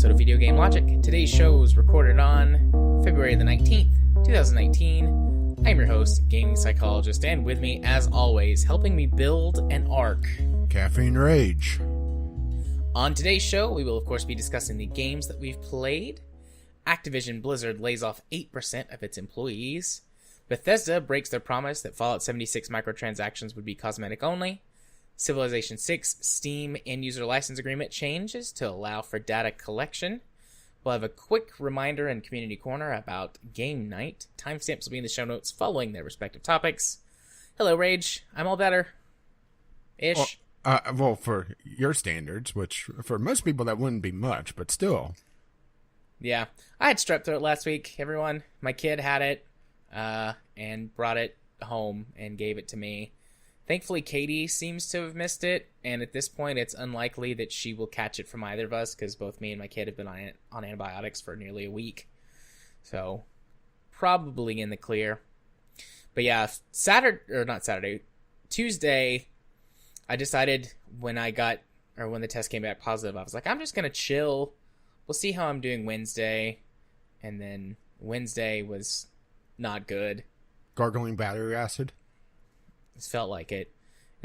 episode of Video Game Logic. Today's show is recorded on February the 19th, 2019. I'm your host, Gaming Psychologist, and with me, as always, helping me build an arc, Caffeine Rage. On today's show, we will of course be discussing the games that we've played. Activision Blizzard lays off 8% of its employees. Bethesda breaks their promise that Fallout 76 microtransactions would be cosmetic only. Civilization 6 Steam end-user license agreement changes to allow for data collection. We'll have a quick reminder in Community Corner about game night. Timestamps will be in the show notes following their respective topics. Hello, Rage. I'm all better. Ish. Well, for your standards, which for most people that wouldn't be much, but still. Yeah. I had strep throat last week, everyone. My kid had it and brought it home and gave it to me. Thankfully, Katie seems to have missed it, and at this point, it's unlikely that she will catch it from either of us, because both me and my kid have been on antibiotics for nearly a week. So, probably in the clear. But yeah, Tuesday, I decided when the test came back positive, I was like, I'm just going to chill. We'll see how I'm doing Wednesday. And then Wednesday was not good. Gargling battery acid? It felt like it.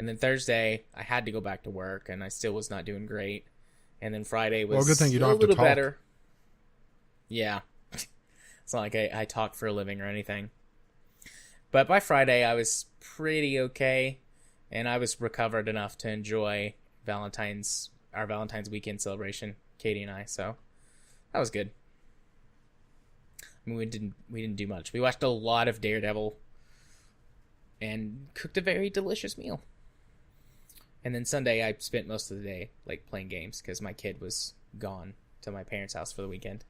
And then Thursday, I had to go back to work, and I still was not doing great. And then Friday was good thing you don't a have to little talk. better. Yeah. It's not like I talk for a living or anything. But by Friday, I was pretty okay, and I was recovered enough to enjoy our Valentine's weekend celebration, Katie and I. So that was good. I mean, we didn't do much. We watched a lot of Daredevil and cooked a very delicious meal. And then Sunday, I spent most of the day playing games because my kid was gone to my parents' house for the weekend.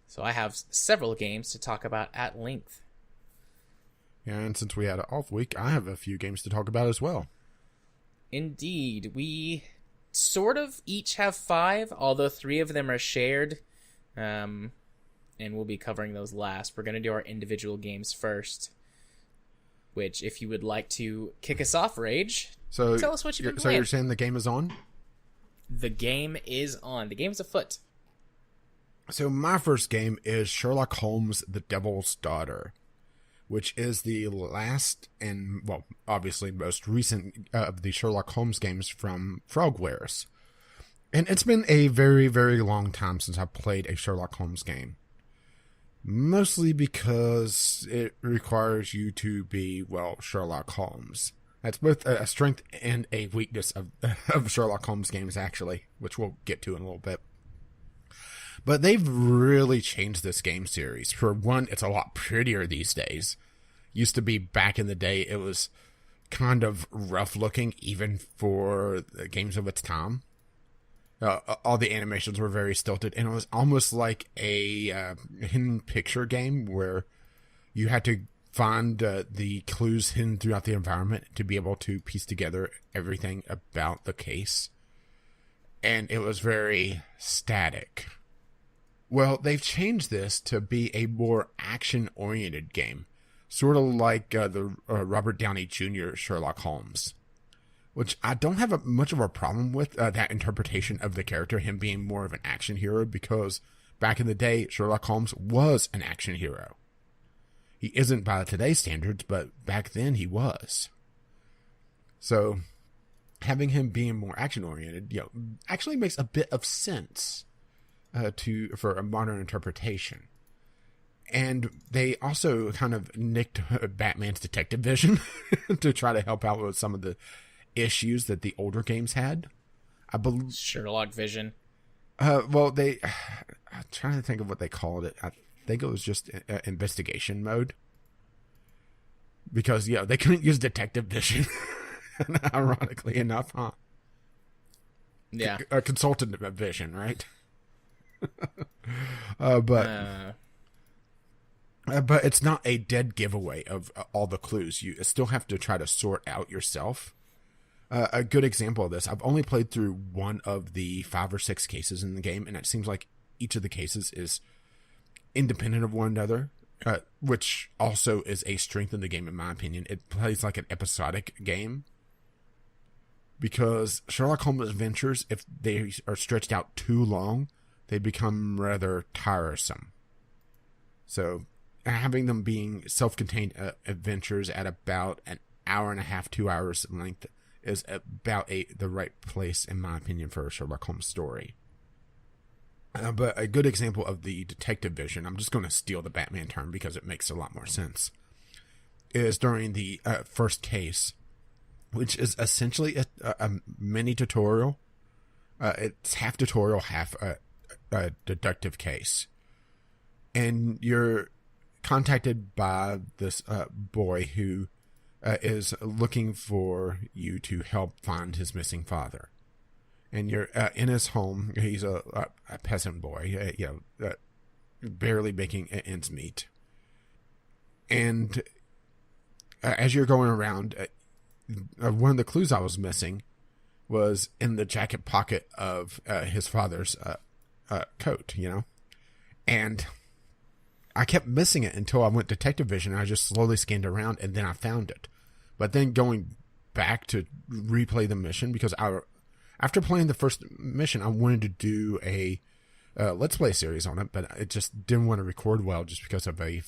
So I have several games to talk about at length. Yeah, and since we had an off week, I have a few games to talk about as well. Indeed. We sort of each have 5, although 3 of them are shared. And we'll be covering those last. We're going to do our individual games first. Which, if you would like to kick us off, Rage, tell us what you've been playing. So you're saying the game is on? The game is on. The game's afoot. So my first game is Sherlock Holmes, The Devil's Daughter, which is the last and, well, obviously most recent of the Sherlock Holmes games from Frogwares. And it's been a very, very long time since I've played a Sherlock Holmes game. Mostly because it requires you to be, well, Sherlock Holmes. That's both a strength and a weakness of Sherlock Holmes games, actually, which we'll get to in a little bit. But they've really changed this game series. For one, it's a lot prettier these days. Used to be back in the day, it was kind of rough looking, even for the games of its time. All the animations were very stilted, and it was almost like a hidden picture game where you had to find the clues hidden throughout the environment to be able to piece together everything about the case. And it was very static. Well, they've changed this to be a more action-oriented game, sort of like the Robert Downey Jr. Sherlock Holmes. Which I don't have much of a problem with, that interpretation of the character, him being more of an action hero, because back in the day, Sherlock Holmes was an action hero. He isn't by today's standards, but back then he was. So, having him being more action-oriented, actually makes a bit of sense for a modern interpretation. And they also kind of nicked Batman's detective vision to try to help out with some of the issues that the older games had. I believe Sherlock Vision. I'm trying to think of what they called it. I think it was just investigation mode, because they couldn't use detective vision. Ironically enough, huh? Yeah, consultative vision, right? But it's not a dead giveaway of all the clues. You still have to try to sort out yourself. A good example of this, I've only played through one of the 5 or 6 cases in the game, and it seems like each of the cases is independent of one another, which also is a strength in the game, in my opinion. It plays like an episodic game, because Sherlock Holmes adventures, if they are stretched out too long, they become rather tiresome. So having them being self-contained adventures at about an hour and a half, 2 hours in length is about the right place, in my opinion, for a Sherlock Holmes story. But a good example of the detective vision, I'm just going to steal the Batman term because it makes a lot more sense, is during the first case, which is essentially a mini tutorial. It's half tutorial, half a deductive case. And you're contacted by this boy who is looking for you to help find his missing father. And you're in his home. He's a peasant boy, barely making ends meet. And as you're going around, one of the clues I was missing was in the jacket pocket of his father's coat, And I kept missing it until I went detective vision. I just slowly scanned around, and then I found it. But then going back to replay the mission, because after playing the first mission, I wanted to do a Let's Play series on it, but it just didn't want to record well just because of a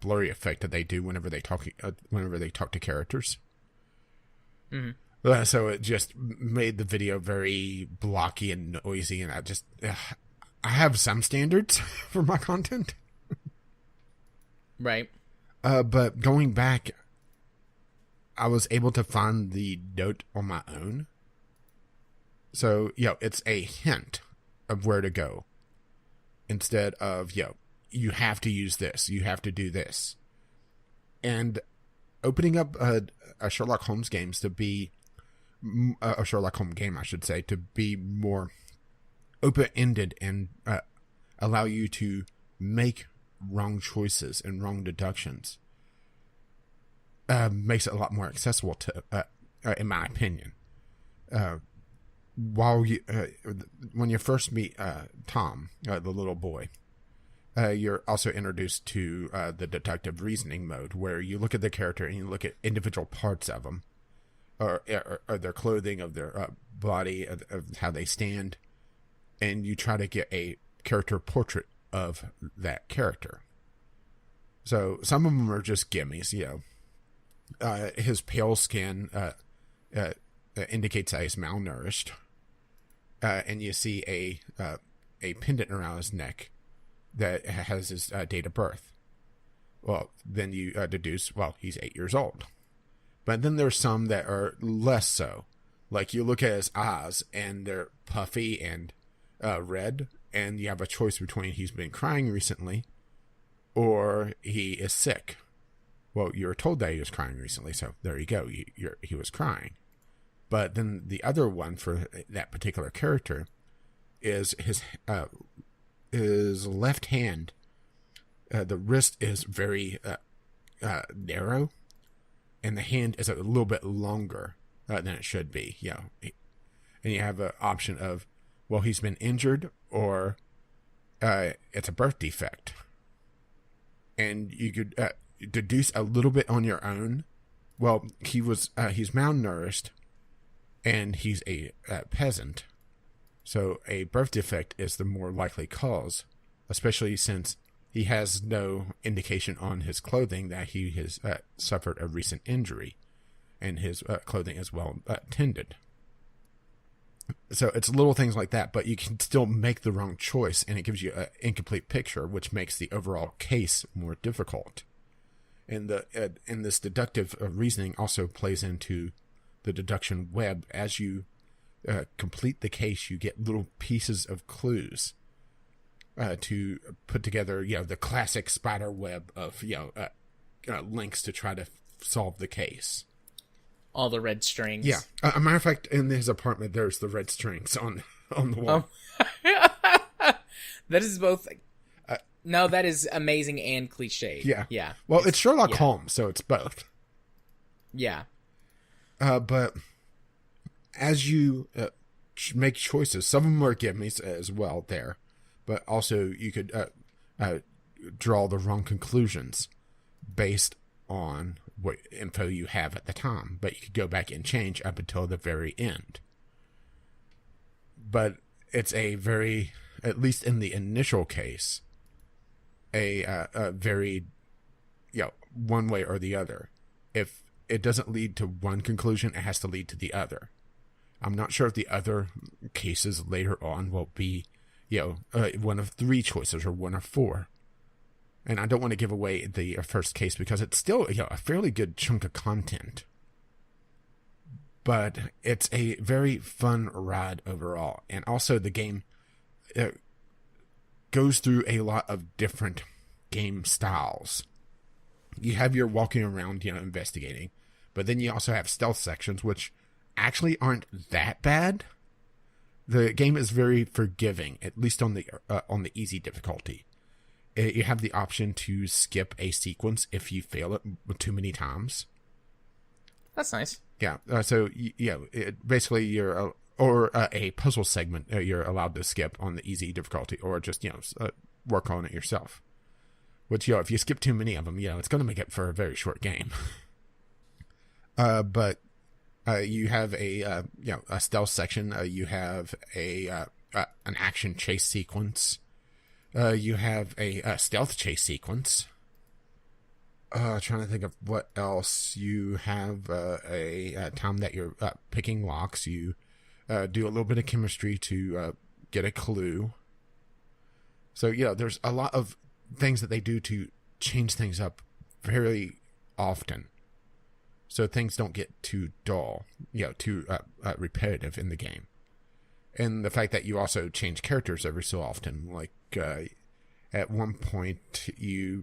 blurry effect that they do whenever they talk to characters. Mm-hmm. So it just made the video very blocky and noisy, and I have some standards for my content. Right. But going back, I was able to find the note on my own. So, it's a hint of where to go. Instead of, you have to use this. You have to do this. And opening up a Sherlock Holmes game to be... a Sherlock Holmes game, I should say, to be more open-ended and allow you to make wrong choices and wrong deductions makes it a lot more accessible to, in my opinion. When you first meet Tom, the little boy, you're also introduced to the deductive reasoning mode, where you look at the character and you look at individual parts of them, or their clothing, of their body, of how they stand, and you try to get a character portrait of that character. So some of them are just gimmies, his pale skin indicates that he's malnourished, and you see a pendant around his neck that has his date of birth. Well, then you deduce, he's 8 years old. But then there's some that are less so. Like, you look at his eyes, and they're puffy and red, and you have a choice between he's been crying recently or he is sick. Well, you were told that he was crying recently, so there you go. He was crying. But then the other one for that particular character is his left hand. The wrist is very narrow, and the hand is a little bit longer than it should be. And you have an option of, he's been injured, or it's a birth defect. And you could deduce a little bit on your own. Well, he's malnourished, and he's a peasant. So a birth defect is the more likely cause, especially since he has no indication on his clothing that he has suffered a recent injury, and his clothing is well tended. So it's little things like that, but you can still make the wrong choice, and it gives you an incomplete picture, which makes the overall case more difficult. And this deductive reasoning also plays into the deduction web. As you complete the case, you get little pieces of clues to put together, the classic spider web of links to try to solve the case. All the red strings. Yeah. A matter of fact, in his apartment, there's the red strings on the wall. That is both... no, that is amazing and cliche. Yeah. Yeah. Well, it's Sherlock Holmes, so it's both. Yeah. But as you make choices, some of them are gimmies as well there, but also you could draw the wrong conclusions based on what info you have at the time, but you could go back and change up until the very end. But it's a very, at least in the initial case, a very, one way or the other. If it doesn't lead to one conclusion, it has to lead to the other. I'm not sure if the other cases later on will be, one of 3 choices or one of 4. And I don't want to give away the first case because it's still, a fairly good chunk of content. But it's a very fun ride overall. And also the game goes through a lot of different game styles. You have your walking around, investigating. But then you also have stealth sections, which actually aren't that bad. The game is very forgiving, at least on the easy difficulty. You have the option to skip a sequence if you fail it too many times. That's nice. Yeah. Basically, you're or a puzzle segment you're allowed to skip on the easy difficulty, or just work on it yourself. Which if you skip too many of them, it's going to make it for a very short game. But you have a stealth section. You have an action chase sequence. You have a stealth chase sequence. Trying to think of what else. You have a time that you're picking locks. You do a little bit of chemistry to get a clue. So there's a lot of things that they do to change things up very often, so things don't get too dull, too repetitive in the game. And the fact that you also change characters every so often, like at one point you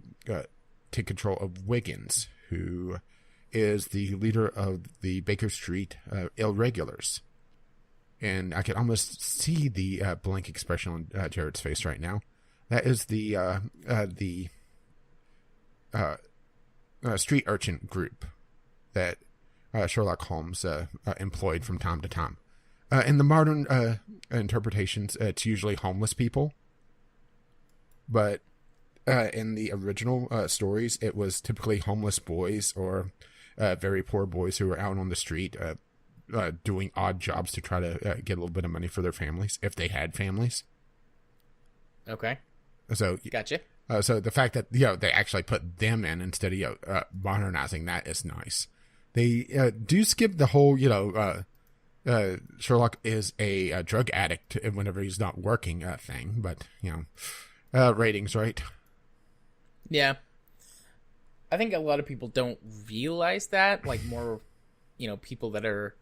take control of Wiggins, who is the leader of the Baker Street Irregulars. And I can almost see the blank expression on Jared's face right now. That is the street urchin group that Sherlock Holmes employed from time to time. In the modern interpretations, it's usually homeless people. But in the original stories, it was typically homeless boys or very poor boys who were out on the street doing odd jobs to try to get a little bit of money for their families, if they had families. Okay. So gotcha. So the fact that they actually put them in instead of modernizing that is nice. They do skip the whole Sherlock is a drug addict whenever he's not working thing, but ratings, right? Yeah, I think a lot of people don't realize that. Like more, people that are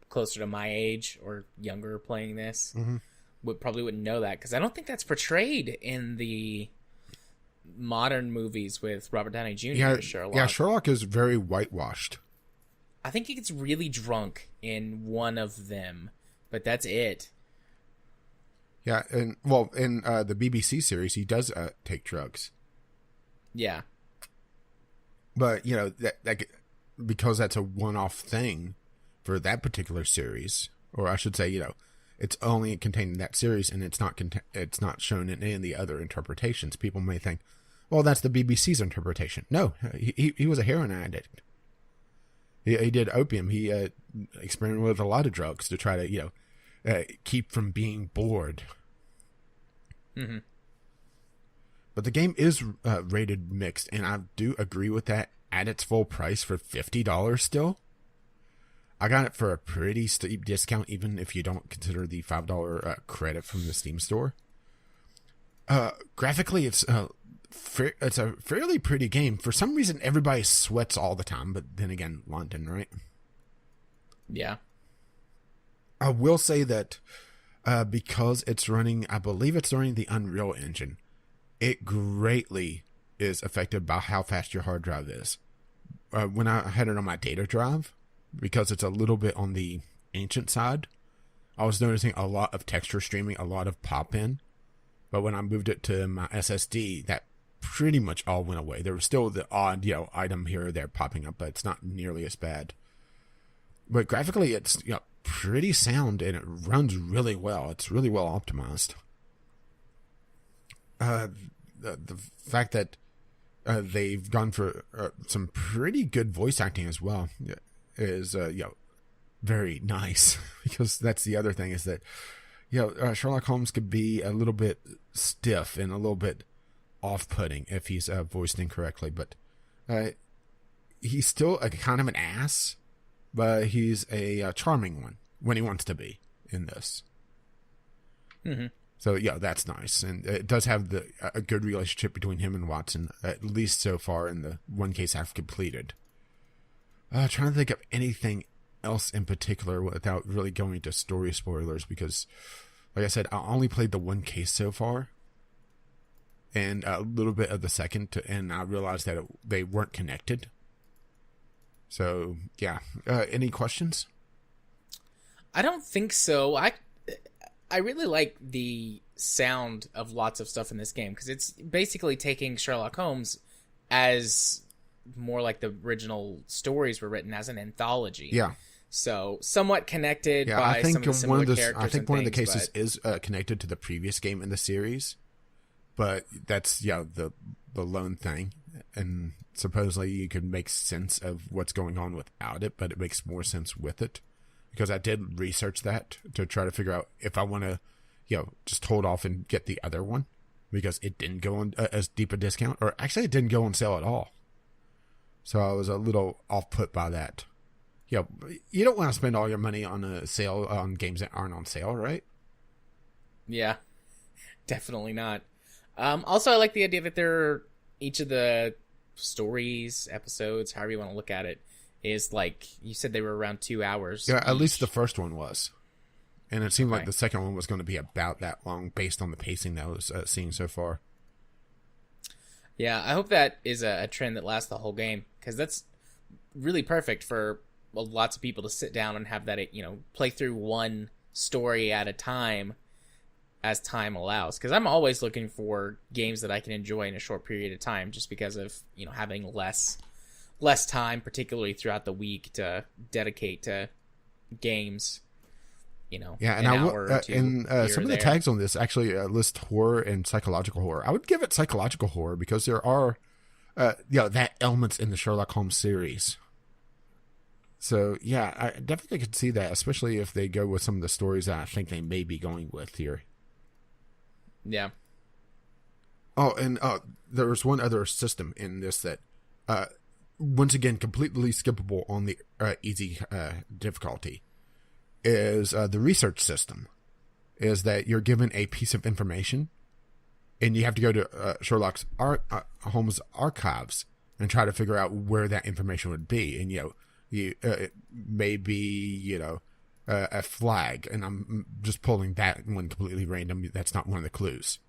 closer to my age or younger playing this. Mm-hmm. Probably wouldn't know that, because I don't think that's portrayed in the modern movies with Robert Downey Jr. as Sherlock. Yeah, Sherlock is very whitewashed. I think he gets really drunk in one of them, but that's it. Yeah, and in the BBC series, he does take drugs. Yeah, but that because that's a one-off thing for that particular series, or I should say, it's only contained in that series, and it's not shown in any of the other interpretations. People may think, well, that's the BBC's interpretation. No, he was a heroin addict. He did opium. He experimented with a lot of drugs to try to keep from being bored. Mm-hmm. But the game is rated mixed, and I do agree with that at its full price for $50 still. I got it for a pretty steep discount, even if you don't consider the $5 credit from the Steam store. Graphically, it's a fairly pretty game. For some reason, everybody sweats all the time, but then again, London, right? Yeah. I will say that because it's running, I believe it's running the Unreal Engine, it greatly is affected by how fast your hard drive is. When I had it on my data drive, because it's a little bit on the ancient side, I was noticing a lot of texture streaming, a lot of pop-in. But when I moved it to my SSD, that pretty much all went away. There was still the odd, item here or there popping up, but it's not nearly as bad. But graphically, it's pretty sound, and it runs really well. It's really well optimized. The fact that they've gone for some pretty good voice acting as well is very nice, because that's the other thing, is that Sherlock Holmes could be a little bit stiff and a little bit off-putting if he's voiced incorrectly, but he's still a kind of an ass, but he's a charming one when he wants to be in this. Mm-hmm. So yeah, that's nice, and it does have a good relationship between him and Watson, at least so far in the one case I've completed. Trying to think of anything else in particular without really going into story spoilers, because like I said, I only played the one case so far and a little bit of the second, and I realized that they weren't connected. So yeah, any questions? I don't think so. I really like the sound of lots of stuff in this game, because it's basically taking Sherlock Holmes as more like the original stories were written as an anthology. Yeah. So somewhat connected by some of the similar characters. I think one of the cases is connected to the previous game in the series, but that's the lone thing, and supposedly you could make sense of what's going on without it, but it makes more sense with it, because I did research that to try to figure out if I want to, just hold off and get the other one, because it didn't go on as deep a discount, or actually it didn't go on sale at all. So I was a little off-put by that. You don't want to spend all your money on a sale on games that aren't on sale, right? Yeah, definitely not. Also, I like the idea that each of the stories, episodes, however you want to look at it, is like, you said they were around 2 hours. Yeah, each. At least the first one was. And it seemed like the second one was going to be about that long based on the pacing that I was seeing so far. Yeah, I hope that is a trend that lasts the whole game, because that's really perfect for lots of people to sit down and have that, play through one story at a time as time allows. Because I'm always looking for games that I can enjoy in a short period of time, just because of, having less time, particularly throughout the week, to dedicate to games. Yeah, and some of the tags on this actually list horror and psychological horror. I would give it psychological horror, because there are, that elements in the Sherlock Holmes series. So yeah, I definitely could see that, especially if they go with some of the stories that I think they may be going with here. Yeah. Oh, and there was one other system in this that, once again, completely skippable on the easy difficulty, is the research system. Is that you're given a piece of information, and you have to go to Sherlock Holmes' archives and try to figure out where that information would be. And it may be a flag, and I'm just pulling that one completely random. That's not one of the clues.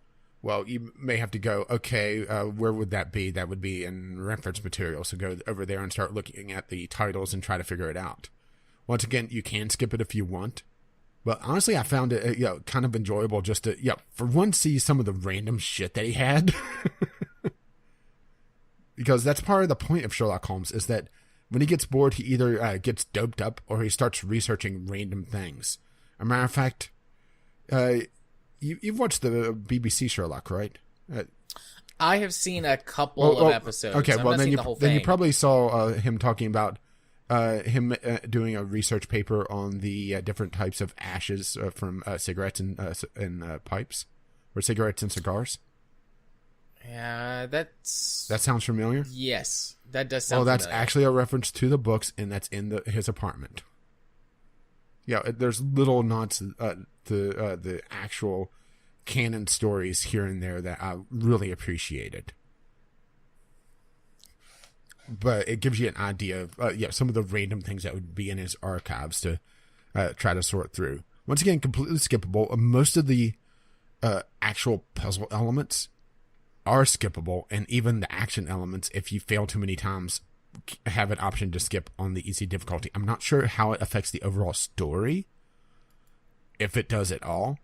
Well, you may have to go, okay, where would that be? That would be in reference material. So go over there and start looking at the titles and try to figure it out. Once again, you can skip it if you want. But honestly, I found it kind of enjoyable just to, for one, see some of the random shit that he had. Because that's part of the point of Sherlock Holmes, is that when he gets bored, he either gets doped up or he starts researching random things. As a matter of fact, you've watched the BBC Sherlock, right? I have seen a couple of episodes. Okay, well, then you probably saw him talking about him doing a research paper on the different types of ashes from cigarettes and pipes, or cigarettes and cigars. Yeah, that sounds familiar. Yes, that does sound. Well, that's familiar. actually a reference to the books, and that's in his apartment. Yeah, there's little nods to the actual canon stories here and there that I really appreciated. But it gives you an idea of some of the random things that would be in his archives to try to sort through. Once again, completely skippable. Most of the actual puzzle elements are skippable, and even the action elements, if you fail too many times, have an option to skip on the easy difficulty. I'm not sure how it affects the overall story, if it does at all,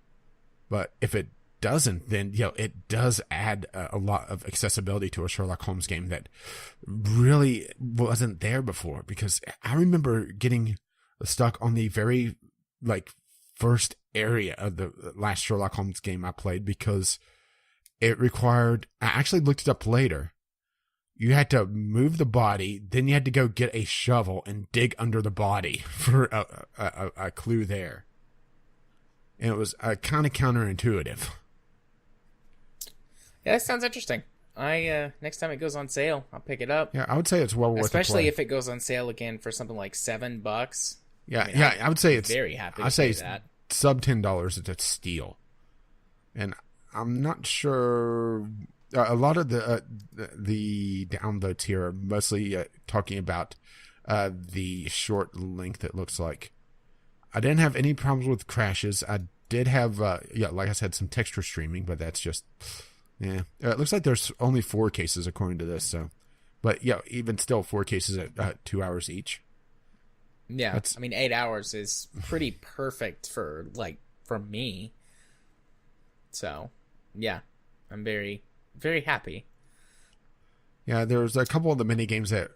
but if it doesn't, then it does add a lot of accessibility to a Sherlock Holmes game that really wasn't there before. Because I remember getting stuck on the very first area of the last Sherlock Holmes game I played, because it required, I actually looked it up later, you had to move the body, then you had to go get a shovel and dig under the body for a clue there. and it was kind of counterintuitive. Yeah, that sounds interesting. I next time it goes on sale, I'll pick it up. Yeah, I would say it's well worth Especially a play. if it goes on sale again for something like $7. Yeah, I would say it's very happy to I say say that. sub $10 it's a steal. And I'm not sure. A lot of the downloads here are mostly talking about the short length. It looks like I didn't have any problems with crashes. I did have like I said, some texture streaming, but that's just it looks like there's only 4 cases according to this. So, but yeah, even still, 4 cases at 2 hours each. Yeah, I mean 8 hours is pretty perfect for me. So, yeah, I'm very, very happy. Yeah, there's a couple of the mini games that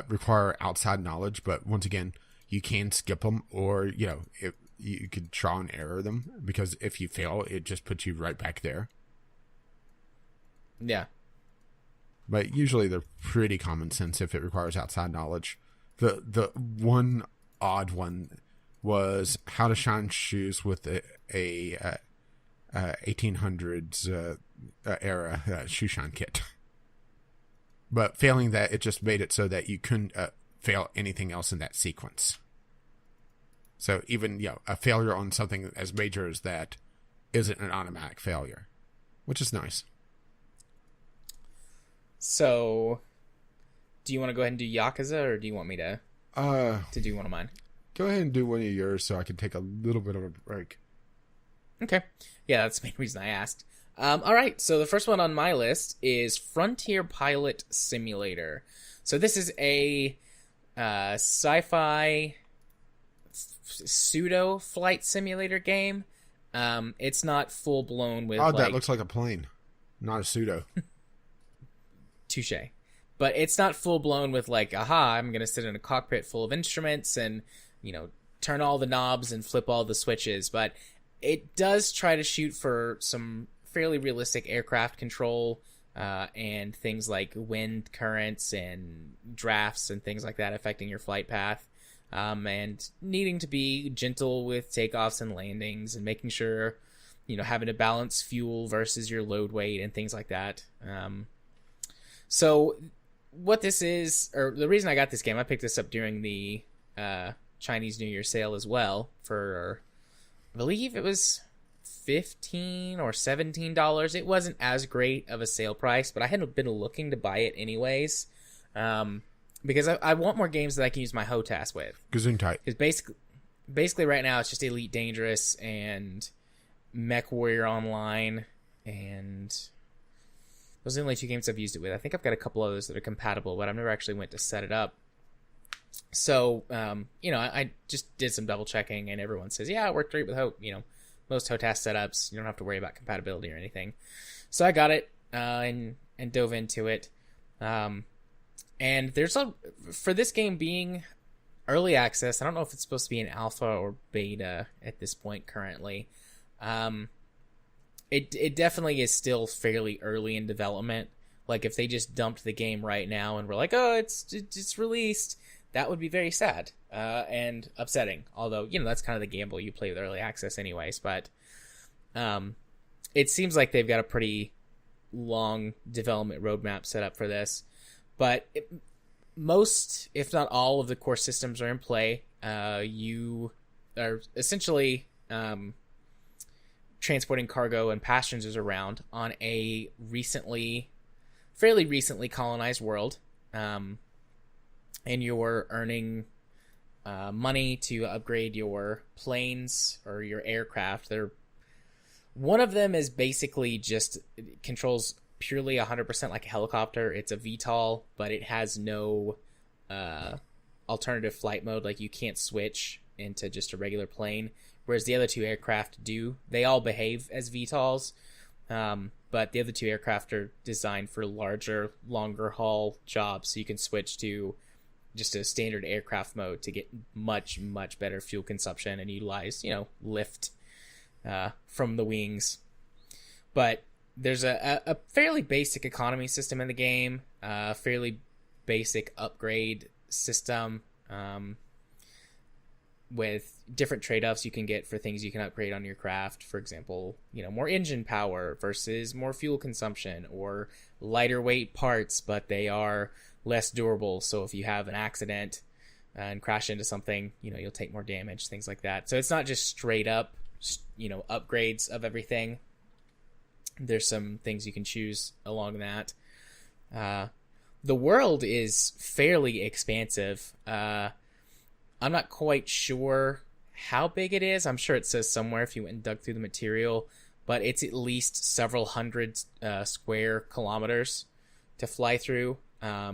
require outside knowledge, but once again, you can skip them, or if you could trial and error them, because if you fail, it just puts you right back there. Yeah, but usually they're pretty common sense if it requires outside knowledge. The one odd one was how to shine shoes with a 1800s era shoe shine kit. But failing that, it just made it so that you couldn't fail anything else in that sequence. So even a failure on something as major as that isn't an automatic failure, which is nice. So, do you want to go ahead and do Yakuza, or do you want me to do one of mine? Go ahead and do one of yours so I can take a little bit of a break. Okay. Yeah, that's the main reason I asked. All right, so the first one on my list is Frontier Pilot Simulator. So this is a sci-fi pseudo flight simulator game. It's not full blown with. Oh, that looks like a plane, not a pseudo. Touche. But it's not full blown with I'm gonna sit in a cockpit full of instruments and turn all the knobs and flip all the switches. But it does try to shoot for some fairly realistic aircraft control and things like wind currents and drafts and things like that affecting your flight path, and needing to be gentle with takeoffs and landings and making sure having to balance fuel versus your load weight and things like that. So what this is, or the reason I got this game, I picked this up during the Chinese New Year sale as well for, I believe it was $15 or $17. It wasn't as great of a sale price, but I hadn't been looking to buy it anyways, because I want more games that I can use my HOTAS with. Gesundheit. Because basically right now it's just Elite Dangerous and Mech Warrior Online, and those are the only 2 games I've used it with. I think I've got a couple others that are compatible, but I've never actually went to set it up. So, I just did some double checking, and everyone says, yeah, it worked great with most HOTAS setups. You don't have to worry about compatibility or anything. So I got it and dove into it. And there's for this game being early access, I don't know if it's supposed to be an alpha or beta at this point currently. It definitely is still fairly early in development. Like if they just dumped the game right now and were like, oh, it's released, that would be very sad and upsetting. Although, that's kind of the gamble you play with early access anyways. But it seems like they've got a pretty long development roadmap set up for this. But most, if not all, of the core systems are in play. You are essentially transporting cargo and passengers around on a fairly recently colonized world. And you're earning money to upgrade your planes or your aircraft. One of them is basically just controls purely 100% like a helicopter. It's a VTOL, but it has no alternative flight mode. Like you can't switch into just a regular plane, whereas the other 2 aircraft do. They all behave as VTOLs, but the other 2 aircraft are designed for larger, longer haul jobs, so you can switch to just a standard aircraft mode to get much, much better fuel consumption and utilize, lift from the wings. But there's a fairly basic economy system in the game, fairly basic upgrade system. with different trade-offs you can get for things you can upgrade on your craft. For example, more engine power versus more fuel consumption, or lighter weight parts, but they are less durable. So if you have an accident and crash into something, you'll take more damage, things like that. So it's not just straight up, upgrades of everything. There's some things you can choose along that. The world is fairly expansive. I'm not quite sure how big it is. I'm sure it says somewhere if you went and dug through the material, but it's at least several hundred square kilometers to fly through. At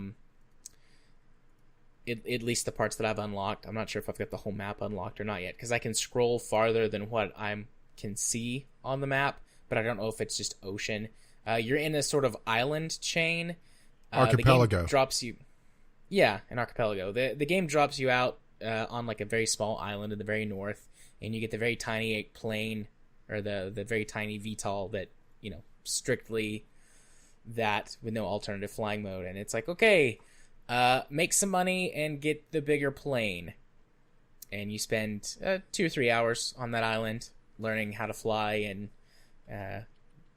least the parts that I've unlocked. I'm not sure if I've got the whole map unlocked or not yet, because I can scroll farther than what I can see on the map, but I don't know if it's just ocean. You're in a sort of island chain. Archipelago. The game drops you... Yeah, an archipelago. The game drops you out on like a very small island in the very north, and you get the very tiny plane, or the very tiny VTOL that, strictly that with no alternative flying mode. And it's like, okay, make some money and get the bigger plane. And you spend 2 or 3 hours on that island learning how to fly and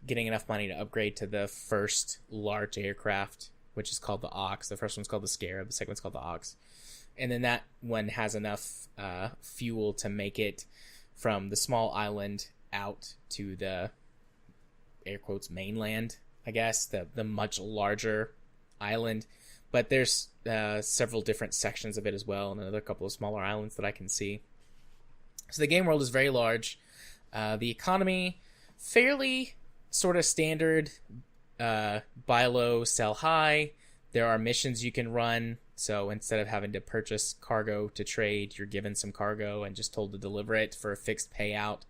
getting enough money to upgrade to the first large aircraft, which is called the Ox. The first one's called the Scarab. The second one's called the Ox. And then that one has enough fuel to make it from the small island out to the, air quotes, mainland, I guess, the much larger island. But there's several different sections of it as well, and another couple of smaller islands that I can see. So the game world is very large. The economy, fairly sort of standard, buy low, sell high. There are missions you can run. So instead of having to purchase cargo to trade, you're given some cargo and just told to deliver it for a fixed payout.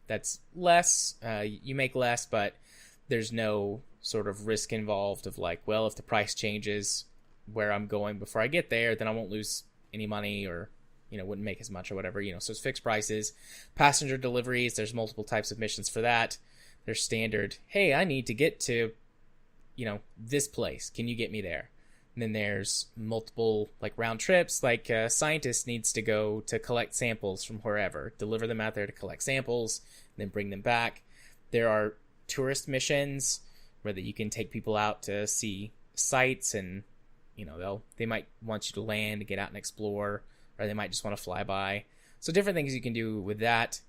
That's less. You make less, but there's no sort of risk involved of like, well, if the price changes where I'm going before I get there, then I won't lose any money, or wouldn't make as much or whatever. So it's fixed prices. Passenger deliveries, there's multiple types of missions for that. There's standard, hey, I need to get to this place, can you get me there? And then there's multiple like round trips, like a scientist needs to go to collect samples from wherever, deliver them out there to collect samples, and then bring them back. There are tourist missions where you can take people out to see sites, and they might want you to land and get out and explore, or they might just want to fly by. So different things you can do with that.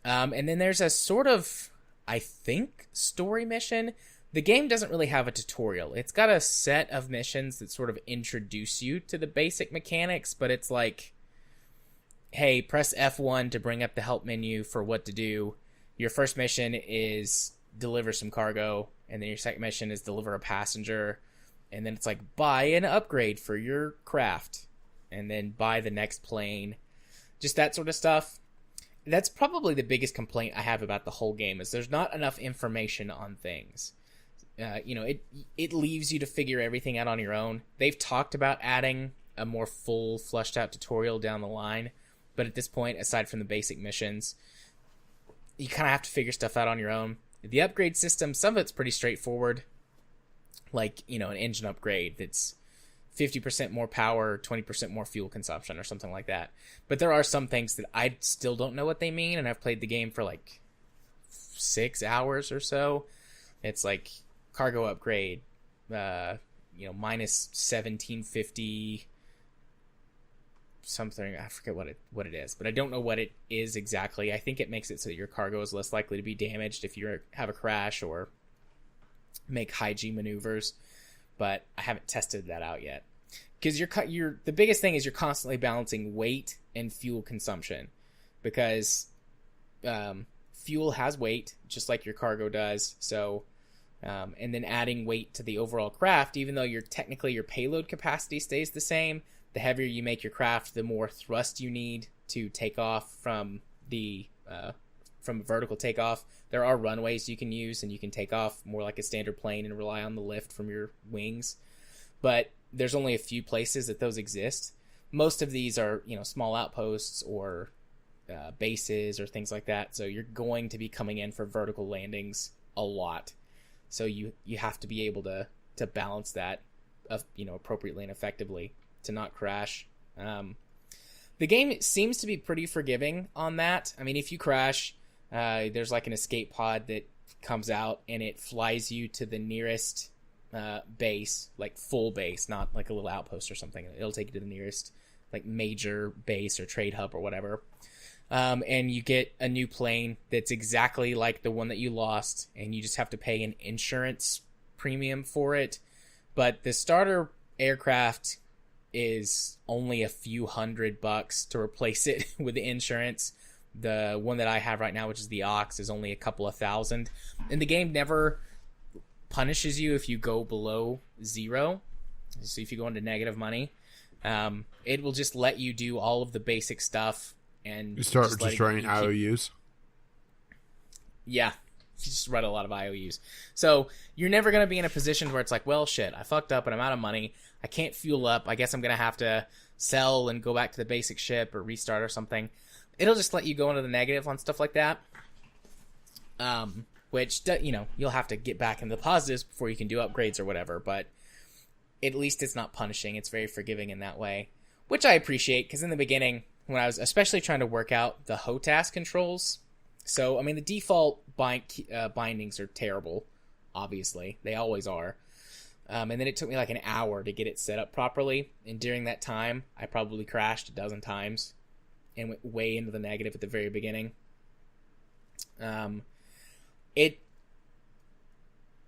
And then there's a sort of, I think, story mission. The game doesn't really have a tutorial. It's got a set of missions that sort of introduce you to the basic mechanics, but it's like, hey, press F1 to bring up the help menu for what to do. Your first mission is deliver some cargo, and then your second mission is deliver a passenger, and then it's like, buy an upgrade for your craft, and then buy the next plane. Just that sort of stuff. That's probably the biggest complaint I have about the whole game, is there's not enough information on things. It leaves you to figure everything out on your own. They've talked about adding a more full, fleshed out tutorial down the line, but at this point, aside from the basic missions, you kind of have to figure stuff out on your own. The upgrade system, some of it's pretty straightforward, like an engine upgrade that's 50% more power, 20% more fuel consumption, or something like that. But there are some things that I still don't know what they mean, and I've played the game for like 6 hours or so. It's like cargo upgrade, minus 1750 something. I forget what it is, but I don't know what it is exactly. I think it makes it so that your cargo is less likely to be damaged if you have a crash or make high G maneuvers, but I haven't tested that out yet. Because the biggest thing is you're constantly balancing weight and fuel consumption, because fuel has weight just like your cargo does. So and then adding weight to the overall craft, even though your payload capacity stays the same, the heavier you make your craft, the more thrust you need to take off from from vertical takeoff. There are runways you can use, and you can take off more like a standard plane and rely on the lift from your wings. But there's only a few places that those exist. Most of these are, small outposts or bases or things like that. So you're going to be coming in for vertical landings a lot. So you have to be able to balance that, appropriately and effectively to not crash. The game seems to be pretty forgiving on that. I mean, if you crash, there's like an escape pod that comes out and it flies you to the nearest base, like full base, not like a little outpost or something. It'll take you to the nearest like major base or trade hub or whatever. And you get a new plane that's exactly like the one that you lost, and you just have to pay an insurance premium for it. But the starter aircraft is only a few $100 to replace it with the insurance. The one that I have right now, which is the Ox, is only a couple of $1,000. And the game never punishes you if you go below zero. So if you go into negative money, it will just let you do all of the basic stuff. And you start just writing IOUs. Yeah, you just write a lot of IOUs. So you're never going to be in a position where it's like, well, shit, I fucked up and I'm out of money. I can't fuel up. I guess I'm going to have to sell and go back to the basic ship or restart or something. It'll just let you go into the negative on stuff like that. Which, you know, you'll have to get back into the positives before you can do upgrades or whatever. But at least it's not punishing. It's very forgiving in that way, which I appreciate, because in the beginning, when I was especially trying to work out the HOTAS controls, so, I mean, the default bindings are terrible, obviously. They always are. And then it took me like an hour to get it set up properly. And during that time, I probably crashed a dozen times and went way into the negative at the very beginning. Again,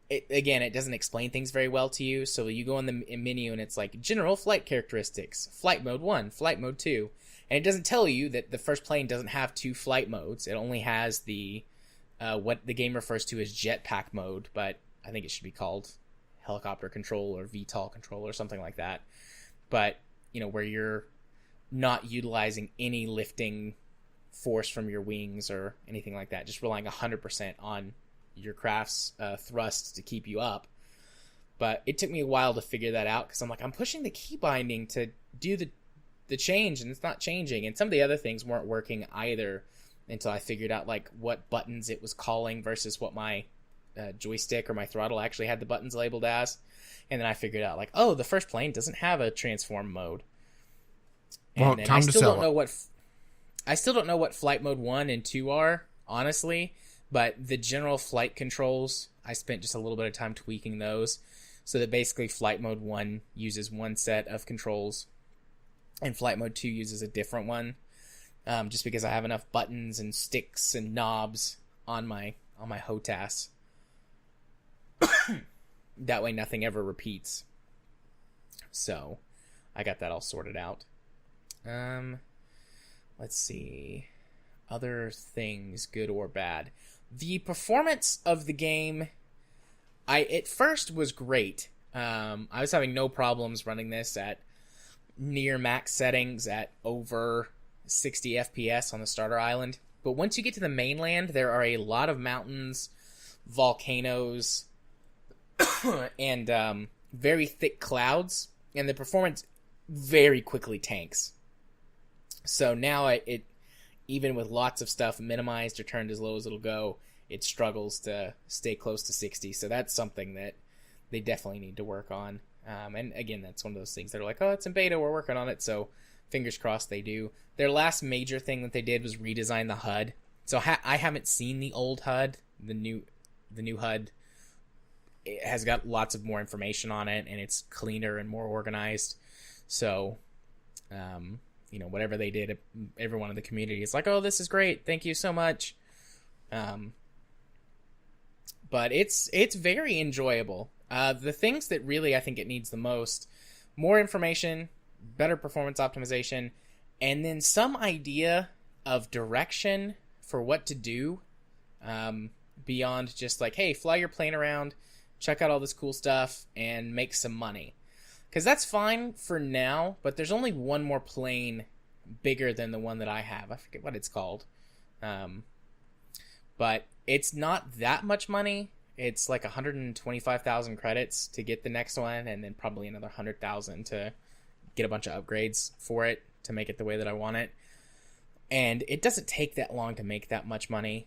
it doesn't explain things very well to you. So you go in the menu and it's like general flight characteristics, flight mode 1, flight mode 2. And it doesn't tell you that the first plane doesn't have 2 flight modes. It only has the what the game refers to as jetpack mode, but I think it should be called helicopter control or VTOL control or something like that. But, you know, where you're not utilizing any lifting force from your wings or anything like that, just relying 100% on your craft's thrusts to keep you up. But it took me a while to figure that out, because I'm like, I'm pushing the key binding to do the change, and it's not changing. And some of the other things weren't working either until I figured out like what buttons it was calling versus what my joystick or my throttle actually had the buttons labeled as. And then I figured out like, oh, the first plane doesn't have a transform mode. And well, then time I to still sell don't know what I still don't know what flight mode 1 and 2 are, honestly, but the general flight controls, I spent just a little bit of time tweaking those, so that basically flight mode 1 uses one set of controls and flight mode 2 uses a different one, just because I have enough buttons and sticks and knobs on my HOTAS. That way nothing ever repeats. So I got that all sorted out. Let's see. Other things, good or bad. The performance of the game, at first was great. I was having no problems running this at near max settings at over 60 FPS on the starter island. But once you get to the mainland, there are a lot of mountains, volcanoes, and very thick clouds, and the performance very quickly tanks. So now it even with lots of stuff minimized or turned as low as it'll go, it struggles to stay close to 60. So that's something that they definitely need to work on. And again, that's one of those things that are like, oh, it's in beta, we're working on it. So fingers crossed they do. Their last major thing that they did was redesign the HUD. So I haven't seen the old HUD. The new HUD, it has got lots of more information on it, and it's cleaner and more organized. So, you know, whatever they did, everyone in the community is like, oh, this is great, thank you so much. But it's very enjoyable. The things that really I think it needs the most, more information, better performance optimization, and then some idea of direction for what to do, beyond just like, hey, fly your plane around, check out all this cool stuff, and make some money. Because that's fine for now, but there's only one more plane bigger than the one that I have. I forget what it's called. But it's not that much money. It's like 125,000 credits to get the next one, and then probably another 100,000 to get a bunch of upgrades for it to make it the way that I want it. And it doesn't take that long to make that much money,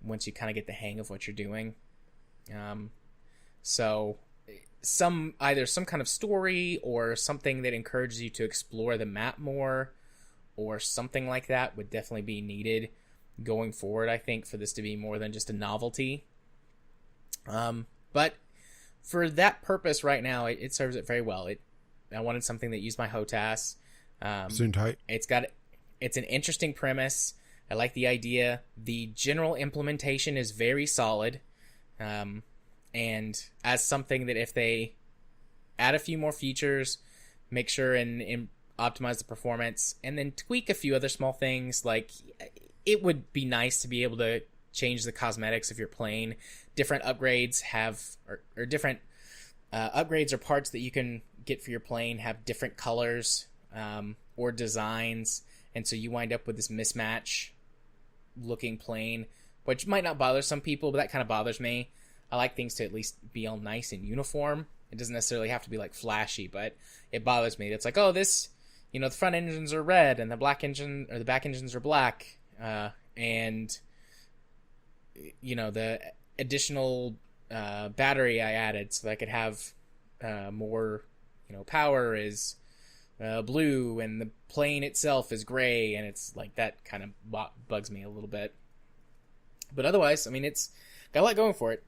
once you kind of get the hang of what you're doing. So either some kind of story or something that encourages you to explore the map more, or something like that would definitely be needed going forward, I think, for this to be more than just a novelty. But for that purpose right now, it serves it very well. I wanted something that used my HOTAS. Soon tight. It's an interesting premise. I like the idea. The general implementation is very solid. And as something that if they add a few more features, make sure and optimize the performance, and then tweak a few other small things, like it would be nice to be able to change the cosmetics of your plane. Different upgrades or different upgrades or parts that you can get for your plane have different colors or designs, and so you wind up with this mismatch looking plane, which might not bother some people, but that kind of bothers me. I like things to at least be all nice and uniform. It doesn't necessarily have to be like flashy, but it bothers me. It's like, oh, this, the front engines are red and the back engines are black, and the additional battery I added so that I could have more power is blue, and the plane itself is gray, and it's like that kind of bugs me a little bit. But otherwise, I mean, it's got a lot going for it.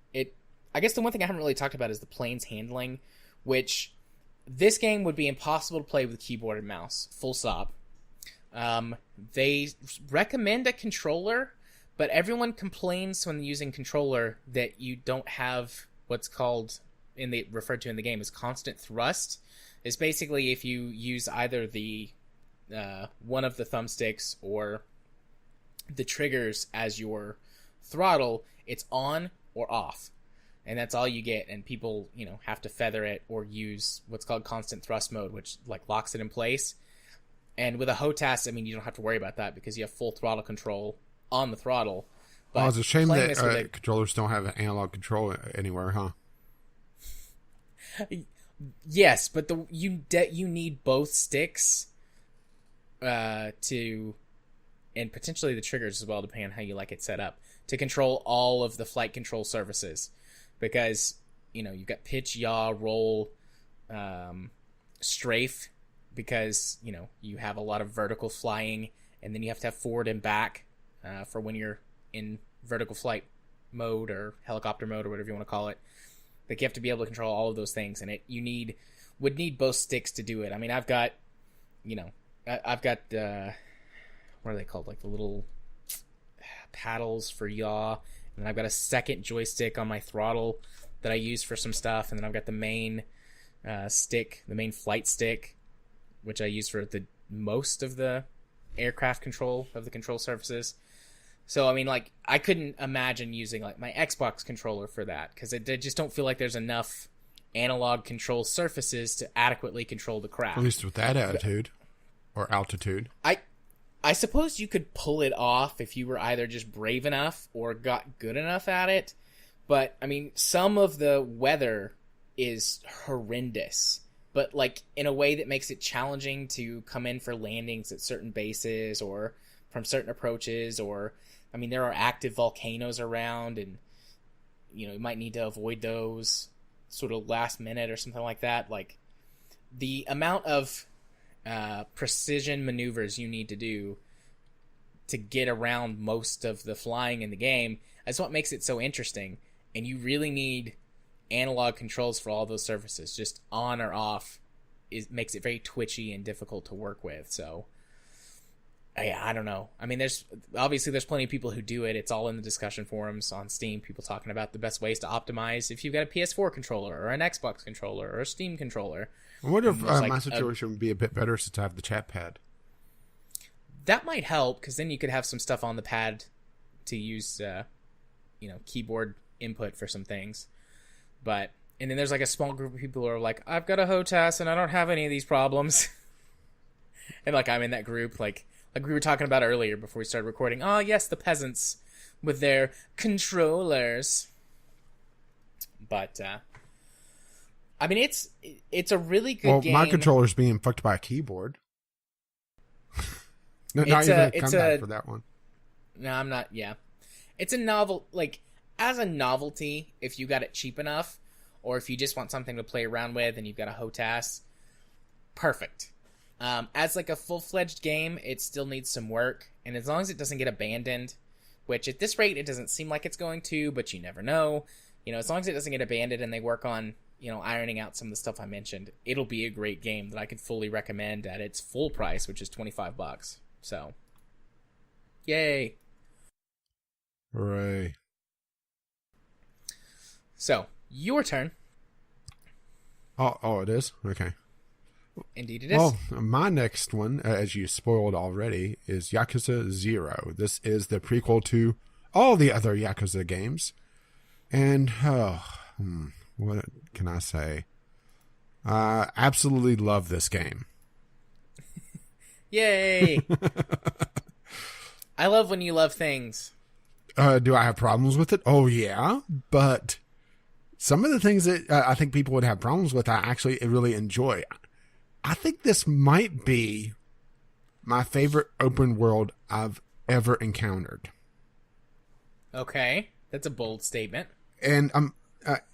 I guess the one thing I haven't really talked about is the plane's handling, which this game would be impossible to play with keyboard and mouse, full stop. They recommend a controller, but everyone complains when using controller that you don't have what's called, referred to in the game as constant thrust. Is basically if you use either the one of the thumbsticks or the triggers as your throttle, it's on or off, and that's all you get. And people have to feather it or use what's called constant thrust mode, which like locks it in place. And with a HOTAS, I mean, you don't have to worry about that because you have full throttle control on the throttle. But it's a shame that controllers don't have an analog control anywhere, huh? Yes, but you need both sticks to, and potentially the triggers as well, depending on how you like it set up, to control all of the flight control surfaces. Because you've got pitch, yaw, roll, strafe, because you have a lot of vertical flying, and then you have to have forward and back for when you're in vertical flight mode or helicopter mode or whatever you want to call it. Like, you have to be able to control all of those things, and would need both sticks to do it. I mean, I've got what are they called? Like the little paddles for yaw, and then I've got a second joystick on my throttle that I use for some stuff, and then I've got the main stick, the main flight stick, which I use for the most of the aircraft control of the control surfaces. So, I mean, like, I couldn't imagine using, like, my Xbox controller for that, because I just don't feel like there's enough analog control surfaces to adequately control the craft. At least with that attitude, or altitude. I suppose you could pull it off if you were either just brave enough or got good enough at it, but, I mean, some of the weather is horrendous, but, like, in a way that makes it challenging to come in for landings at certain bases or from certain approaches, or... I mean, there are active volcanoes around, and, you might need to avoid those sort of last minute or something like that. Like, the amount of precision maneuvers you need to do to get around most of the flying in the game is what makes it so interesting. And you really need analog controls for all those surfaces. Just on or off makes it very twitchy and difficult to work with, so... I don't know. I mean, there's plenty of people who do it. It's all in the discussion forums on Steam. People talking about the best ways to optimize if you've got a PS4 controller or an Xbox controller or a Steam controller. I wonder if my situation would be a bit better since I have the chat pad. That might help, because then you could have some stuff on the pad to use, keyboard input for some things. And then there's like a small group of people who are like, I've got a HOTAS and I don't have any of these problems. And like, I'm in that group, like we were talking about earlier before we started recording. Oh, yes, the peasants with their controllers. But, I mean, it's a really good game. Well, my controller's being fucked by a keyboard. Not even a comeback for that one. No, I'm not, yeah. It's a novel, like, as a novelty, if you got it cheap enough, or if you just want something to play around with and you've got a HOTAS, perfect. As like a full-fledged game, it still needs some work, and as long as it doesn't get abandoned, which at this rate it doesn't seem like it's going to, but you never know. As long as it doesn't get abandoned and they work on, ironing out some of the stuff I mentioned, it'll be a great game that I could fully recommend at its full price, which is $25. So, yay. Hooray. So, your turn. Oh, it is? Okay. Indeed it is. Well, my next one, as you spoiled already, is Yakuza 0. This is the prequel to all the other Yakuza games. And, what can I say? Absolutely love this game. Yay! I love when you love things. Do I have problems with it? Oh, yeah. But some of the things that I think people would have problems with, I actually really enjoy. I think this might be my favorite open world I've ever encountered. Okay, that's a bold statement. And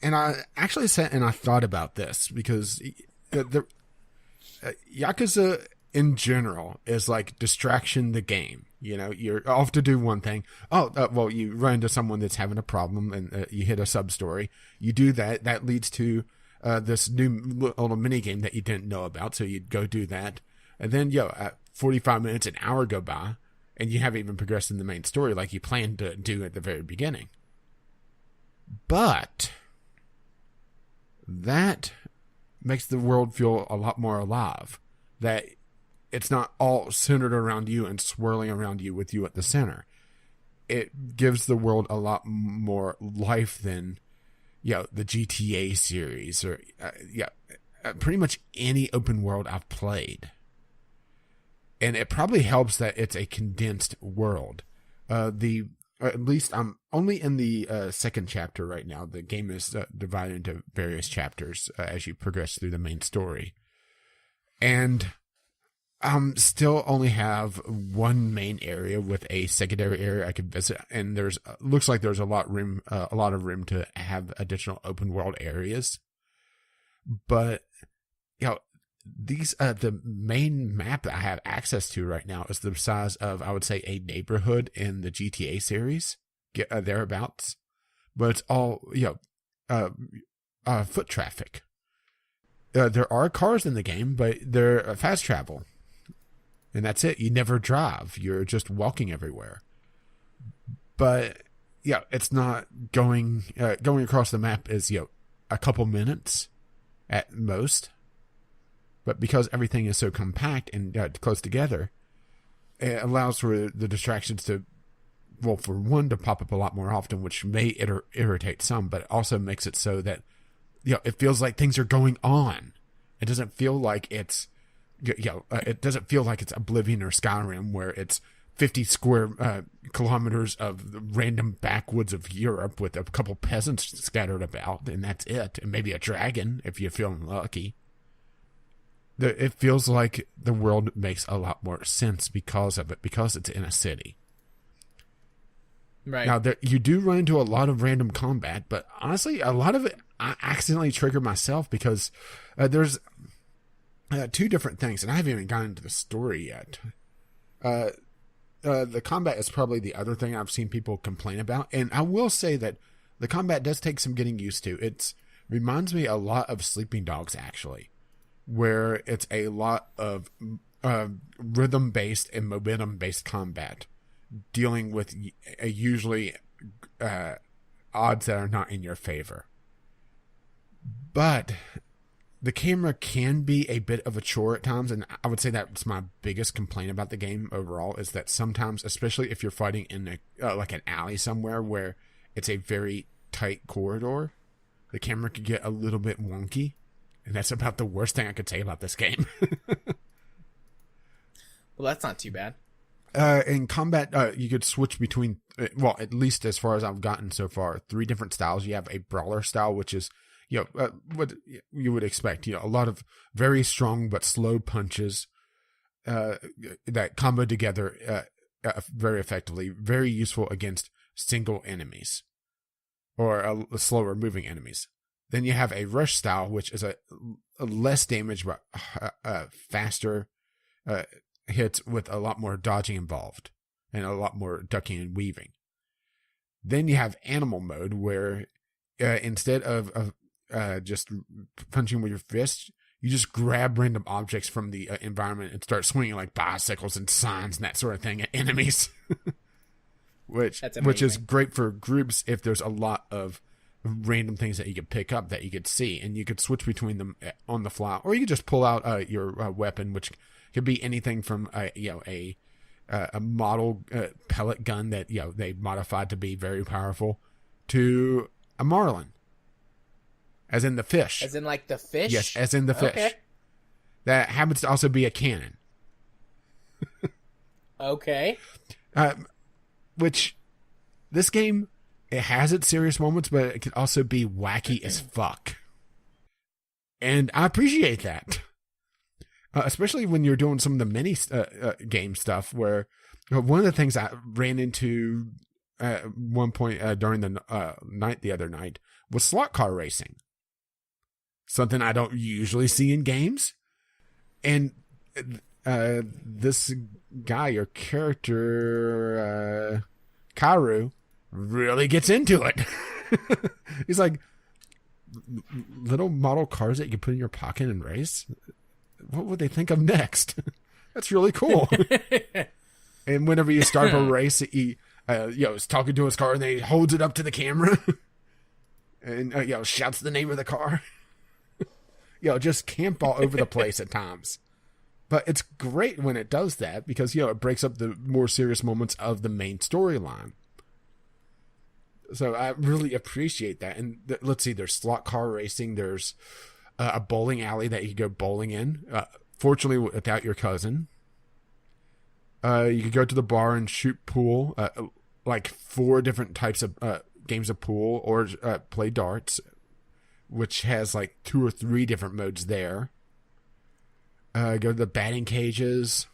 I actually sat and I thought about this because the Yakuza in general is like distraction the game. You're off to do one thing. Well, you run into someone that's having a problem and you hit a sub-story. You do that. That leads to this new little mini game that you didn't know about. So you'd go do that. And then, 45 minutes, an hour go by and you haven't even progressed in the main story like you planned to do at the very beginning. But that makes the world feel a lot more alive. That it's not all centered around you and swirling around you with you at the center. It gives the world a lot more life than, the GTA series or, pretty much any open world I've played. And it probably helps that it's a condensed world. At least I'm only in the second chapter right now. The game is divided into various chapters as you progress through the main story. And still only have one main area with a secondary area I could visit, and looks like there's a lot of room to have additional open world areas. But these the main map that I have access to right now is the size of, I would say, a neighborhood in the GTA series, thereabouts. But it's all foot traffic. There are cars in the game, but they're fast travel. And that's it. You never drive. You're just walking everywhere. But, it's not going across the map is, a couple minutes at most. But because everything is so compact and close together, it allows for the distractions to, for one, to pop up a lot more often, which may irritate some, but it also makes it so that, it feels like things are going on. It doesn't feel like it's, it doesn't feel like it's Oblivion or Skyrim where it's 50 square kilometers of random backwoods of Europe with a couple peasants scattered about, and that's it. And maybe a dragon, if you're feeling lucky. It feels like the world makes a lot more sense because of it, because it's in a city. Right. Now, you do run into a lot of random combat, but honestly, a lot of it I accidentally trigger myself because there's two different things, and I haven't even gotten into the story yet. The combat is probably the other thing I've seen people complain about, and I will say that the combat does take some getting used to. It reminds me a lot of Sleeping Dogs, actually, where it's a lot of rhythm-based and momentum-based combat, dealing with usually odds that are not in your favor. But the camera can be a bit of a chore at times, and I would say that's my biggest complaint about the game overall, is that sometimes, especially if you're fighting in like an alley somewhere where it's a very tight corridor, the camera could get a little bit wonky, and that's about the worst thing I could say about this game. Well, that's not too bad. In combat, you could switch between, at least as far as I've gotten so far, 3 different styles. You have a brawler style, which is, what you would expect, a lot of very strong but slow punches that combo together very effectively, very useful against single enemies or slower moving enemies. Then you have a rush style, which is a less damage but faster hits with a lot more dodging involved and a lot more ducking and weaving. Then you have animal mode, where instead of just punching with your fist, you just grab random objects from the environment and start swinging like bicycles and signs and that sort of thing at enemies. which is great for groups if there's a lot of random things that you could pick up that you could see, and you could switch between them on the fly, or you could just pull out your weapon, which could be anything from a model pellet gun that they modified to be very powerful, to a marlin. As in the fish. As in like the fish? Yes, as in the fish. Okay. That happens to also be a cannon. Okay. Which, this game, it has its serious moments, but it can also be wacky as fuck. And I appreciate that. Especially when you're doing some of the mini game stuff, where one of the things I ran into at one point during the night the other night was slot car racing. Something I don't usually see in games. And this guy, your character, Karu, really gets into it. He's like, little model cars that you can put in your pocket and race? What would they think of next? That's really cool. And whenever you start a race, he is talking to his car, and then he holds it up to the camera and shouts the name of the car. Just camp all over the place at times. But it's great when it does that, because it breaks up the more serious moments of the main storyline. So I really appreciate that. And let's see, there's slot car racing. There's a bowling alley that you can go bowling in. Fortunately, without your cousin. You could go to the bar and shoot pool. Like 4 different types of games of pool, or play darts, which has like 2 or 3 different modes there. Go to the batting cages.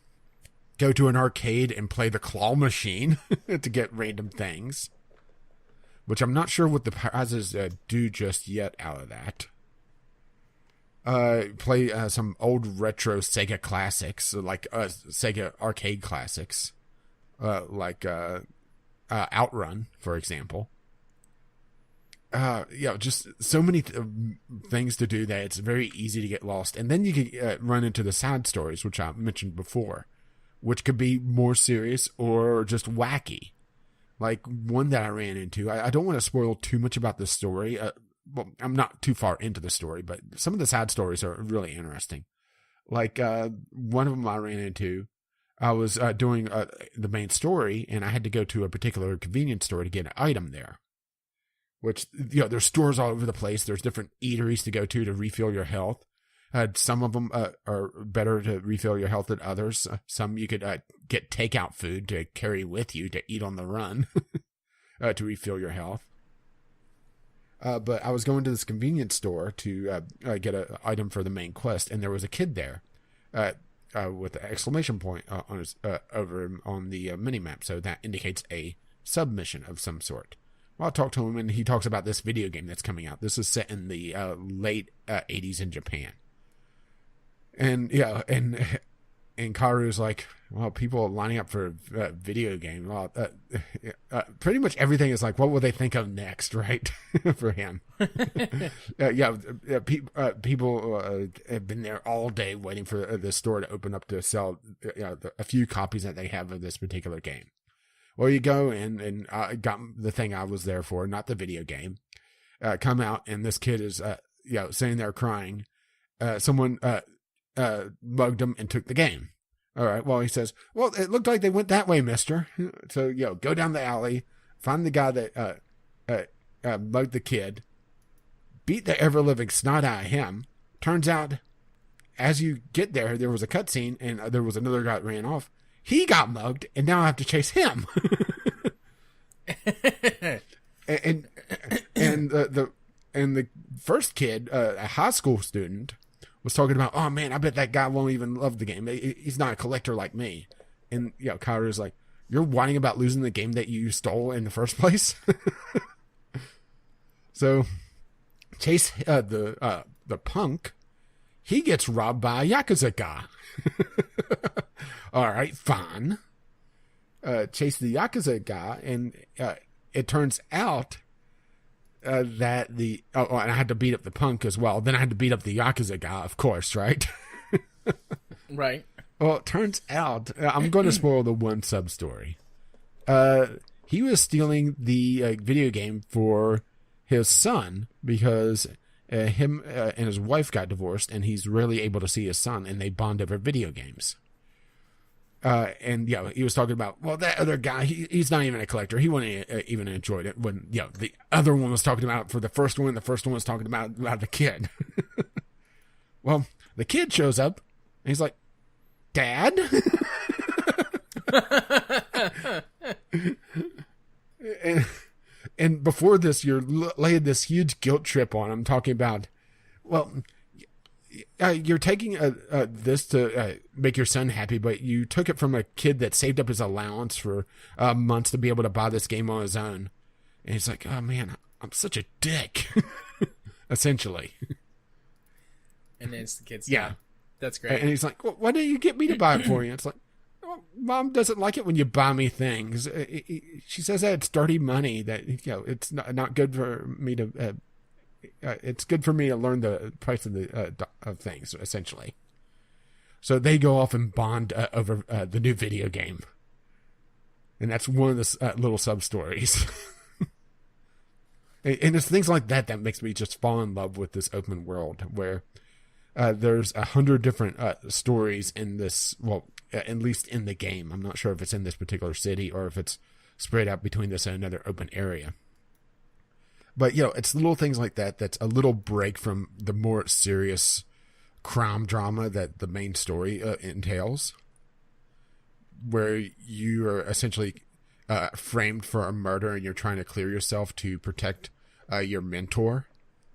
Go to an arcade and play the claw machine to get random things. Which I'm not sure what the prizes do just yet out of that. Play some old retro Sega classics, like Sega arcade classics. Like Outrun, for example. Just so many things to do that it's very easy to get lost. And then you can run into the side stories, which I mentioned before, which could be more serious or just wacky. Like one that I ran into, I don't want to spoil too much about the story. Well, I'm not too far into the story, but some of the side stories are really interesting. Like one of them I ran into, I was doing the main story, and I had to go to a particular convenience store to get an item there. Which, there's stores all over the place. There's different eateries to go to refill your health. Some of them are better to refill your health than others. Some you could get takeout food to carry with you to eat on the run to refill your health. But I was going to this convenience store to get an item for the main quest, and there was a kid there with an exclamation point on his over on the minimap, so that indicates a submission of some sort. Well, I talked to him, and he talks about this video game that's coming out. This is set in the late 80s in Japan. And, and Karu's like, well, people are lining up for a video game. Well, pretty much everything is like, what will they think of next, right? For him. People have been there all day waiting for the store to open up to sell a few copies that they have of this particular game. Well, you go in, and I got the thing I was there for, not the video game. Come out, and this kid is, sitting there crying. Someone mugged him and took the game. All right. Well, he says, well, it looked like they went that way, mister. So, go down the alley, find the guy that mugged the kid, beat the ever-living snot out of him. Turns out, as you get there, there was a cutscene, and there was another guy that ran off. He got mugged, and now I have to chase him. and the first kid, a high school student, was talking about, oh man, I bet that guy won't even love the game. He's not a collector like me. And Kaoru's like, you're whining about losing the game that you stole in the first place. So chase the punk he gets robbed by a Yakuza guy. All right, fine. Chase the Yakuza guy, and it turns out that and I had to beat up the punk as well. Then I had to beat up the Yakuza guy, of course, right? Right. Well, it turns out, I'm going to spoil the one sub-story. He was stealing the video game for his son because him and his wife got divorced, and he's rarely able to see his son, and they bond over video games. And he was talking about, well, that other guy, he's not even a collector. He wouldn't even enjoyed it when, the other one was talking about for the first one. The first one was talking about the kid. Well, the kid shows up and he's like, Dad? and before this, you're laying this huge guilt trip on him, talking about, well, you're taking this to make your son happy, but you took it from a kid that saved up his allowance for months to be able to buy this game on his own. And he's like, oh man, I'm such a dick. Essentially. And then it's the kid's yeah. time. That's great. And he's like, well, why didn't you get me to buy it for you? It's like, oh, Mom doesn't like it when you buy me things. She says that it's dirty money, that it's not good for me to... it's good for me to learn the price of of things, essentially. So they go off and bond over the new video game. And that's one of the little sub-stories. And it's things like that makes me just fall in love with this open world, where there's 100 different stories in this, well, at least in the game. I'm not sure if it's in this particular city or if it's spread out between this and another open area. But, it's little things like that that's a little break from the more serious crime drama that the main story entails, where you are essentially framed for a murder and you're trying to clear yourself to protect your mentor.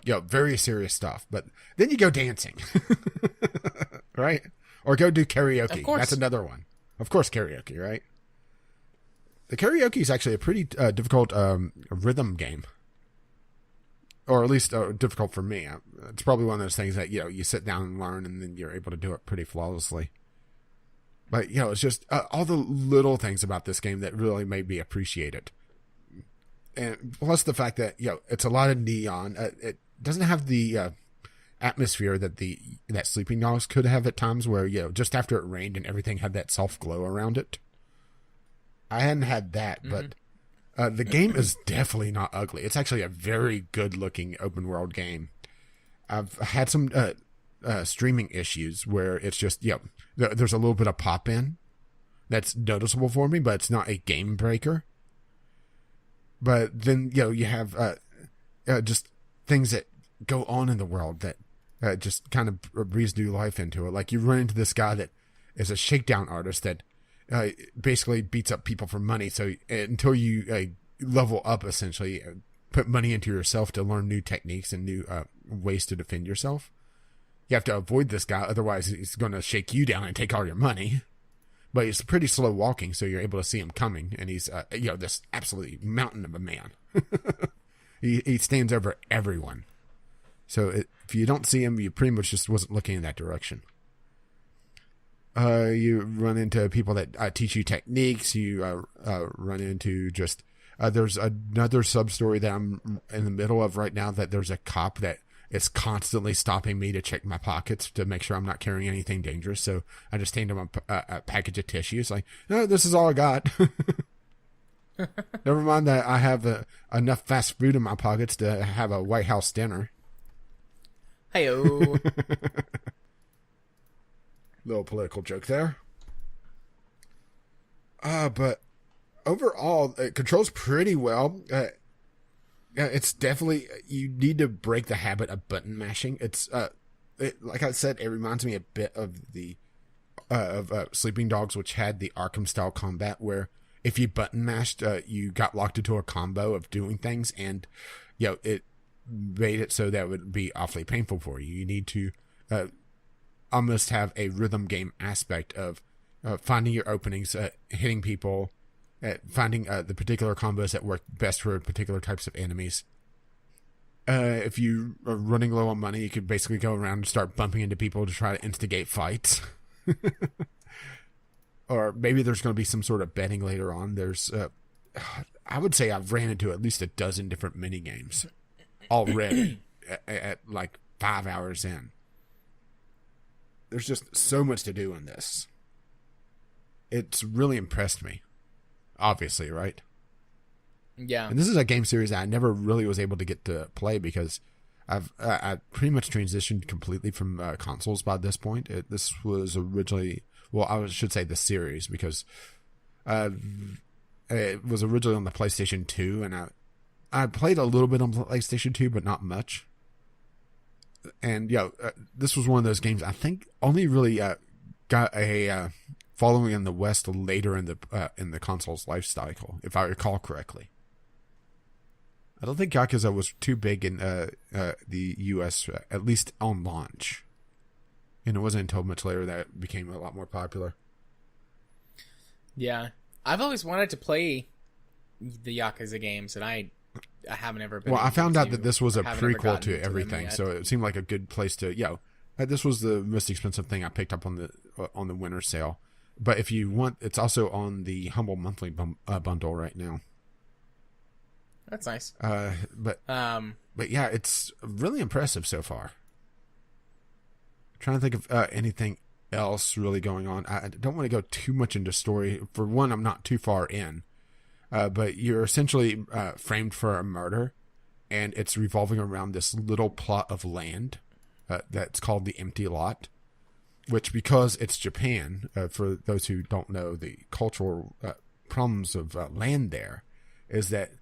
Very serious stuff. But then you go dancing, right? Or go do karaoke. Of course. That's another one. Of course, karaoke, right? The karaoke is actually a pretty difficult rhythm game. Or at least difficult for me. It's probably one of those things that, you sit down and learn and then you're able to do it pretty flawlessly. But, it's just all the little things about this game that really made me appreciate it. And plus the fact that, it's a lot of neon. It doesn't have the atmosphere that Sleeping Dogs could have at times where, just after it rained and everything had that soft glow around it. I hadn't had that, but... the game is definitely not ugly. It's actually a very good-looking open-world game. I've had some streaming issues where it's just, there's a little bit of pop-in that's noticeable for me, but it's not a game breaker. But then, you have just things that go on in the world that just kind of breathes new life into it. Like you run into this guy that is a shakedown artist that basically beats up people for money. So until you level up, essentially, put money into yourself to learn new techniques and new ways to defend yourself, you have to avoid this guy. Otherwise, he's going to shake you down and take all your money. But he's pretty slow walking, so you're able to see him coming. And he's, this absolutely mountain of a man. He stands over everyone. So if you don't see him, you pretty much just wasn't looking in that direction. You run into people that teach you techniques. You run into just... there's another sub-story that I'm in the middle of right now, that there's a cop that is constantly stopping me to check my pockets to make sure I'm not carrying anything dangerous. So I just hand him a package of tissues. Like, no, this is all I got. Never mind that I have enough fast food in my pockets to have a White House dinner. Hey-o. Little political joke there. But overall, it controls pretty well. It's definitely, you need to break the habit of button mashing. It's like I said, it reminds me a bit of the Sleeping Dogs, which had the Arkham style combat where if you button mashed, you got locked into a combo of doing things, and it made it so that it would be awfully painful for you. You need to almost have a rhythm game aspect of finding your openings, hitting people, finding the particular combos that work best for particular types of enemies. if you are running low on money, you could basically go around and start bumping into people to try to instigate fights. Or maybe there's going to be some sort of betting later on. There's, I would say I've ran into at least a dozen different mini games already at like 5 hours in. There's just so much to do in this. It's really impressed me. Obviously, right? Yeah. And this is a game series that I never really was able to get to play because I pretty much transitioned completely from consoles by this point. This was originally, well, I should say the series, because it was originally on the PlayStation 2, and I played a little bit on PlayStation 2, but not much. And this was one of those games I think only really got a following in the West later in the console's life cycle, if I recall correctly. I don't think Yakuza was too big in the U.S., at least on launch. And it wasn't until much later that it became a lot more popular. Yeah. I've always wanted to play the Yakuza games, and I haven't ever been. Well, I found out that this was a haven't ever prequel gotten to into everything, them yet. so it seemed like a good place to, this was the most expensive thing I picked up on the winter sale. But if you want, it's also on the Humble Monthly bundle right now. That's nice. But yeah, it's really impressive so far. Trying to think of anything else really going on. I don't want to go too much into story. For one, I'm not too far in. But you're essentially framed for a murder, and it's revolving around this little plot of land that's called the Empty Lot, which, because it's Japan, for those who don't know the cultural problems of land there, is that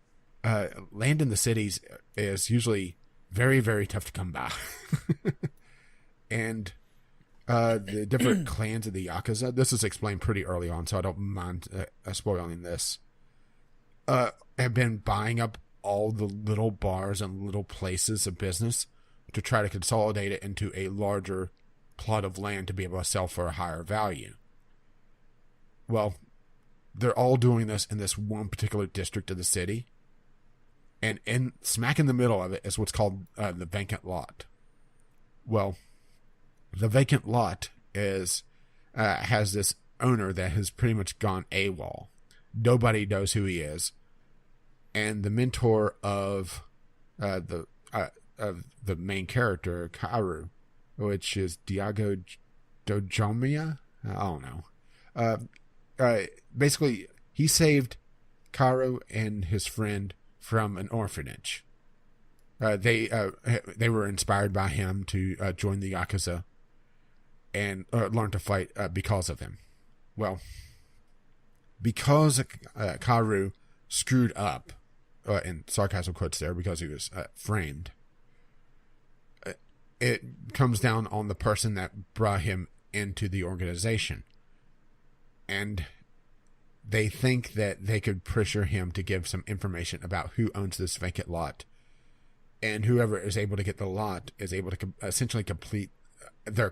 land in the cities is usually very, very tough to come by. And the different clans of the Yakuza, this is explained pretty early on, so I don't mind spoiling this, have been buying up all the little bars and little places of business to try to consolidate it into a larger plot of land to be able to sell for a higher value. Well, they're all doing this in this one particular district of the city. And smack in the middle of it is what's called the vacant lot. Well, the vacant lot has this owner that has pretty much gone AWOL. Nobody knows who he is. And the mentor of the main character, Kaoru, which is Diago Dojomia? I don't know. Basically, he saved Kaoru and his friend from an orphanage. They were inspired by him to join the Yakuza and learn to fight because of him. Well, because Kaoru screwed up, in sarcasm quotes there, because he was framed, it comes down on the person that brought him into the organization. And they think that they could pressure him to give some information about who owns this vacant lot. And whoever is able to get the lot is able to essentially complete their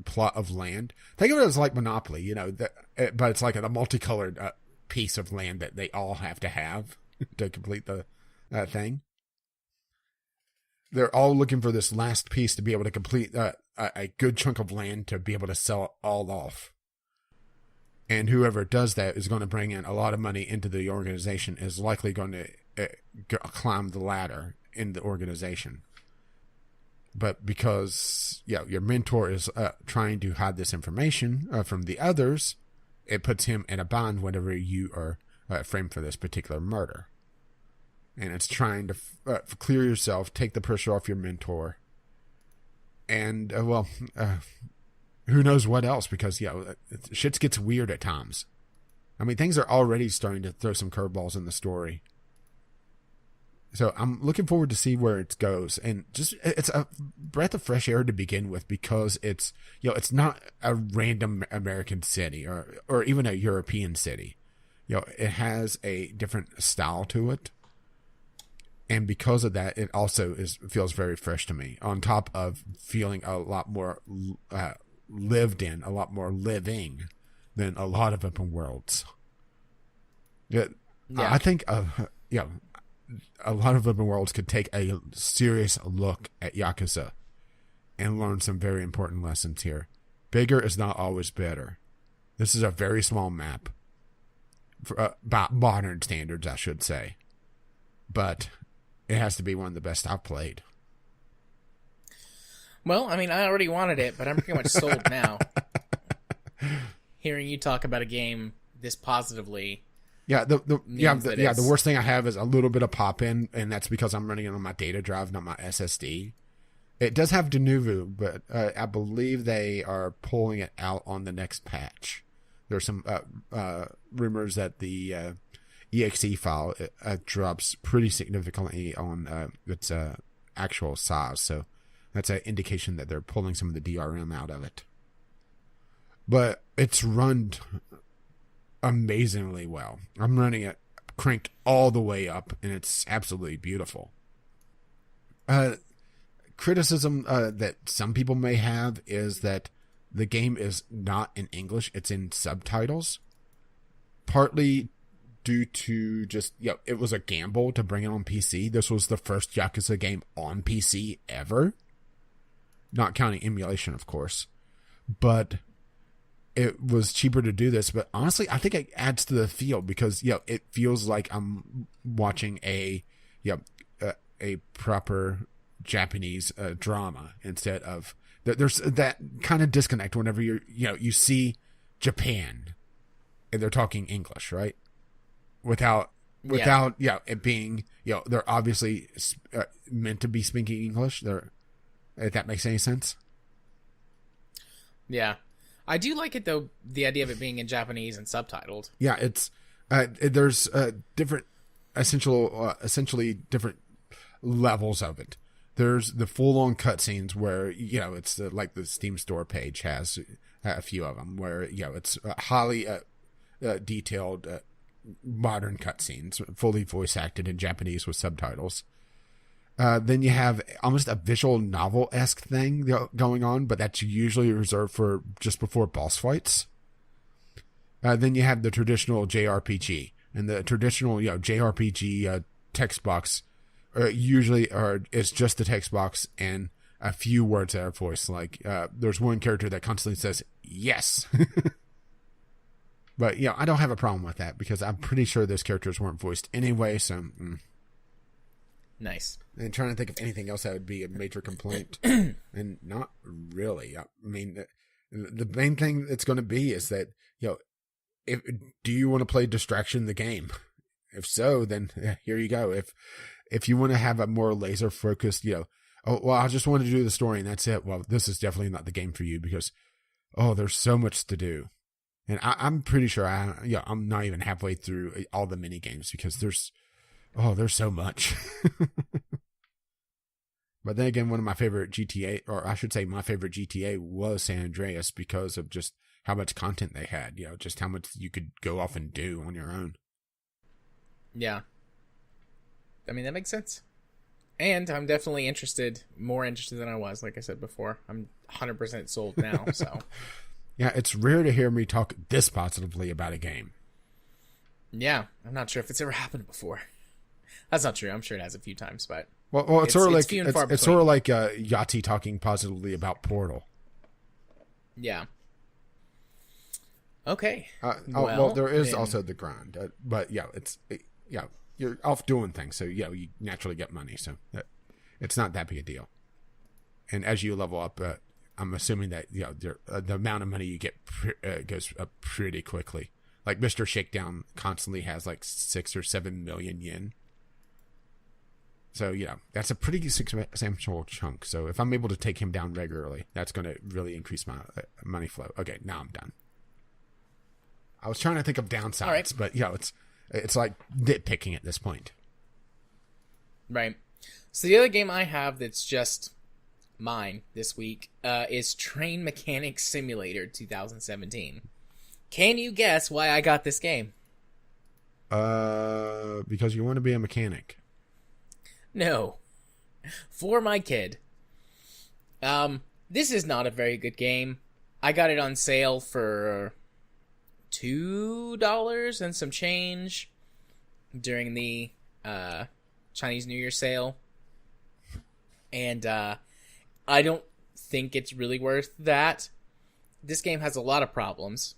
plot of land. Think of it as like Monopoly, but it's like a multicolored piece of land that they all have to have to complete the thing. They're all looking for this last piece to be able to complete a good chunk of land to be able to sell it all off. And whoever does that is going to bring in a lot of money into the organization, is likely going to climb the ladder in the organization. But because your mentor is trying to hide this information from the others, it puts him in a bind whenever you are framed for this particular murder. And it's trying to clear yourself, take the pressure off your mentor, and who knows what else, because shit gets weird at times. I mean, things are already starting to throw some curveballs in the story. So I'm looking forward to see where it goes, and just it's a breath of fresh air to begin with, because it's not a random American city or even a European city. It has a different style to it, and because of that, it also feels very fresh to me. On top of feeling a lot more lived in, a lot more living than a lot of open worlds. Yeah. I think a lot of open worlds could take a serious look at Yakuza and learn some very important lessons here. Bigger is not always better. This is a very small map, by modern standards, I should say. But it has to be one of the best I've played. Well, I mean, I already wanted it, but I'm pretty much sold now. Hearing you talk about a game this positively. Yeah, the worst thing I have is a little bit of pop-in, and that's because I'm running it on my data drive, not my SSD. It does have Denuvo, but I believe they are pulling it out on the next patch. There's some rumors that the exe file drops pretty significantly on its actual size, so that's an indication that they're pulling some of the DRM out of it. But it's run amazingly well. I'm running it cranked all the way up, and it's absolutely beautiful. Criticism that some people may have is that the game is not in English, it's in subtitles. Partly due to just, it was a gamble to bring it on PC. This was the first Yakuza game on PC ever. Not counting emulation, of course. But it was cheaper to do this. But honestly, I think it adds to the feel because, it feels like I'm watching a proper Japanese drama instead of... There's that kind of disconnect whenever you see Japan and they're talking English, right? Without it being, they're obviously meant to be speaking English. If that makes any sense. Yeah. I do like it, though, the idea of it being in Japanese and subtitled. Yeah, it's there's different, essentially different levels of it. There's the full-on cutscenes where, it's like the Steam store page has a few of them where, it's highly detailed modern cutscenes, fully voice-acted in Japanese with subtitles. Then you have almost a visual novel-esque thing going on, but that's usually reserved for just before boss fights. Then you have the traditional JRPG, and the traditional JRPG text box it's just the text box and a few words that are voiced. Like there's one character that constantly says yes. But I don't have a problem with that because I'm pretty sure those characters weren't voiced anyway. So nice. And trying to think of anything else that would be a major complaint, and not really. I mean, the main thing that's going to be is that do you want to play Distraction the game? If so, then here you go. If you want to have a more laser focused, I just want to do the story and that's it. Well, this is definitely not the game for you because, there's so much to do. And I'm pretty sure I'm not even halfway through all the mini games because there's so much. But then again, one of my favorite GTA, or I should say my favorite GTA was San Andreas because of just how much content they had, just how much you could go off and do on your own. Yeah. I mean, that makes sense. And I'm definitely more interested than I was, like I said before. I'm 100% sold now, so. Yeah, it's rare to hear me talk this positively about a game. Yeah, I'm not sure if it's ever happened before. That's not true. I'm sure it has a few times, but... Well, it's sort of like Yahtzee talking positively about Portal. Yeah. Okay. Well, there is also the grind, but you're off doing things, so you naturally get money, so it's not that big a deal. And as you level up, I'm assuming that the amount of money you get goes up pretty quickly. Like Mr. Shakedown constantly has like 6 or 7 million yen. So that's a pretty substantial chunk. So if I'm able to take him down regularly, that's going to really increase my money flow. Okay, now I'm done. I was trying to think of downsides, right. But it's like nitpicking at this point. Right. So the other game I have that's just mine this week is Train Mechanic Simulator 2017. Can you guess why I got this game? Because you want to be a mechanic. No. For my kid. This is not a very good game. I got it on sale for $2 and some change during the Chinese New Year sale. And I don't think it's really worth that. This game has a lot of problems.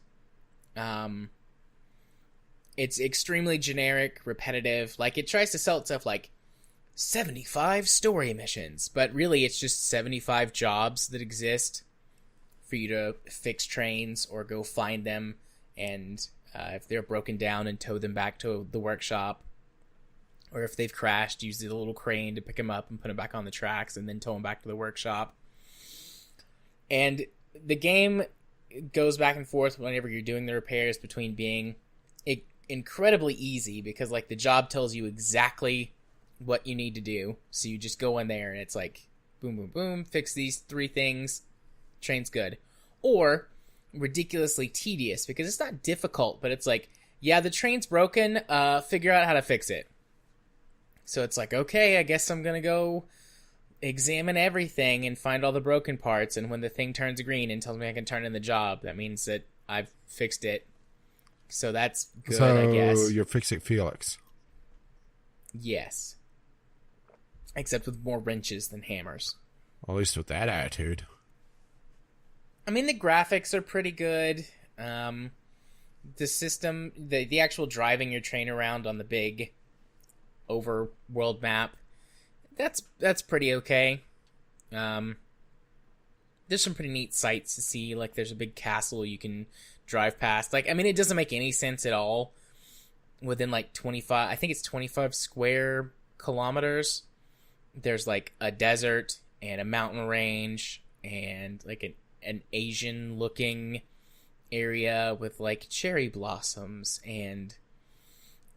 It's extremely generic, repetitive. Like, it tries to sell itself like 75 story missions, but really it's just 75 jobs that exist for you to fix trains or go find them, and if they're broken down, and tow them back to the workshop, or if they've crashed, use the little crane to pick them up and put them back on the tracks and then tow them back to the workshop. And the game goes back and forth whenever you're doing the repairs between being incredibly easy, because like the job tells you exactly what you need to do, so you just go in there and it's like boom boom boom, fix these 3 things, train's good. Or ridiculously tedious, because it's not difficult, but it's like, yeah, the train's broken, figure out how to fix it. So it's like, okay, I guess I'm gonna go examine everything and find all the broken parts, and when the thing turns green and tells me I can turn in the job, that means that I've fixed it. So that's good, I guess. So you're fixing Felix. Yes. Except with more wrenches than hammers. At least with that attitude. I mean, the graphics are pretty good. The system, the actual driving your train around on the big overworld map, that's pretty okay. There's some pretty neat sights to see. Like, there's a big castle you can drive past. Like, I mean, it doesn't make any sense at all. Within like 25, I think it's 25 square kilometers, there's like a desert and a mountain range and like an Asian looking area with like cherry blossoms and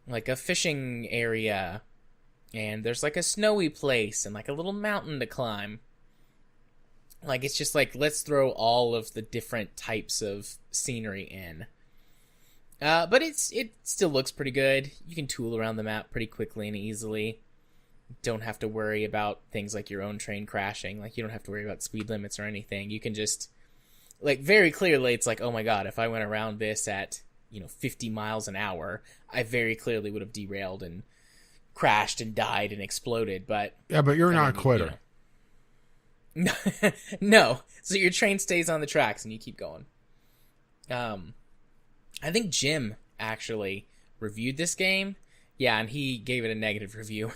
like a fishing area, and there's like a snowy place and like a little mountain to climb. Like, it's just like, let's throw all of the different types of scenery in. But it still looks pretty good. You can tool around the map pretty quickly and easily. Don't have to worry about things like your own train crashing. Like, you don't have to worry about speed limits or anything. You can just, like, very clearly, it's like, oh my god, if I went around this at, 50 miles an hour, I very clearly would have derailed and crashed and died and exploded. But yeah, but you're not a quitter. No. So your train stays on the tracks and you keep going. I think Jim actually reviewed this game. Yeah, and he gave it a negative review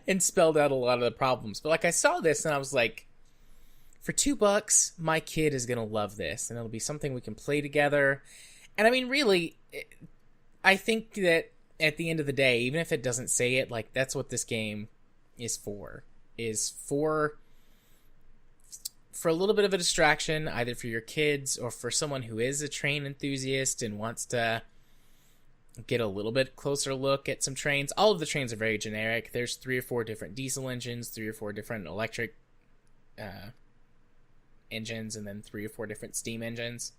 and spelled out a lot of the problems. But like, I saw this and I was like, for $2, my kid is going to love this, and it'll be something we can play together. And I mean, really, I think that at the end of the day, even if it doesn't say it, like, that's what this game is for a little bit of a distraction, either for your kids or for someone who is a train enthusiast and wants to get a little bit closer look at some trains. All of the trains are very generic. There's 3 or 4 different diesel engines, 3 or 4 different electric engines, and then 3 or 4 different steam engines.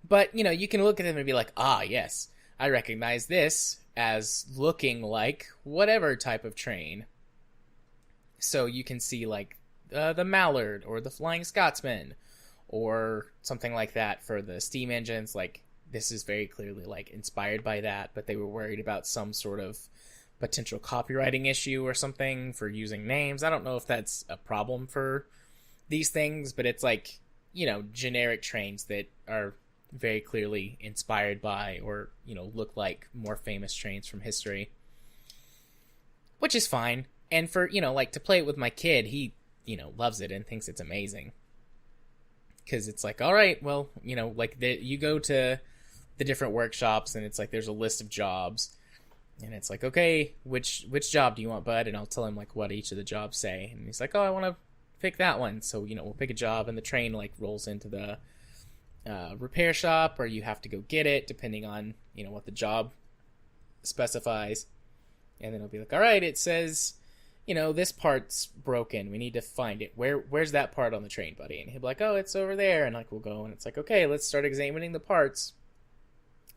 But, you can look at them and be like, ah, yes, I recognize this as looking like whatever type of train. So you can see, like, the Mallard or the Flying Scotsman or something like that for the steam engines. Like, this is very clearly like inspired by that, but they were worried about some sort of potential copywriting issue or something for using names. I don't know if that's a problem for these things, but it's like, generic trains that are very clearly inspired by or, look like more famous trains from history, which is fine. And for, like, to play it with my kid, he loves it and thinks it's amazing. Because it's like, all right, well, like, you go to the different workshops and it's like there's a list of jobs. And it's like, okay, which job do you want, bud? And I'll tell him, like, what each of the jobs say. And he's like, oh, I want to pick that one. So, we'll pick a job, and the train, like, rolls into the repair shop, or you have to go get it, depending on, what the job specifies. And then it'll be like, all right, it says, this part's broken. We need to find it. Where's that part on the train, buddy? And he'll be like, oh, it's over there. And, like, we'll go, and it's like, okay, let's start examining the parts.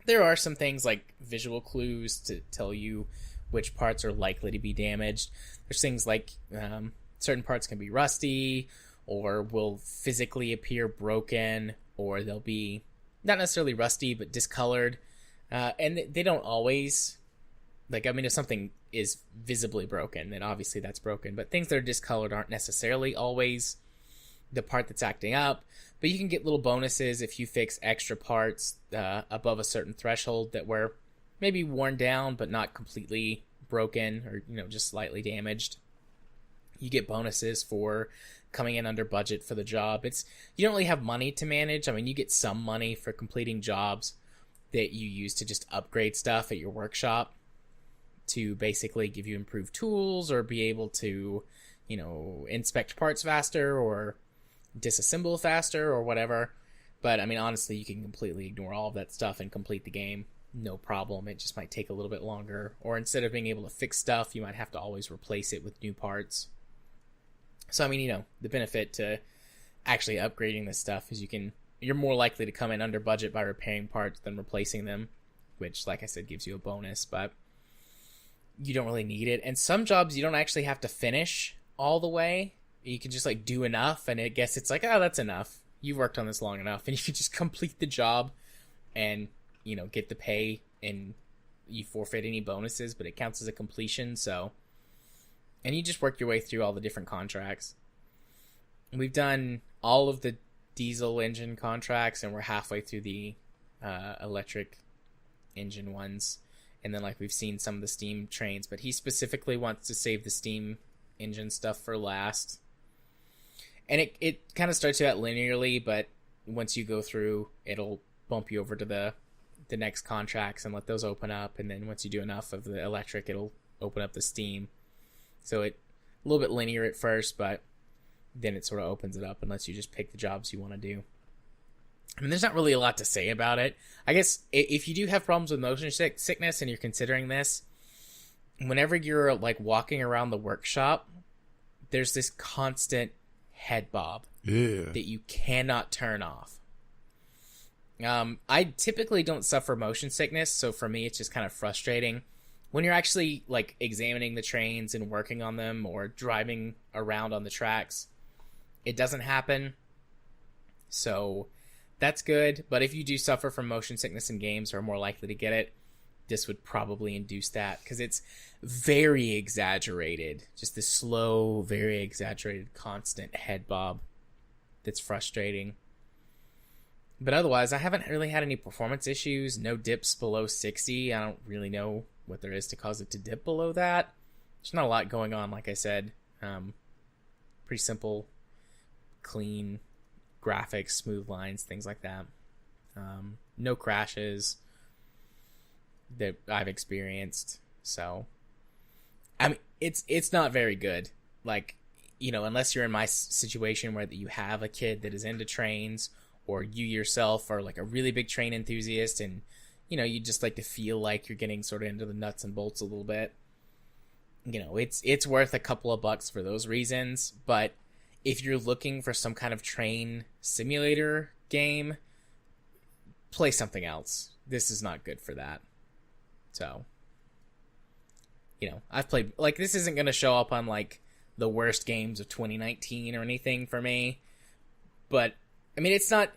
There are some things like visual clues to tell you which parts are likely to be damaged. There's things like certain parts can be rusty or will physically appear broken, or they'll be not necessarily rusty but discolored. And they don't always, like, I mean, if something is visibly broken, then obviously that's broken. But things that are discolored aren't necessarily always the part that's acting up. But you can get little bonuses if you fix extra parts above a certain threshold that were maybe worn down but not completely broken, or just slightly damaged. You get bonuses for coming in under budget for the job. You don't really have money to manage. I mean, you get some money for completing jobs that you use to just upgrade stuff at your workshop to basically give you improved tools or be able to, inspect parts faster or disassemble faster or whatever. But I mean, honestly, you can completely ignore all of that stuff and complete the game. No problem. It just might take a little bit longer. Or instead of being able to fix stuff, you might have to always replace it with new parts. So, I mean, the benefit to actually upgrading this stuff is you're more likely to come in under budget by repairing parts than replacing them, which, like I said, gives you a bonus, but you don't really need it. And some jobs you don't actually have to finish all the way. You can just do enough, and I guess it's oh, that's enough. You've worked on this long enough, and you can just complete the job and, get the pay, and you forfeit any bonuses, but it counts as a completion. So, and you just work your way through all the different contracts. We've done all of the diesel engine contracts, and we're halfway through the electric engine ones. And then we've seen some of the steam trains, but he specifically wants to save the steam engine stuff for last. And it kind of starts you out linearly, but once you go through, it'll bump you over to the next contracts and let those open up. And then once you do enough of the electric, it'll open up the steam. So a little bit linear at first, but then it sort of opens it up and lets you just pick the jobs you want to do. I mean, there's not really a lot to say about it. I guess if you do have problems with motion sickness and you're considering this, whenever you're walking around the workshop, there's this constant head bob that you cannot turn off. I typically don't suffer motion sickness, so for me it's just kind of frustrating. When you're actually examining the trains and working on them or driving around on the tracks, it doesn't happen. So that's good. But if you do suffer from motion sickness in games or are more likely to get it, this would probably induce that, because it's very exaggerated. Just this slow, very exaggerated, constant head bob that's frustrating. But otherwise, I haven't really had any performance issues. No dips below 60. I don't really know what there is to cause it to dip below that. There's not a lot going on, like I said. Pretty simple, clean graphics, smooth lines, things like that. No crashes that I've experienced. So, I mean, it's not very good. Unless you're in my situation where you have a kid that is into trains, or you yourself are a really big train enthusiast, and you just like to feel like you're getting sort of into the nuts and bolts a little bit. It's worth a couple of bucks for those reasons. But if you're looking for some kind of train simulator game, play something else. This is not good for that. So, I've played, this isn't going to show up on the worst games of 2019 or anything for me. But I mean, it's not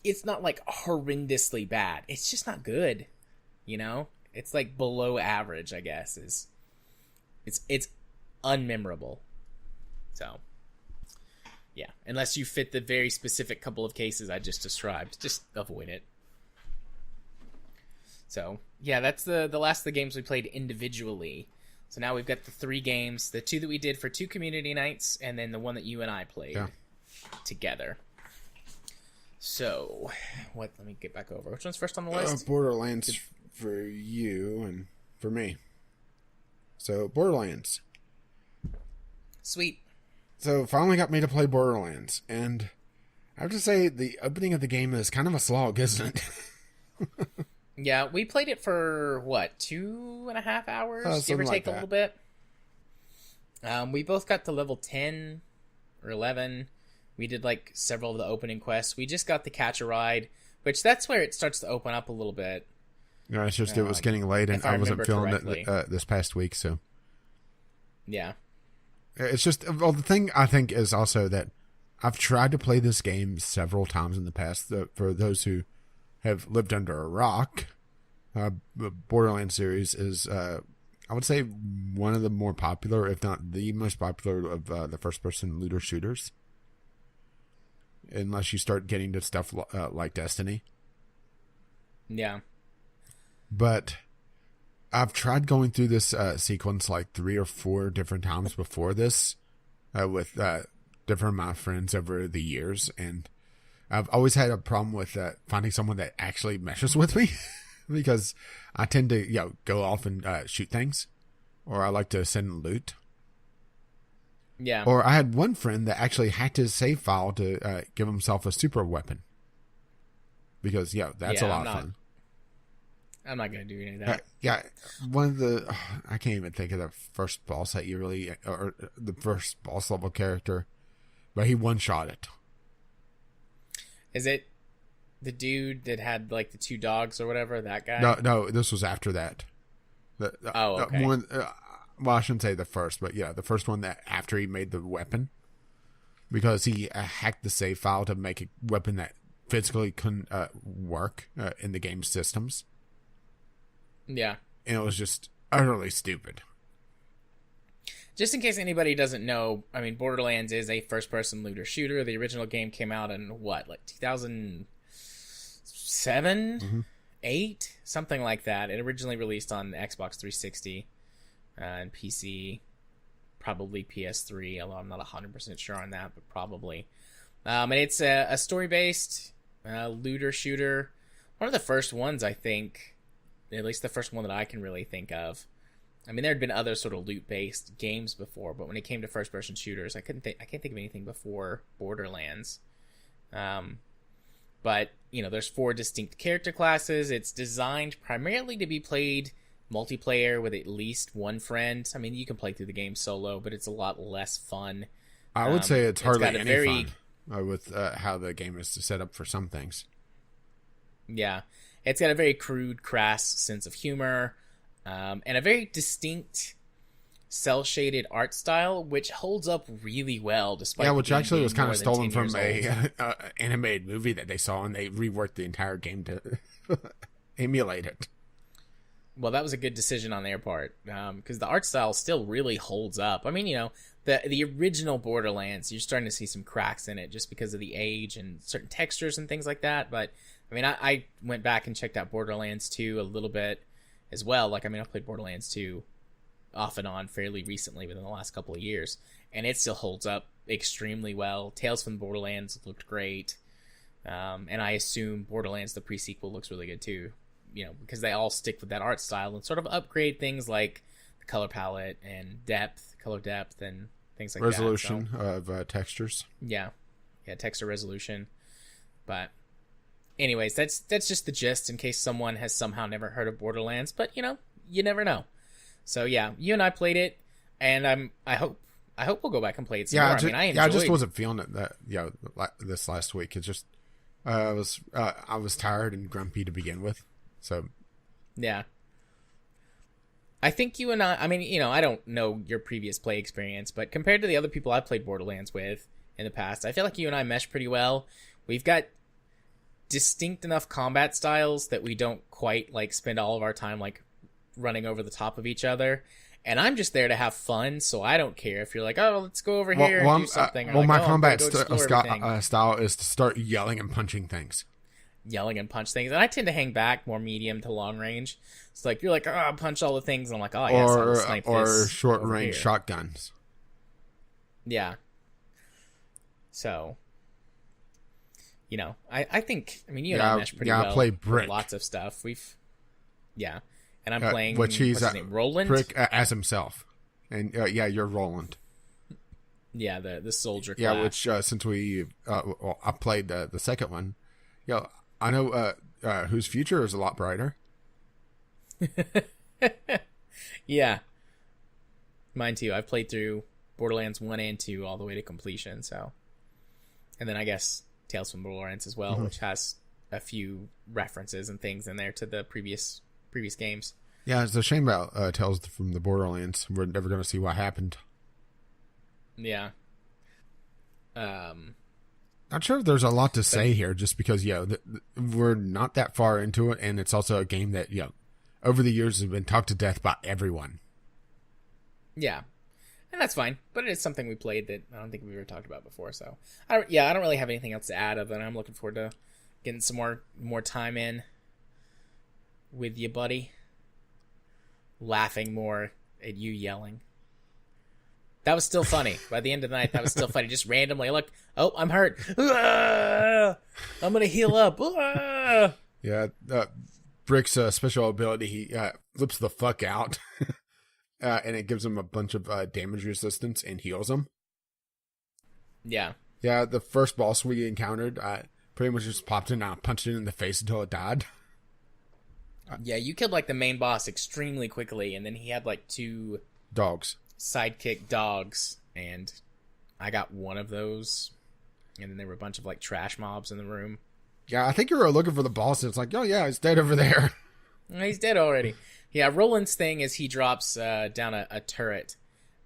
horrendously bad. It's just not good. It's below average, I guess. It's unmemorable. So, yeah, unless you fit the very specific couple of cases I just described, just avoid it. So, yeah, that's the last of the games we played individually. So now we've got the 3 games, the 2 that we did for 2 community nights, and then the one that you and I played together. So, let me get back over. Which one's first on the list? Borderlands for you and for me. So, Borderlands. Sweet. So, finally got me to play Borderlands. And I have to say, the opening of the game is kind of a slog, isn't it? Yeah, we played it for, 2.5 hours? Give or take a little bit. We both got to level 10 or 11. We did several of the opening quests. We just got the Catch a Ride, which that's where it starts to open up a little bit. No, it's just it was getting late, and I wasn't feeling it this past week, so. Yeah. It's just, the thing I think is also that I've tried to play this game several times in the past. For those who have lived under a rock, the Borderlands series is, I I would say one of the more popular, if not the most popular, of the first-person looter shooters. Unless you start getting to stuff like Destiny. Yeah. But I've tried going through this sequence like 3 or 4 different times before this with different amount of friends over the years, and I've always had a problem with finding someone that actually meshes with me because I tend to go off and shoot things, or I like to send loot. Yeah. Or I had one friend that actually hacked his save file to give himself a super weapon. Because, that's a lot of fun. I'm not going to do any of that. One of the... I can't even think of the first boss that you really... Or the first boss level character. But he one-shot it. Is it the dude that had, like, the 2 dogs or whatever? That guy? No, this was after that. Okay. Well, I shouldn't say the first, but the first one that after he made the weapon, because he hacked the save file to make a weapon that physically couldn't work in the game systems. Yeah. And it was just utterly stupid. Just in case anybody doesn't know, I mean, Borderlands is a first-person looter shooter. The original game came out in, 2007? Mm-hmm. 8? Something like that. It originally released on the Xbox 360. And PC, probably PS3, although I'm not 100% sure on that, but probably. And it's a story-based looter shooter. One of the first ones, I think, at least the first one that I can really think of. I mean, there had been other sort of loot-based games before, but when it came to first-person shooters, I can't think of anything before Borderlands. But, there's 4 distinct character classes. It's designed primarily to be played multiplayer with at least one friend. I mean, you can play through the game solo, but it's a lot less fun. I would say it's hardly any fun with how the game is set up for some things. Yeah. It's got a very crude, crass sense of humor, and a very distinct cel-shaded art style, which holds up really well despite which actually was kind of stolen from a animated movie that they saw, and they reworked the entire game to emulate it. Well, that was a good decision on their part, because the art style still really holds up. I mean, the original Borderlands, you're starting to see some cracks in it just because of the age and certain textures and things like that. But, I mean, I went back and checked out Borderlands 2 a little bit as well. Like, I mean, I've played Borderlands 2 off and on fairly recently within the last couple of years, and it still holds up extremely well. Tales from Borderlands looked great, and I assume Borderlands, the pre-sequel, looks really good too. Because they all stick with that art style and sort of upgrade things like the color palette and color depth, and things like resolution that. Of textures. Yeah, texture resolution. But anyways, that's just the gist in case someone has somehow never heard of Borderlands. But you never know. So yeah, you and I played it, and I hope we'll go back and play it some more. I enjoyed. I just wasn't feeling it this last week. It's just I was tired and grumpy to begin with. So, yeah. I think you and I mean, I don't know your previous play experience, but compared to the other people I played Borderlands with in the past, I feel like you and I mesh pretty well. We've got distinct enough combat styles that we don't quite, spend all of our time, running over the top of each other. And I'm just there to have fun, so I don't care if you're like, oh, let's go over here and do something. My combat style is to start yelling and punching things. Yelling and punch things, and I tend to hang back more medium to long range. It's like you're like, punch all the things, and I'm like, yes, I'll snipe this or short range shotguns. Yeah. So, I think, you and I mesh pretty well. I play Brick. Lots of stuff. And I'm playing. Which he's what's his name? Roland. Brick as himself, and you're Roland. Yeah, the soldier class. Yeah, which since I played the second one, I know whose future is a lot brighter. Yeah. Mine too. I've played through Borderlands 1 and 2 all the way to completion, so. And then I guess Tales from Borderlands as well, which has a few references and things in there to the previous games. Yeah, it's a shame about Tales from the Borderlands. We're never going to see what happened. Yeah. Not sure if there's a lot to say here, just because we're not that far into it, and it's also a game that over the years has been talked to death by everyone. Yeah. And that's fine, but it is something we played that I don't think we've ever talked about before. So, I don't really have anything else to add other than I'm looking forward to getting some more time in with you, buddy. Laughing more at you yelling. That was still funny. By the end of the night, that was still funny. Just randomly, look, oh, I'm hurt. Ah! I'm gonna heal up. Ah! Yeah, Brick's special ability, he flips the fuck out. And it gives him a bunch of damage resistance and heals him. Yeah. Yeah, the first boss we encountered pretty much just popped in and punched it in the face until it died. Yeah, you killed like the main boss extremely quickly, and then he had like 2 dogs, sidekick dogs, and I got one of those, and then there were a bunch of like trash mobs in the room. Yeah, I think you were looking for the boss, and it's like, oh yeah, he's dead over there. He's dead already. Yeah, Roland's thing is he drops down a turret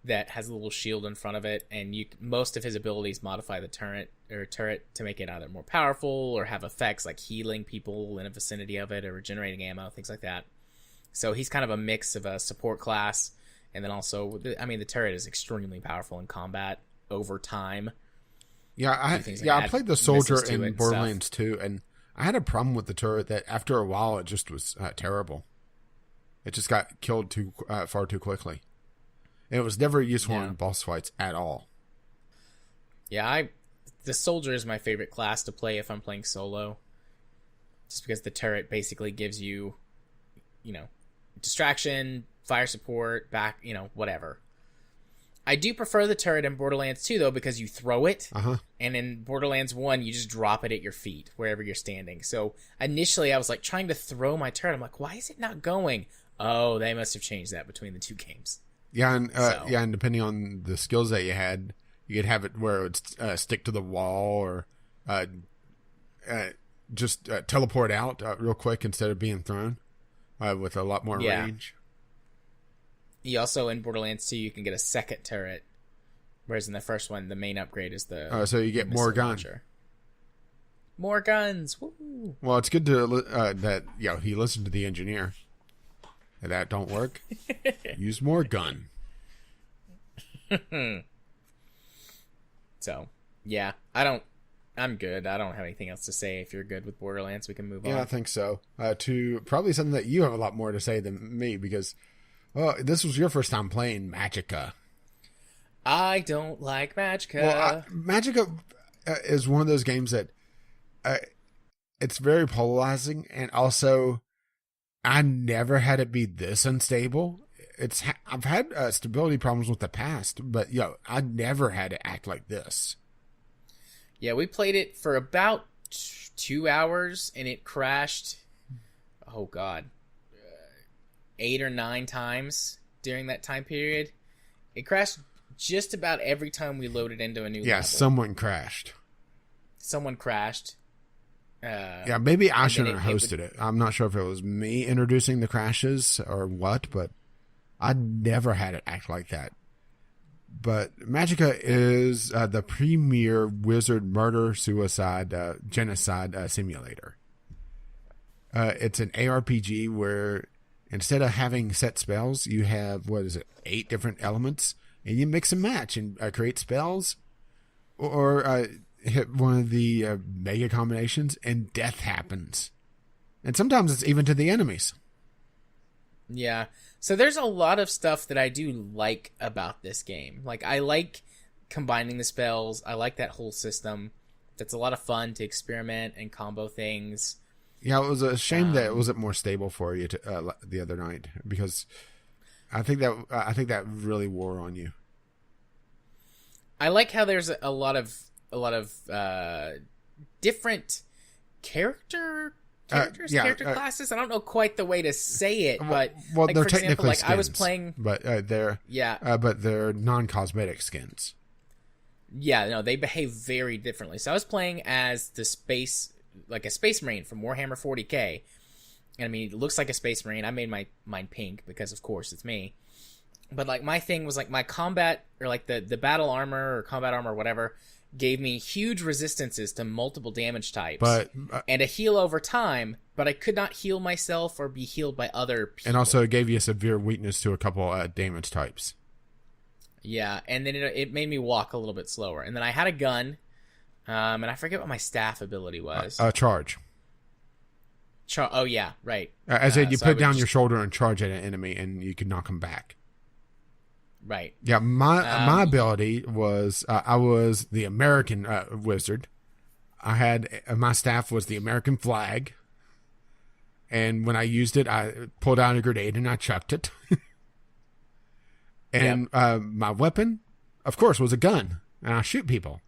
that has a little shield in front of it, and most of his abilities modify the turret to make it either more powerful or have effects like healing people in a vicinity of it or regenerating ammo, things like that. So he's kind of a mix of a support class, and then also, I mean, the turret is extremely powerful in combat over time. Yeah, I played the soldier in Borderlands 2, and I had a problem with the turret that after a while it just was terrible. It just got killed far too quickly. And it was never useful in boss fights at all. Yeah, the soldier is my favorite class to play if I'm playing solo. Just because the turret basically gives you, distraction, fire support, back, whatever. I do prefer the turret in Borderlands 2, though, because you throw it. And in Borderlands 1, you just drop it at your feet, wherever you're standing. So initially, I was like trying to throw my turret. I'm like, why is it not going? Oh, they must have changed that between the 2 games. Yeah, and depending on the skills that you had, you could have it where it would stick to the wall or just teleport out real quick instead of being thrown with a lot more range. You also, in Borderlands 2, you can get a second turret, whereas in the first one, the main upgrade is the so you get more guns. More guns! Woo! Well, it's good to that he listened to the engineer. If that don't work, use more gun. So, yeah, I'm good. I don't have anything else to say. If you're good with Borderlands, we can move on. Yeah, I think so. To probably something that you have a lot more to say than me, because this was your first time playing Magicka. I don't like Magicka. Well, Magicka is one of those games that it's very polarizing, and also I never had it be this unstable. I've had stability problems with the past, but I never had it act like this. Yeah, we played it for about 2 hours, and it crashed. Oh God, 8 or 9 times during that time period. It crashed just about every time we loaded into a new level. Someone crashed. Maybe I shouldn't have hosted it. I'm not sure if it was me introducing the crashes or what, but I never had it act like that. But Magicka is the premier wizard murder, suicide, genocide simulator. It's an ARPG where instead of having set spells, you have, 8 different elements, and you mix and match and create spells, or hit one of the mega combinations, and death happens. And sometimes it's even to the enemies. Yeah. So there's a lot of stuff that I do like about this game. Like, I like combining the spells. I like that whole system. It's a lot of fun to experiment and combo things. Yeah, it was a shame that it wasn't more stable for you the other night, because I think that really wore on you. I like how there's a lot of different character classes. I don't know quite the way to say it, but they're for technically example, skins, I was playing, but they're non-cosmetic skins. Yeah, no, they behave very differently. So I was playing as a space marine from Warhammer 40k, and I mean, it looks like a space marine. I made mine pink because, of course, it's me. But like, my thing was like my combat, or like the battle armor or combat armor or whatever, gave me huge resistances to multiple damage types, and a heal over time, but I could not heal myself or be healed by other people. And also it gave you a severe weakness to a couple damage types. Yeah, and then it made me walk a little bit slower. And then I had a gun, and I forget what my staff ability was. Charge. Oh, yeah, right. As in, you so put down your shoulder and charge at an enemy, and you could knock him back. Right. Yeah, my ability was I was the American wizard. I had my staff was the American flag, and when I used it, I pulled out a grenade and I chucked it. And my weapon, of course, was a gun, and I shoot people.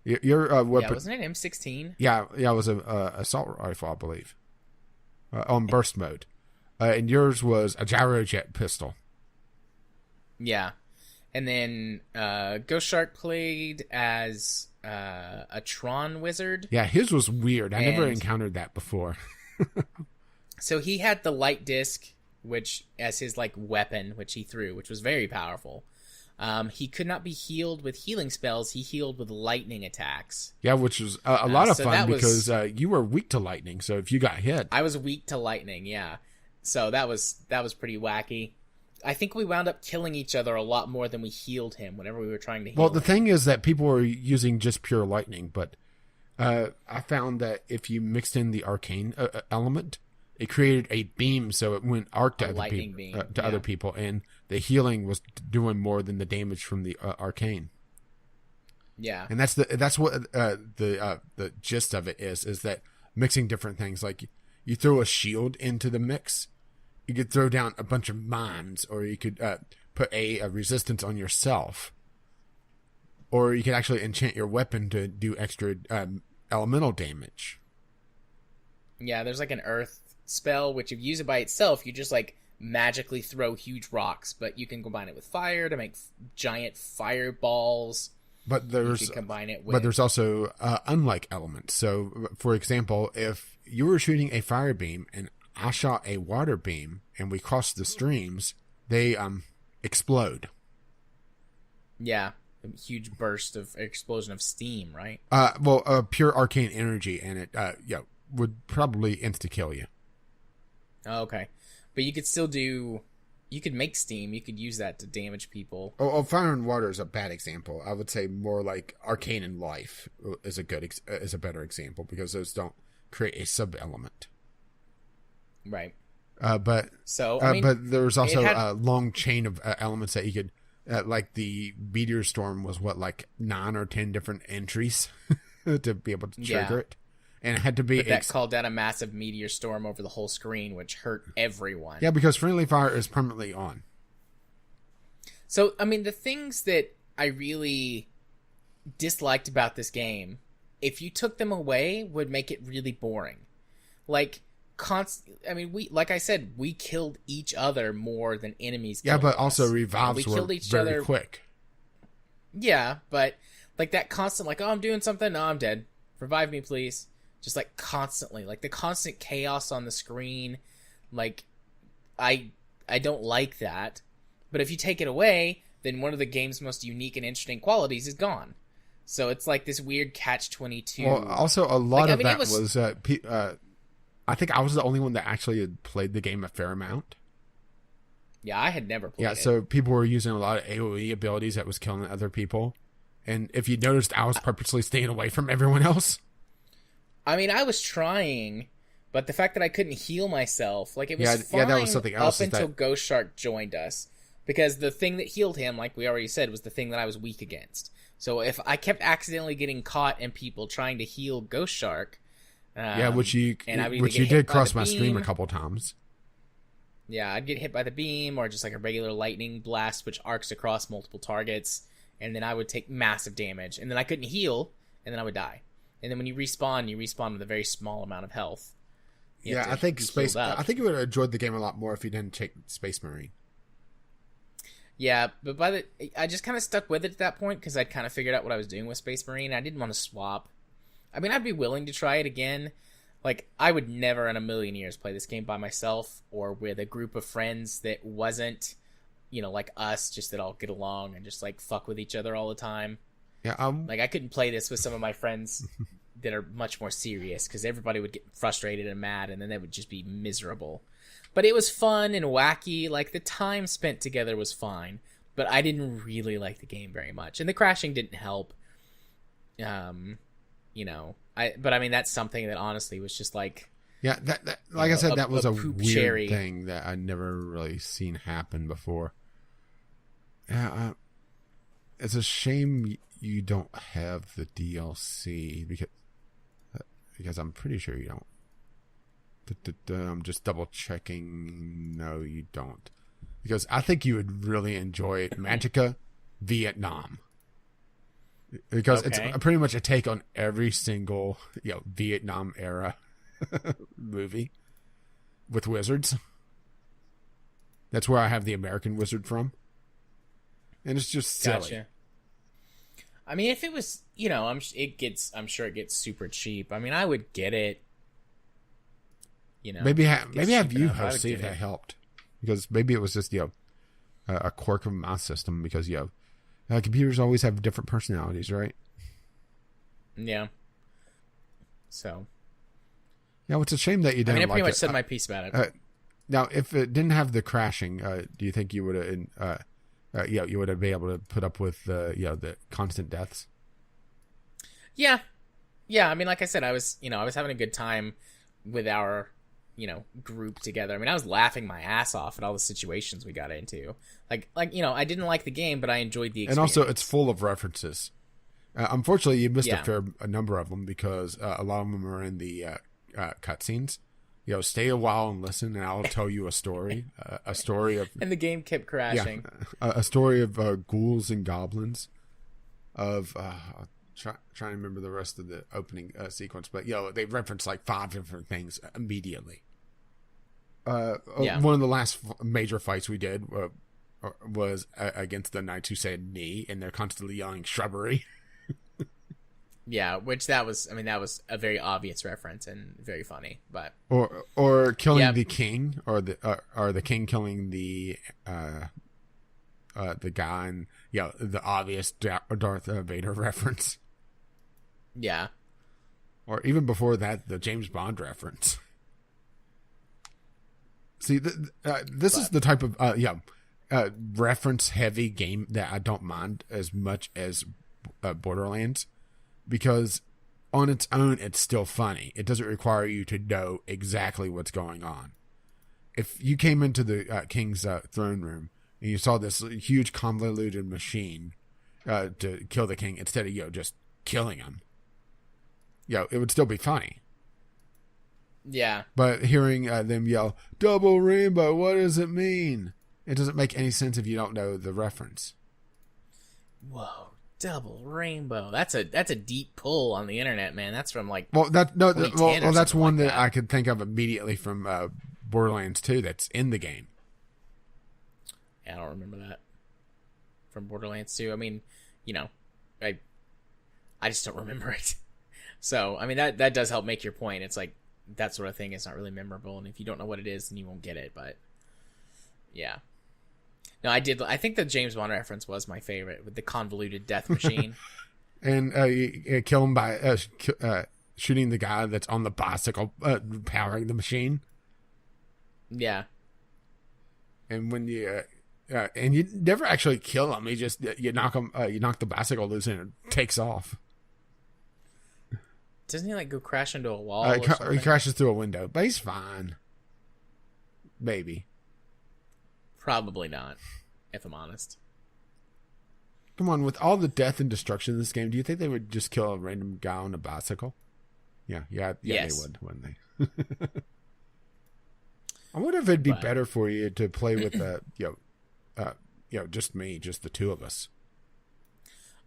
Your weapon, yeah, wasn't it M16? Yeah, it was a assault rifle, I believe, on burst mode, and yours was a gyrojet pistol. Yeah, and then Ghost Shark played as a Tron wizard. Yeah, his was weird. I never encountered that before. So he had the light disc, which as his like weapon, which he threw, which was very powerful. He could not be healed with healing spells. He healed with lightning attacks. Yeah, which was a lot of fun because you were weak to lightning. So if you got hit, I was weak to lightning. Yeah, so that was pretty wacky. I think we wound up killing each other a lot more than we healed him whenever we were trying to heal him. The thing is that people were using just pure lightning, but I found that if you mixed in the arcane element, it created a beam, so it went arc to other people, and the healing was doing more than the damage from the arcane. Yeah, and that's what the gist of it is that mixing different things. Like you throw a shield into the mix, you could throw down a bunch of mines, or you could put a resistance on yourself, or you could actually enchant your weapon to do extra elemental damage. Yeah, there's like an earth spell, which if you use it by itself, you just like magically throw huge rocks, but you can combine it with fire to make giant fireballs. But there's also unlike elements. So, for example, if you were shooting a fire beam and I shot a water beam and we crossed the streams, they explode. Yeah, a huge burst of explosion of steam, right? Pure arcane energy, and it would probably insta kill you. Oh, okay. But you could still you could make steam. You could use that to damage people. Fire and water is a bad example. I would say more like arcane and life is a better example, because those don't create a sub-element. Right. But there's also a long chain of elements that you could, like the meteor storm was 9 or 10 different entries to be able to trigger it. And it had to be... But that called down a massive meteor storm over the whole screen, which hurt everyone. Yeah, because friendly fire is permanently on. So, I mean, the things that I really disliked about this game, if you took them away, would make it really boring. Like, like I said, we killed each other more than enemies killed us. Yeah, but also revives were very quick. Yeah, but like that constant, like, oh, I'm doing something, no, I'm dead. Revive me, please. Just like constantly, like the constant chaos on the screen. Like, I don't like that. But if you take it away, then one of the game's most unique and interesting qualities is gone. So it's like this weird catch-22. Well, also a lot of that was I think I was the only one that actually had played the game a fair amount. Yeah, I had never played it. Yeah, so people were using a lot of AoE abilities that was killing other people. And if you noticed, I was purposely staying away from everyone else. I mean, I was trying, but the fact that I couldn't heal myself, like, it was fine that was something else up until Ghost Shark joined us. Because the thing that healed him, like we already said, was the thing that I was weak against. So if I kept accidentally getting caught in people trying to heal Ghost Shark... which you did cross my stream a couple times. Yeah, I'd get hit by the beam, or just like a regular lightning blast, which arcs across multiple targets, and then I would take massive damage, and then I couldn't heal, and then I would die. And then when you respawn with a very small amount of health. I think you would have enjoyed the game a lot more if you didn't take Space Marine. Yeah, but I just kind of stuck with it at that point, because I'd kind of figured out what I was doing with Space Marine. I didn't want to swap. I mean, I'd be willing to try it again. Like, I would never in a million years play this game by myself or with a group of friends that wasn't, like us, just that all get along and just, like, fuck with each other all the time. Yeah, like, I couldn't play this with some of my friends that are much more serious, because everybody would get frustrated and mad, and then they would just be miserable. But it was fun and wacky. Like, the time spent together was fine. but I didn't really like the game very much, and the crashing didn't help. But I mean, that's something that honestly was just like, yeah, that like I said, that was a poop weird cherry thing that I'd never really seen happen before. Yeah, it's a shame you don't have the DLC because I'm pretty sure you don't. I'm just double checking. No, you don't, because I think you would really enjoy Magicka Vietnam. Because it's pretty much a take on every single Vietnam era movie with wizards. That's where I have the American wizard from, and it's just silly. Gotcha. I mean, if it was, I'm sure it gets super cheap. I mean, I would get it. Maybe have you host, see if that helped, because maybe it was just a quirk of my system, because computers always have different personalities, right? Yeah. So. Yeah, it's a shame that you didn't. I mean, I pretty like much said my piece about it. Now, if it didn't have the crashing, do you think you would have, you would have been able to put up with the constant deaths? Yeah. I mean, like I said, I was having a good time with our, group together. I mean, I was laughing my ass off at all the situations we got into. Like I didn't like the game, but I enjoyed the experience. And also, it's full of references. Unfortunately, you missed a number of them, because a lot of them are in the cutscenes. Stay a while and listen, and I'll tell you a story. A story of... And the game kept crashing. Yeah, a story of ghouls and goblins. Of... trying to remember the rest of the opening sequence, but they reference like 5 different things immediately. One of the last major fights we did was against the knights who said knee, and they're constantly yelling shrubbery. Yeah, which that was a very obvious reference and very funny, but or killing the king, or the king killing the guy, and the obvious Darth Vader reference. Yeah. Or even before that, the James Bond reference. See, this is the type of reference-heavy game that I don't mind as much as Borderlands, because on its own, it's still funny. It doesn't require you to know exactly what's going on. If you came into the king's throne room and you saw this huge convoluted machine to kill the king, instead of just killing him, it would still be funny. Yeah. But hearing them yell, "Double rainbow, what does it mean?" It doesn't make any sense if you don't know the reference. Whoa, double rainbow. That's a deep pull on the internet, man. That's from like that's one that I could think of immediately from Borderlands 2 that's in the game. Yeah, I don't remember that from Borderlands 2. I mean, I just don't remember it. So, I mean, that does help make your point. It's like, that sort of thing is not really memorable, and if you don't know what it is, then you won't get it, but yeah. No, I think the James Bond reference was my favorite, with the convoluted death machine. And you kill him by shooting the guy that's on the bicycle powering the machine. Yeah. And when you never actually kill him, you knock him, you knock the bicycle loose and it takes off. Doesn't he go crash into a wall? He crashes through a window, but he's fine. Maybe. Probably not, if I'm honest. Come on, with all the death and destruction in this game, do you think they would just kill a random guy on a bicycle? Yeah, yes. They would, wouldn't they? I wonder if it'd be better for you to play with just me, just the two of us.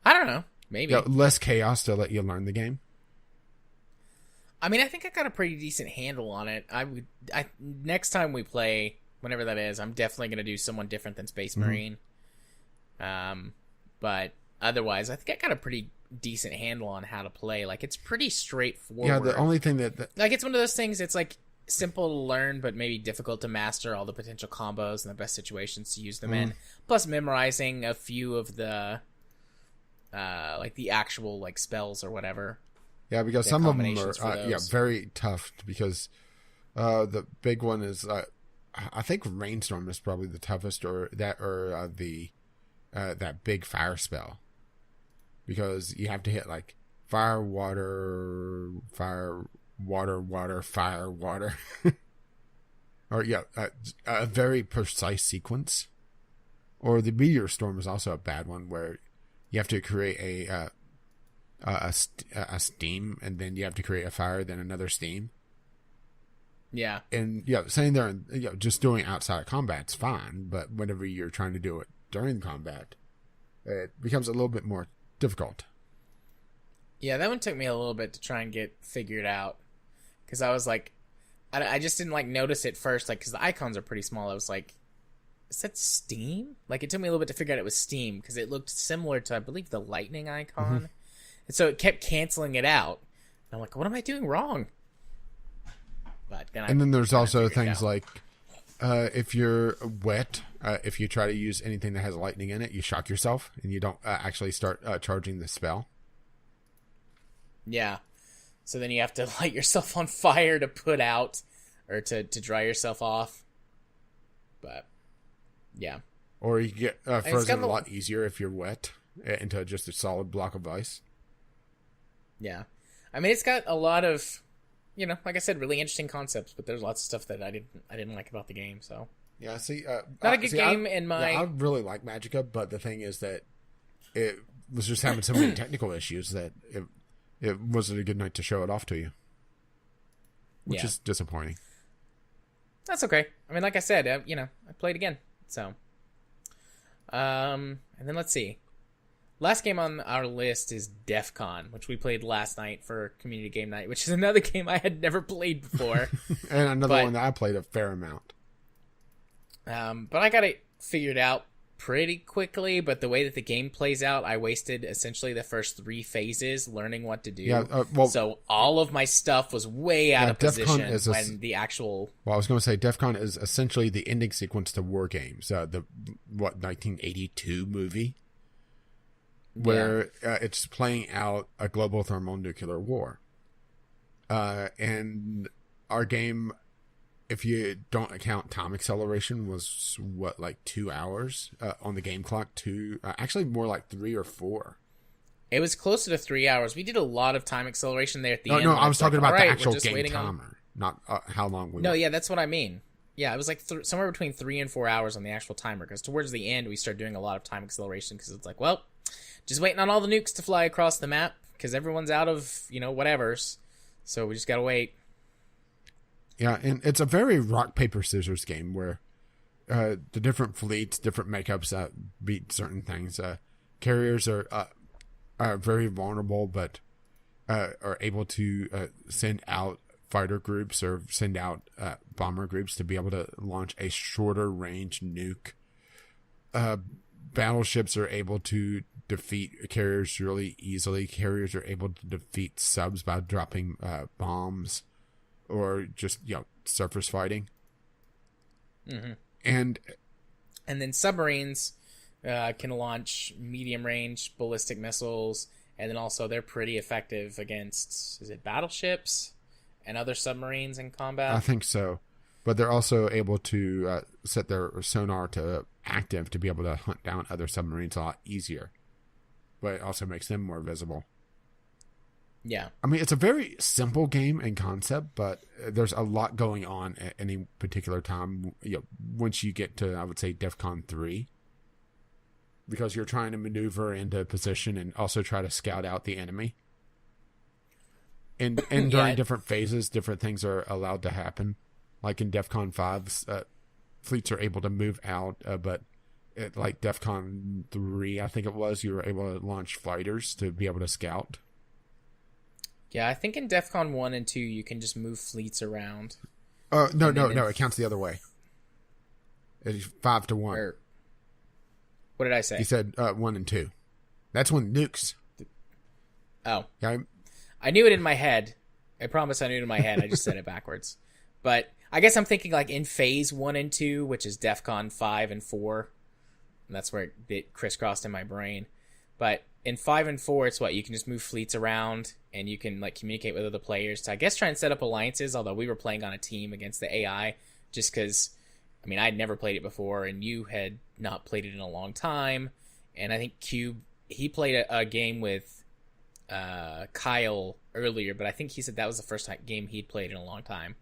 I don't know. Maybe less chaos to let you learn the game. I mean, I think I got a pretty decent handle on it. Next time we play, whenever that is, I'm definitely going to do someone different than Space Marine. But otherwise, I think I got a pretty decent handle on how to play. It's pretty straightforward. Yeah, the only thing that it's one of those things. It's simple to learn, but maybe difficult to master all the potential combos and the best situations to use them in. Plus, memorizing a few of the the actual spells or whatever. Yeah, because some of them are very tough, because the big one is I think Rainstorm is probably the toughest, or the that big fire spell, because you have to hit like fire, water, fire, water, water, fire, water. Or a very precise sequence. Or the meteor storm is also a bad one, where you have to create a steam, and then you have to create a fire, then another steam. Yeah. And sitting there and just doing outside of combat's fine, but whenever you're trying to do it during combat, it becomes a little bit more difficult. Yeah, that one took me a little bit to try and get figured out, because I was like, I just didn't like notice it first, like, because the icons are pretty small. I was like, is that steam? Like, it took me a little bit to figure out it was steam, because it looked similar to, I believe, the lightning icon. Mm-hmm. And so it kept canceling it out. And I'm like, what am I doing wrong? But then there's also things like, if you're wet, if you try to use anything that has lightning in it, you shock yourself, and you don't actually start charging the spell. Yeah. So then you have to light yourself on fire to put out, or to dry yourself off. But, yeah. Or you get frozen a lot easier if you're wet into just a solid block of ice. Yeah. I mean, it's got a lot of, like I said, really interesting concepts, but there's lots of stuff that I didn't like about the game, so. Yeah, see... not a good game in my... Yeah, I really like Magicka, but the thing is that it was just having so many technical issues that it wasn't a good night to show it off to you. Which is disappointing. That's okay. I mean, like I said, I played again, so. And then let's see. Last game on our list is Defcon, which we played last night for community game night, which is another game I had never played before. And another one that I played a fair amount. But I got it figured out pretty quickly, but the way that the game plays out, I wasted essentially the first 3 phases learning what to do. Yeah, so all of my stuff was way out of position when the actual... Well, I was going to say, Defcon is essentially the ending sequence to War Games, the 1982 movie, where it's playing out a global thermonuclear war. And our game, if you don't account time acceleration, was like 2 hours on the game clock? Actually more like 3 or 4. It was closer to 3 hours. We did a lot of time acceleration there at the end. No, I was talking about the actual game timer, not how long we. No, yeah, that's what I mean. Yeah, it was like somewhere between 3 and 4 hours on the actual timer, because towards the end we started doing a lot of time acceleration, because it's like, well, just waiting on all the nukes to fly across the map, because everyone's out of whatevers, so we just gotta wait. Yeah, and it's a very rock, paper, scissors game where the different fleets, different makeups beat certain things. Carriers are very vulnerable, but are able to send out fighter groups or send out bomber groups to be able to launch a shorter range nuke. Battleships are able to defeat carriers really easily. Carriers are able to defeat subs by dropping bombs. Or just, surface fighting. Mm-hmm. And then submarines can launch medium-range ballistic missiles, and then also they're pretty effective against, is it battleships and other submarines in combat? I think so. But they're also able to set their sonar to active to be able to hunt down other submarines a lot easier. But it also makes them more visible. Yeah. I mean, it's a very simple game in concept, but there's a lot going on at any particular time. Once you get to, I would say, Defcon 3, because you're trying to maneuver into position and also try to scout out the enemy. And during different phases, different things are allowed to happen. Like in Defcon 5, fleets are able to move out, but like Defcon 3, I think it was, you were able to launch fighters to be able to scout. Yeah, I think in Defcon 1 and 2, you can just move fleets around. No, it counts the other way. It's 5 to 1. What did I say? You said 1 and 2. That's when nukes. Oh. Yeah, I knew it in my head. I promise I knew it in my head. I just said it backwards. But I guess I'm thinking like in phase 1 and 2, which is Defcon 5 and 4. And that's where it crisscrossed in my brain. But in 5 and 4, it's what? You can just move fleets around, and you can like communicate with other players to, I guess, try and set up alliances, although we were playing on a team against the AI, just because, I mean, I'd never played it before, and you had not played it in a long time, and I think Cube, he played a game with Kyle earlier, but I think he said that was the first game he'd played in a long time.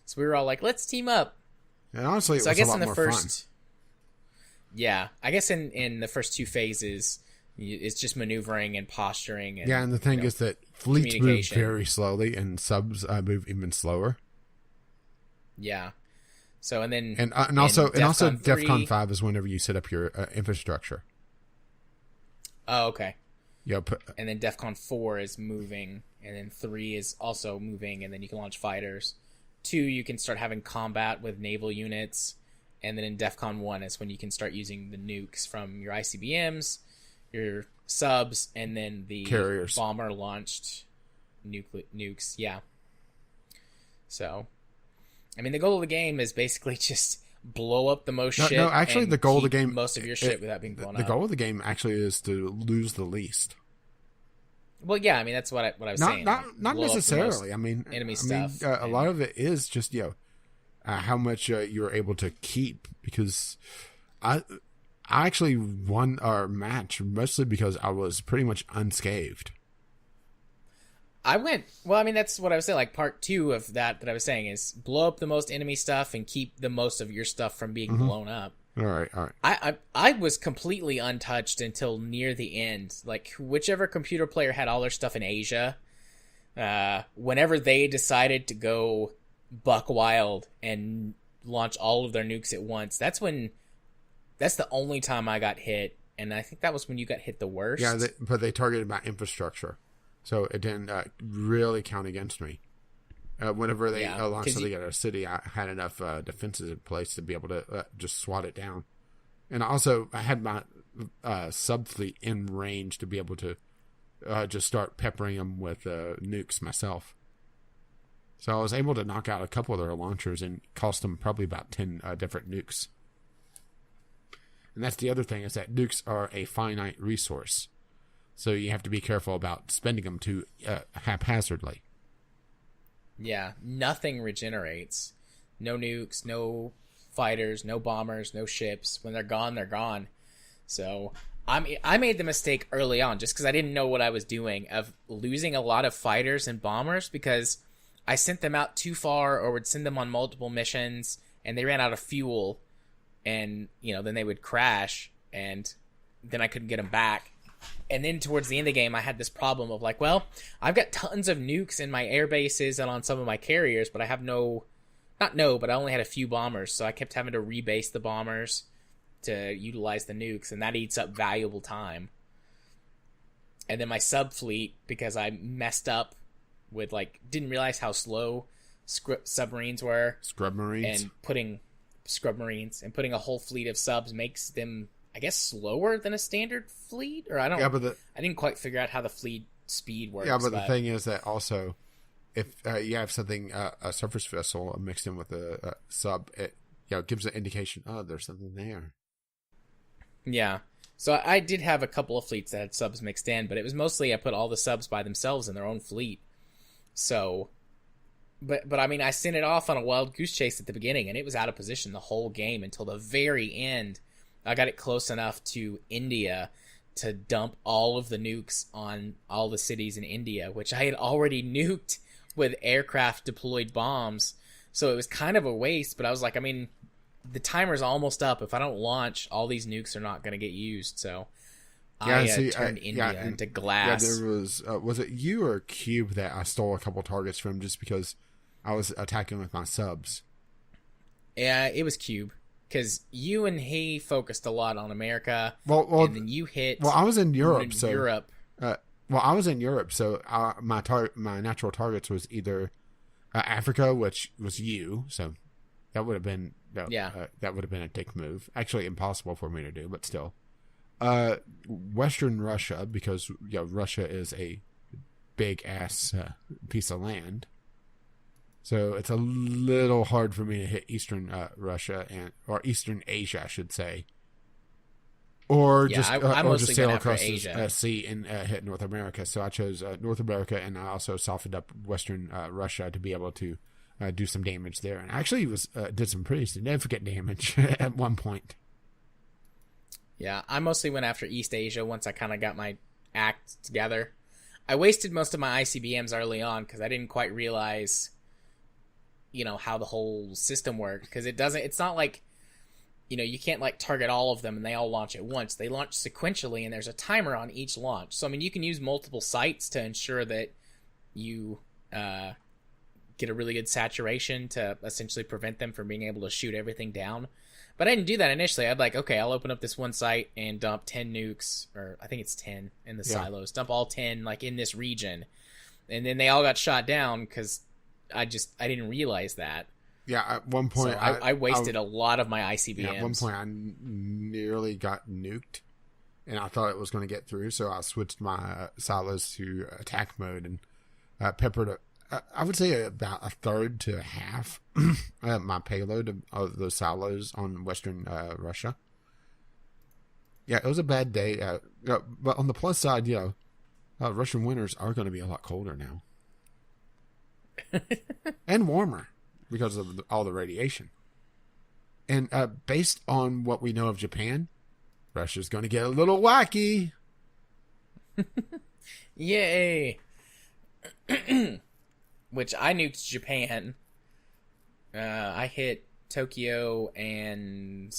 So we were all like, let's team up. And honestly, it was a lot more fun. Yeah, I guess in the first 2 phases, it's just maneuvering and posturing. And, and the thing is that fleets move very slowly, and subs move even slower. Yeah. So and also Defcon 3, Defcon 5 is whenever you set up your infrastructure. Oh, okay. Yep. And then Defcon 4 is moving, and then 3 is also moving, and then you can launch fighters. 2, you can start having combat with naval units, and then in Defcon 1 is when you can start using the nukes from your ICBMs, your subs, and then the carriers, bomber-launched nukes. Yeah. So, I mean, the goal of the game is basically just blow up the most shit. No, actually, the goal of the game, most of your shit without being blown up. The goal of the game actually is to lose the least. Well, yeah, I mean that's what I was saying. Not necessarily. I mean, enemy stuff. A lot of it is just how much you're able to keep, because I actually won our match mostly because I was pretty much unscathed. Well, I mean, that's what I was saying. Like, part 2 of that I was saying is blow up the most enemy stuff and keep the most of your stuff from being blown up. All right. I was completely untouched until near the end. Like, whichever computer player had all their stuff in Asia, whenever they decided to go buck wild and launch all of their nukes at once, that's the only time I got hit. And I think that was when you got hit the worst. Yeah, but they targeted my infrastructure. So it didn't really count against me. Whenever they launched something at a city, I had enough defenses in place to be able to just swat it down. And also, I had my sub-fleet in range to be able to just start peppering them with nukes myself. So I was able to knock out a couple of their launchers and cost them probably about 10 different nukes. And that's the other thing, is that nukes are a finite resource. So you have to be careful about spending them too haphazardly. Yeah, nothing regenerates. No nukes, no fighters, no bombers, no ships. When they're gone, they're gone. So I made the mistake early on, just because I didn't know what I was doing, of losing a lot of fighters and bombers because I sent them out too far, or would send them on multiple missions, and they ran out of fuel, and then they would crash, and then I couldn't get them back. And then towards the end of the game, I had this problem of like, well, I've got tons of nukes in my air bases and on some of my carriers, but I have but I only had a few bombers, so I kept having to rebase the bombers to utilize the nukes, and that eats up valuable time. And then my sub fleet, because I messed up with didn't realize how slow submarines were. Scrubmarines. And putting a whole fleet of subs makes them, I guess, slower than a standard fleet, or I don't. Yeah, but I didn't quite figure out how the fleet speed works. Yeah, but the thing is that also, if you have something a surface vessel mixed in with a sub, it gives an indication. Oh, there's something there. Yeah. So I did have a couple of fleets that had subs mixed in, but it was mostly I put all the subs by themselves in their own fleet. So, but I mean, I sent it off on a wild goose chase at the beginning, and it was out of position the whole game until the very end. I got it close enough to India to dump all of the nukes on all the cities in India, which I had already nuked with aircraft deployed bombs. So it was kind of a waste, but I was like, I mean, the timer's almost up. If I don't launch, all these nukes are not going to get used. So I turned India into glass. Yeah, there was it you or Cube that I stole a couple targets from just because I was attacking with my subs? Yeah, it was Cube. Because you and he focused a lot on America, and then you hit. Well, I was in Europe, I was in Europe, so my natural targets was either Africa, which was you, so that would have been that would have been a dick move. Actually, impossible for me to do, but still. Western Russia, because Russia is a big ass piece of land. So it's a little hard for me to hit Eastern Russia or Eastern Asia, I should say, or just sail across the sea and hit North America. So I chose North America, and I also softened up Western Russia to be able to do some damage there, and actually did some pretty significant damage at one point. Yeah, I mostly went after East Asia once I kind of got my act together. I wasted most of my ICBMs early on because I didn't quite realize, how the whole system worked. Because it's not like, you can't like target all of them and they all launch at once. They launch sequentially and there's a timer on each launch. So, I mean, you can use multiple sites to ensure that you get a really good saturation to essentially prevent them from being able to shoot everything down. But I didn't do that initially. I'd like, okay, I'll open up this one site and dump 10 nukes, or I think it's 10 in the silos. Dump all 10 like in this region. And then they all got shot down because I didn't realize that. Yeah, at one point... So I wasted a lot of my ICBMs. Yeah, at one point I nearly got nuked, and I thought it was going to get through, so I switched my silos to attack mode and peppered I would say about a third to half my payload of those silos on Western Russia. Yeah, it was a bad day. But on the plus side, Russian winters are going to be a lot colder now. And warmer because of all the radiation. And based on what we know of Japan, Russia's going to get a little wacky. Yay! Which I nuked Japan. I hit Tokyo and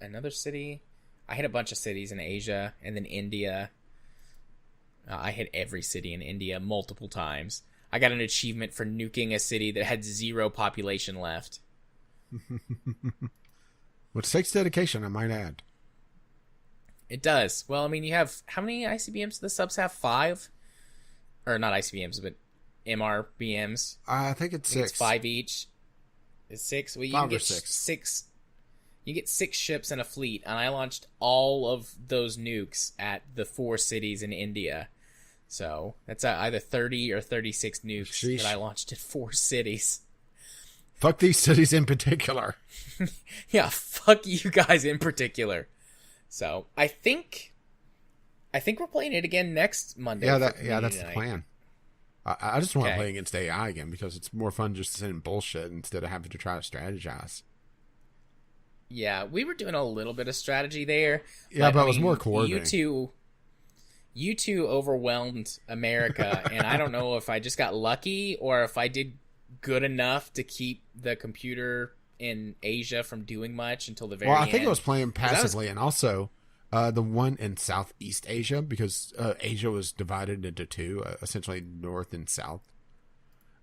another city. I hit a bunch of cities in Asia and then India. I hit every city in India multiple times. I got an achievement for nuking a city that had 0 population left. Which takes dedication, I might add. It does. Well, I mean, you have... How many ICBMs do the subs have? 5? Or not ICBMs, but MRBMs. I think it's 6. It's 5 each. It's 6? Well, you 5 can or get 6. You get 6 ships in a fleet, and I launched all of those nukes at the 4 cities in India. So that's either 30 or 36 nukes Sheesh. that I launched at 4 cities. Fuck these cities in particular. Yeah, fuck you guys in particular. So I think we're playing it again next Monday. That's the plan. I just want to Okay. play against AI again because it's more fun just sending bullshit instead of having to try to strategize. Yeah, we were doing a little bit of strategy there. Yeah, but it was more coordinated. You two overwhelmed America, and I don't know if I just got lucky or if I did good enough to keep the computer in Asia from doing much until the very end. Well, I think I was playing passively, and also the one in Southeast Asia, because Asia was divided into 2, essentially North and South.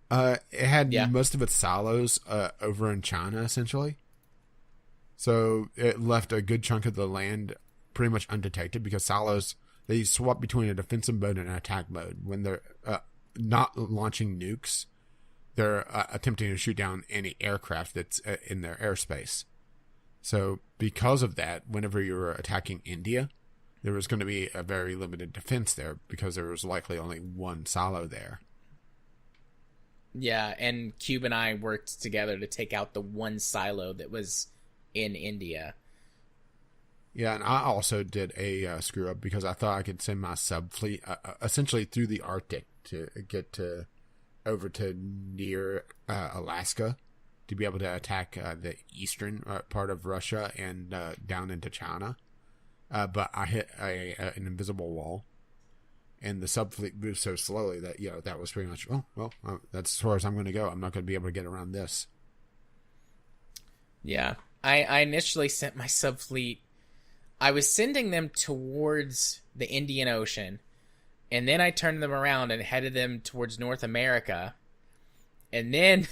It had most of its silos over in China, essentially. So it left a good chunk of the land pretty much undetected because silos, they swap between a defensive mode and an attack mode. When they're not launching nukes, they're attempting to shoot down any aircraft that's in their airspace. So because of that, whenever you were attacking India, there was going to be a very limited defense there because there was likely only one silo there. Yeah, and Cube and I worked together to take out the one silo that was in India. Yeah, and I also did a screw up because I thought I could send my sub fleet essentially through the Arctic to get over to near Alaska to be able to attack the eastern part of Russia and down into China. But I hit an invisible wall, and the sub fleet moved so slowly that that was pretty much that's as far as I'm going to go. I'm not going to be able to get around this. Yeah, I initially sent my sub fleet. I was sending them towards the Indian Ocean, and then I turned them around and headed them towards North America. And then,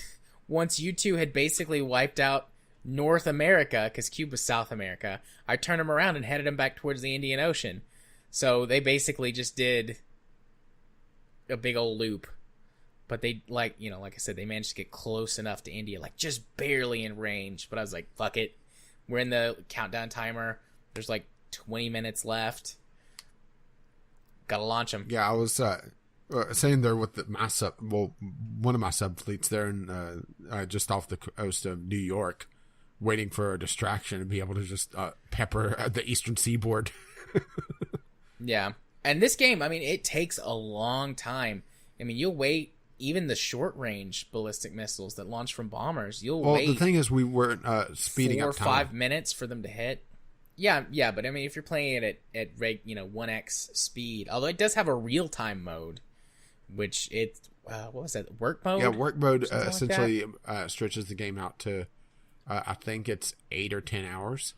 once you two had basically wiped out North America, because Cube was South America, I turned them around and headed them back towards the Indian Ocean. So they basically just did a big old loop. But they, like I said, they managed to get close enough to India, like just barely in range. But I was like, fuck it. We're in the countdown timer. There's like 20 minutes left. Gotta launch them. Yeah, I was saying there with one of my sub fleets there in just off the coast of New York, waiting for a distraction and be able to just pepper the eastern seaboard. Yeah, and this game, I mean, it takes a long time. I mean, you'll wait. Even the short range ballistic missiles that launch from bombers, you'll wait. Well, the thing is, we weren't speeding 4 or up time. 5 minutes for them to hit. Yeah, but I mean, if you're playing it at 1x speed, although it does have a real time mode, which what was that, work mode? Yeah, work mode Something like essentially stretches the game out to, I think it's 8 or 10 hours.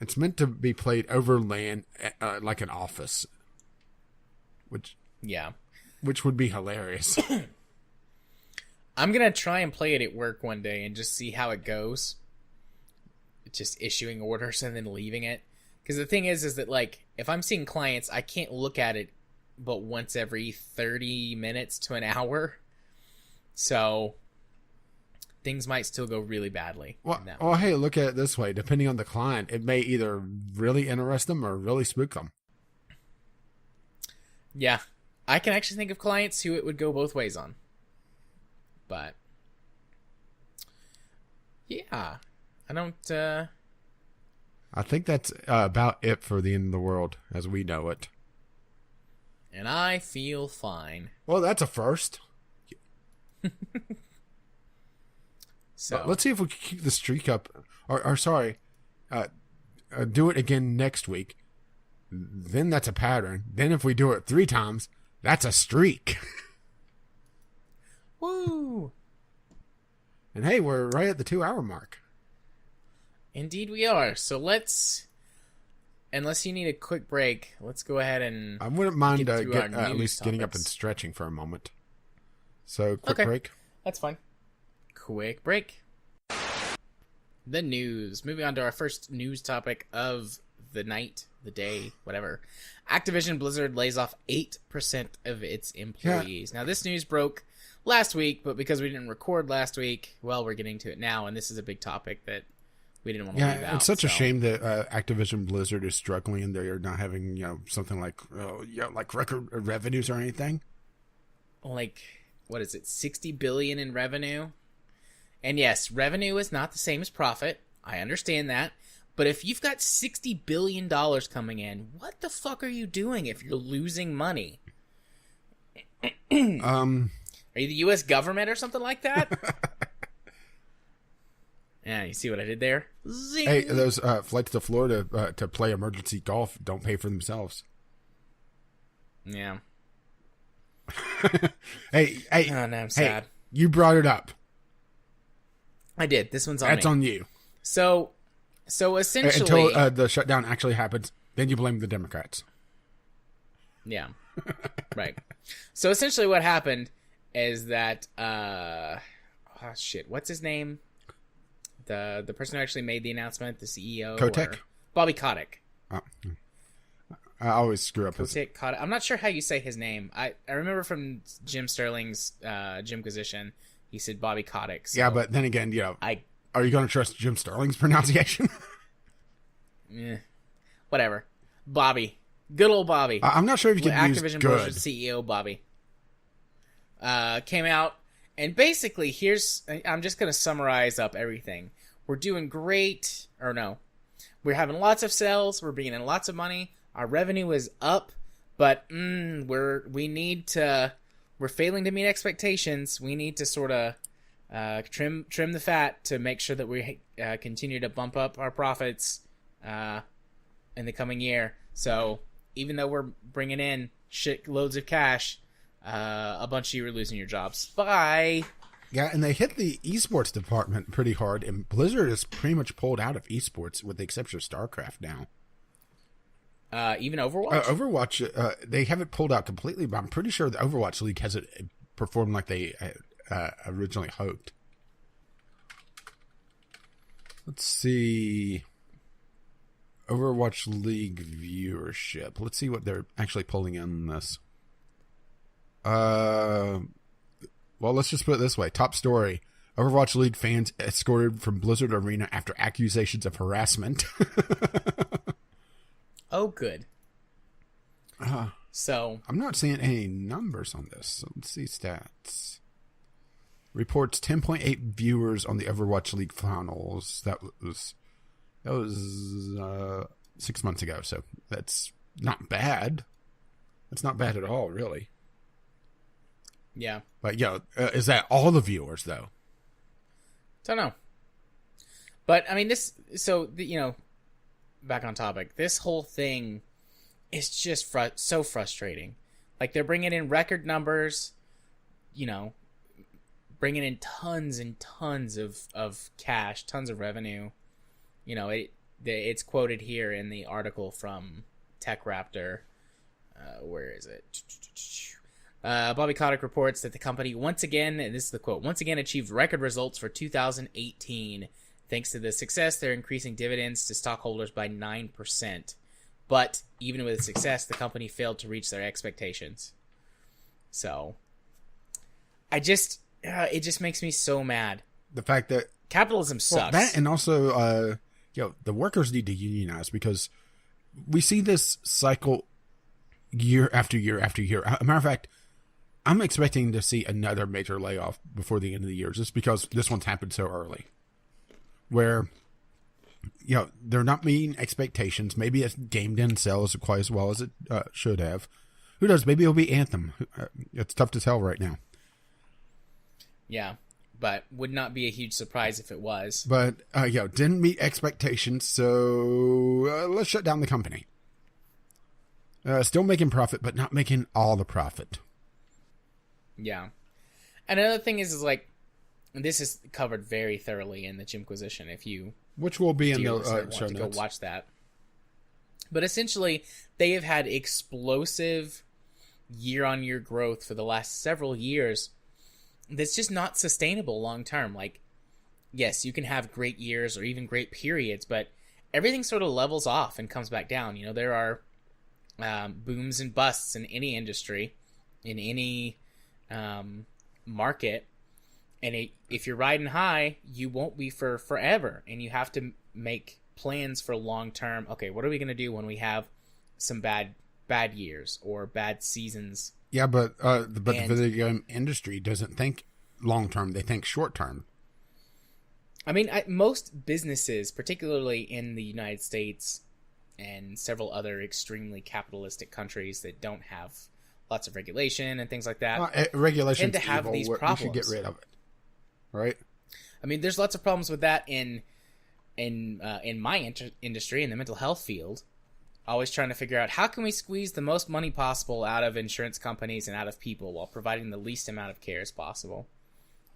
It's meant to be played over LAN, like an office, which would be hilarious. I'm gonna try and play it at work one day and just see how it goes. Just issuing orders and then leaving it, because the thing is that, like, if I'm seeing clients, I can't look at it but once every 30 minutes to an hour, so things might still go really badly. Well, hey, look at it this way. Depending on the client, it may either really interest them or really spook them. Yeah, I can actually think of clients who it would go both ways on. But yeah, I don't... I think that's about it for the end of the world as we know it. And I feel fine. Well, that's a first. So let's see if we can keep the streak up. Or sorry, do it again next week. Then that's a pattern. Then if we do it 3 times, that's a streak. Woo! And hey, we're right at the 2-hour mark. Indeed we are. So let's, unless you need a quick break, let's go ahead and... I wouldn't mind get through our at news least getting up and topics. stretching for a moment. So, quick Okay. break. That's fine. Quick break. The news. Moving on to our first news topic of the night, the day, whatever. Activision Blizzard lays off 8% of its employees. Now, this news broke last week, but because we didn't record last week, well, we're getting to it now, and this is a big topic that we didn't want to leave out. It's such a shame that Activision Blizzard is struggling and they're not having, something like, like record revenues or anything. Like, what is it, 60 billion in revenue? And yes, revenue is not the same as profit. I understand that. But if you've got $60 billion coming in, what the fuck are you doing if you're losing money? Are you the U.S. government or something like that? Yeah, you see what I did there? Zing! Hey, those flights to Florida to play emergency golf don't pay for themselves. Yeah. Hey, Oh, no, I'm sad. You brought it up. I did. This one's on That's me. on you. So essentially... Until the shutdown actually happens, then you blame the Democrats. Yeah. Right. So essentially what happened is that... what's his name? The person who actually made the announcement, the CEO? Kotick? Bobby Kotick. Oh. I always screw up his... Kotick. I'm not sure how you say his name. I remember from Jim Sterling's Jimquisition, he said Bobby Kotick. So yeah, but then again, are you going to trust Jim Sterling's pronunciation? Whatever. Bobby. Good old Bobby. I'm not sure if you can use Activision good. Blizzard CEO Bobby. Came out, and basically, I'm just going to summarize up everything. We're doing great, or no. We're having lots of sales, we're bringing in lots of money, our revenue is up, but we're failing to meet expectations. We need to sort of trim the fat to make sure that we continue to bump up our profits in the coming year. So even though we're bringing in loads of cash, a bunch of you are losing your jobs. Bye. Yeah, and they hit the esports department pretty hard, and Blizzard is pretty much pulled out of esports with the exception of StarCraft now. Even Overwatch? Overwatch, they haven't pulled out completely, but I'm pretty sure the Overwatch League hasn't performed like they originally hoped. Let's see. Overwatch League viewership. Let's see what they're actually pulling in this. Well, let's just put it this way. Top story. Overwatch League fans escorted from Blizzard Arena after accusations of harassment. Oh, good. So I'm not seeing any numbers on this. So let's see stats. Reports 10.8 viewers on the Overwatch League finals. That was 6 months ago. So that's not bad. That's not bad at all, really. yeah, But is that all the viewers though? don't know. But I mean, back on topic. This whole thing is just so frustrating. Like, they're bringing in record numbers, bringing in tons and tons of cash, tons of revenue. It's quoted here in the article from TechRaptor. Where is it? Bobby Kotick reports that the company once again, and this is the quote, once again achieved record results for 2018. Thanks to the success, they're increasing dividends to stockholders by 9%. But even with success, the company failed to reach their expectations. So, it just makes me so mad. The fact that capitalism sucks. That, and also, the workers need to unionize, because we see this cycle year after year after year. As a matter of fact, I'm expecting to see another major layoff before the end of the year, just because this one's happened so early. Where, they're not meeting expectations. Maybe a game didn't sell quite as well as it should have. Who knows? Maybe it'll be Anthem. It's tough to tell right now. Yeah, but would not be a huge surprise if it was. But, didn't meet expectations, so let's shut down the company. Still making profit, but not making all the profit. Yeah. And another thing is like, this is covered very thoroughly in the Jimquisition, which will be in the show to notes. Go watch that. But essentially, they have had explosive year-on-year growth for the last several years that's just not sustainable long-term. Like, yes, you can have great years or even great periods, but everything sort of levels off and comes back down. There are booms and busts in any industry, in any market. And if you're riding high, you won't be for forever. And you have to make plans for long term. Okay, what are we going to do when we have some bad years or bad seasons? Yeah, but the video game industry doesn't think long term. They think short term. I mean, most businesses, particularly in the United States and several other extremely capitalistic countries that don't have lots of regulation and things like that, regulations tend to have these problems. We should get rid of it. Right. I mean, there's lots of problems with that in my industry, in the mental health field. Always trying to figure out how can we squeeze the most money possible out of insurance companies and out of people while providing the least amount of care as possible.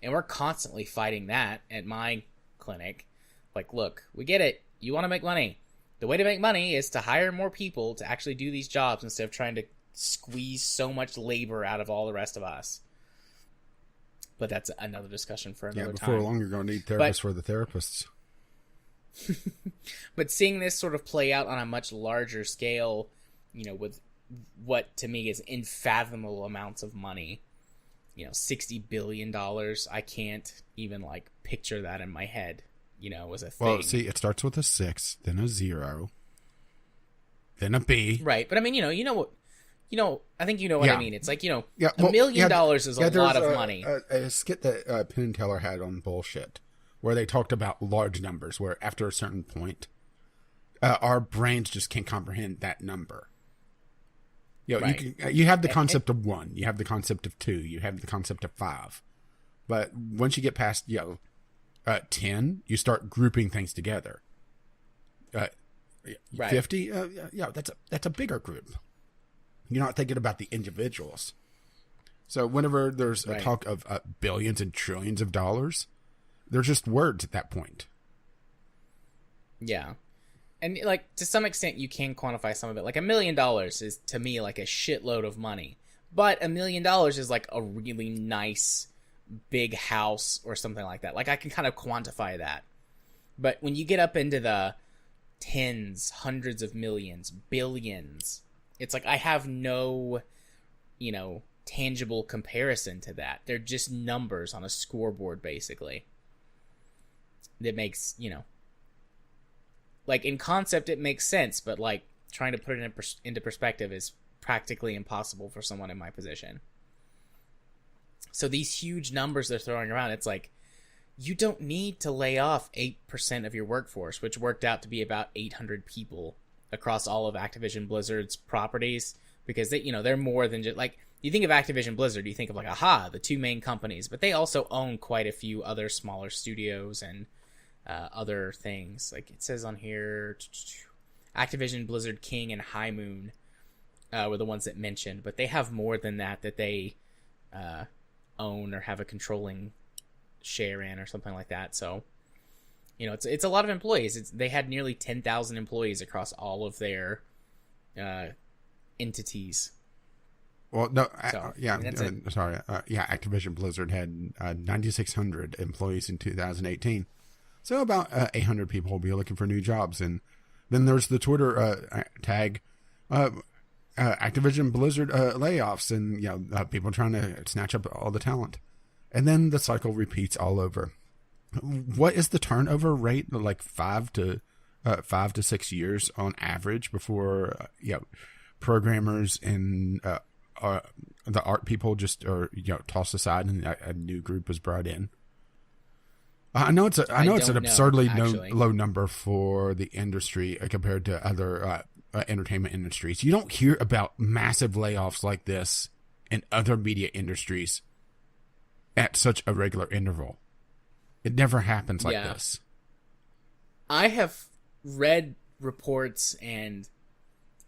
And we're constantly fighting that at my clinic. Like, look, we get it. You want to make money. The way to make money is to hire more people to actually do these jobs instead of trying to squeeze so much labor out of all the rest of us. But that's another discussion for another time. Before long, you're going to need therapists for the therapists. But seeing this sort of play out on a much larger scale, with what to me is unfathomable amounts of money, $60 billion, I can't even picture that in my head, as a thing. Well, see, it starts with a 6, then a 0, then a B. Right, but I mean, I think you know what I mean. It's like, $1 million is a lot of money. A skit that Penn and Teller had on Bullshit, where they talked about large numbers, where after a certain point, our brains just can't comprehend that number. Right. You have the concept of 1, you have the concept of 2, you have the concept of 5. But once you get past, 10, you start grouping things together. 50, that's a bigger group. You're not thinking about the individuals. So whenever there's a talk of billions and trillions of dollars, they're just words at that point. Yeah. And to some extent you can quantify some of it. $1 million is to me a shitload of money. But $1 million is a really nice big house or something like that. I can kind of quantify that. But when you get up into the tens, hundreds of millions, billions, it's I have no, tangible comparison to that. They're just numbers on a scoreboard, basically. That makes, in concept it makes sense, but trying to put it into perspective is practically impossible for someone in my position. So these huge numbers they're throwing around, it's you don't need to lay off 8% of your workforce, which worked out to be about 800 people across all of Activision Blizzard's properties, because they're more than just you think of Activision Blizzard, you think of the two main companies, but they also own quite a few other smaller studios and other things. It says on here, Activision, Blizzard, King, and High Moon were the ones that mentioned, but they have more than that they own or have a controlling share in or something like that. So, it's a lot of employees. They had nearly 10,000 employees across all of their entities. Well, no, So, Activision Blizzard had 9,600 employees in 2018. So about 800 people will be looking for new jobs. And then there's the Twitter tag, Activision Blizzard layoffs, and people trying to snatch up all the talent. And then the cycle repeats all over. What is the turnover rate? Like 5 to 6 years on average before programmers and the art people just are tossed aside and a new group is brought in. I know it's an absurdly low number for the industry compared to other entertainment industries. You don't hear about massive layoffs like this in other media industries at such a regular interval. It never happens like this. I have read reports and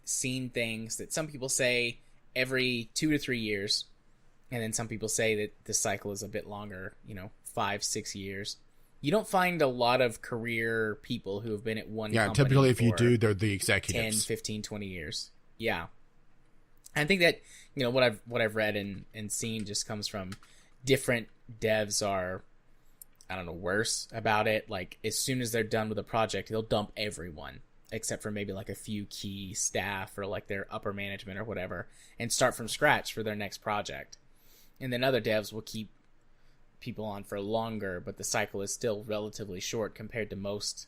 seen things that some people say every 2 to 3 years, and then some people say that the cycle is a bit longer, 5-6 years. You don't find a lot of career people who have been at one company typically if you for do, they're the executives. 10, 15, 20 years. Yeah. I think that, what I've read and seen just comes from different devs are, I don't know, worse about it. Like, as soon as they're done with a project, they'll dump everyone, except for maybe like a few key staff or like their upper management or whatever, and start from scratch for their next project. And then other devs will keep people on for longer, but the cycle is still relatively short compared to most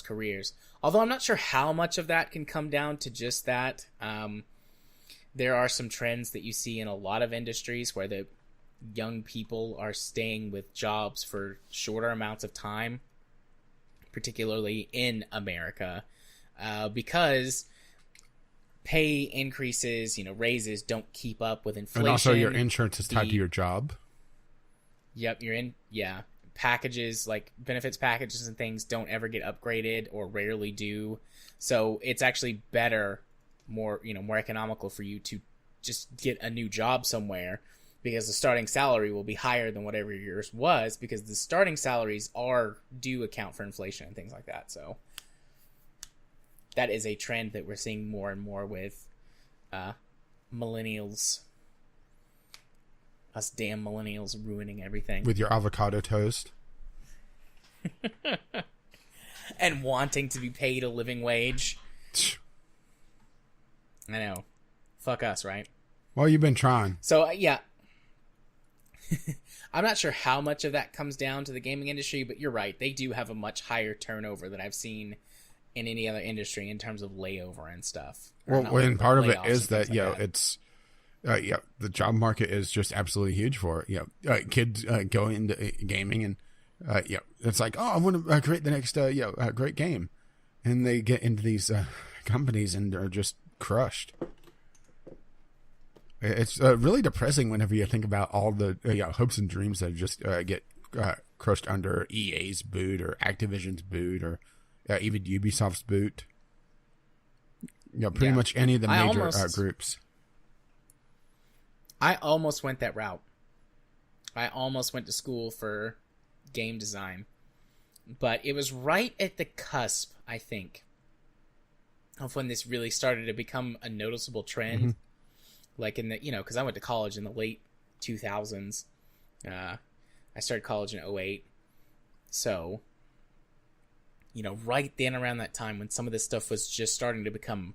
careers. Although I'm not sure how much of that can come down to just that. There are some trends that you see in a lot of industries where the young people are staying with jobs for shorter amounts of time, particularly in America, because pay increases, raises don't keep up with inflation. And also your insurance is tied to your job. Yep, packages, like benefits packages and things, don't ever get upgraded or rarely do. So it's actually better, more economical for you to just get a new job somewhere, because the starting salary will be higher than whatever yours was, because the starting salaries do account for inflation and things like that. So that is a trend that we're seeing more and more with millennials. Us damn millennials ruining everything. With your avocado toast. And wanting to be paid a living wage. I know. Fuck us, right? Well, you've been trying. So, yeah. I'm not sure how much of that comes down to the gaming industry, but you're right. They do have a much higher turnover than I've seen in any other industry in terms of layover and stuff. Well, and part of it is that, it's... the job market is just absolutely huge for it. Kids go into gaming and, it's like, oh, I want to create the next, great game. And they get into these companies and are just crushed. It's really depressing whenever you think about all the hopes and dreams that just get crushed under EA's boot or Activision's boot or even Ubisoft's boot. Pretty much any of the major groups. I almost went that route. I almost went to school for game design. But it was right at the cusp, I think, of when this really started to become a noticeable trend. Mm-hmm. Like in the, because I went to college in the late 2000s. I started college in 2008. So, right then around that time when some of this stuff was just starting to become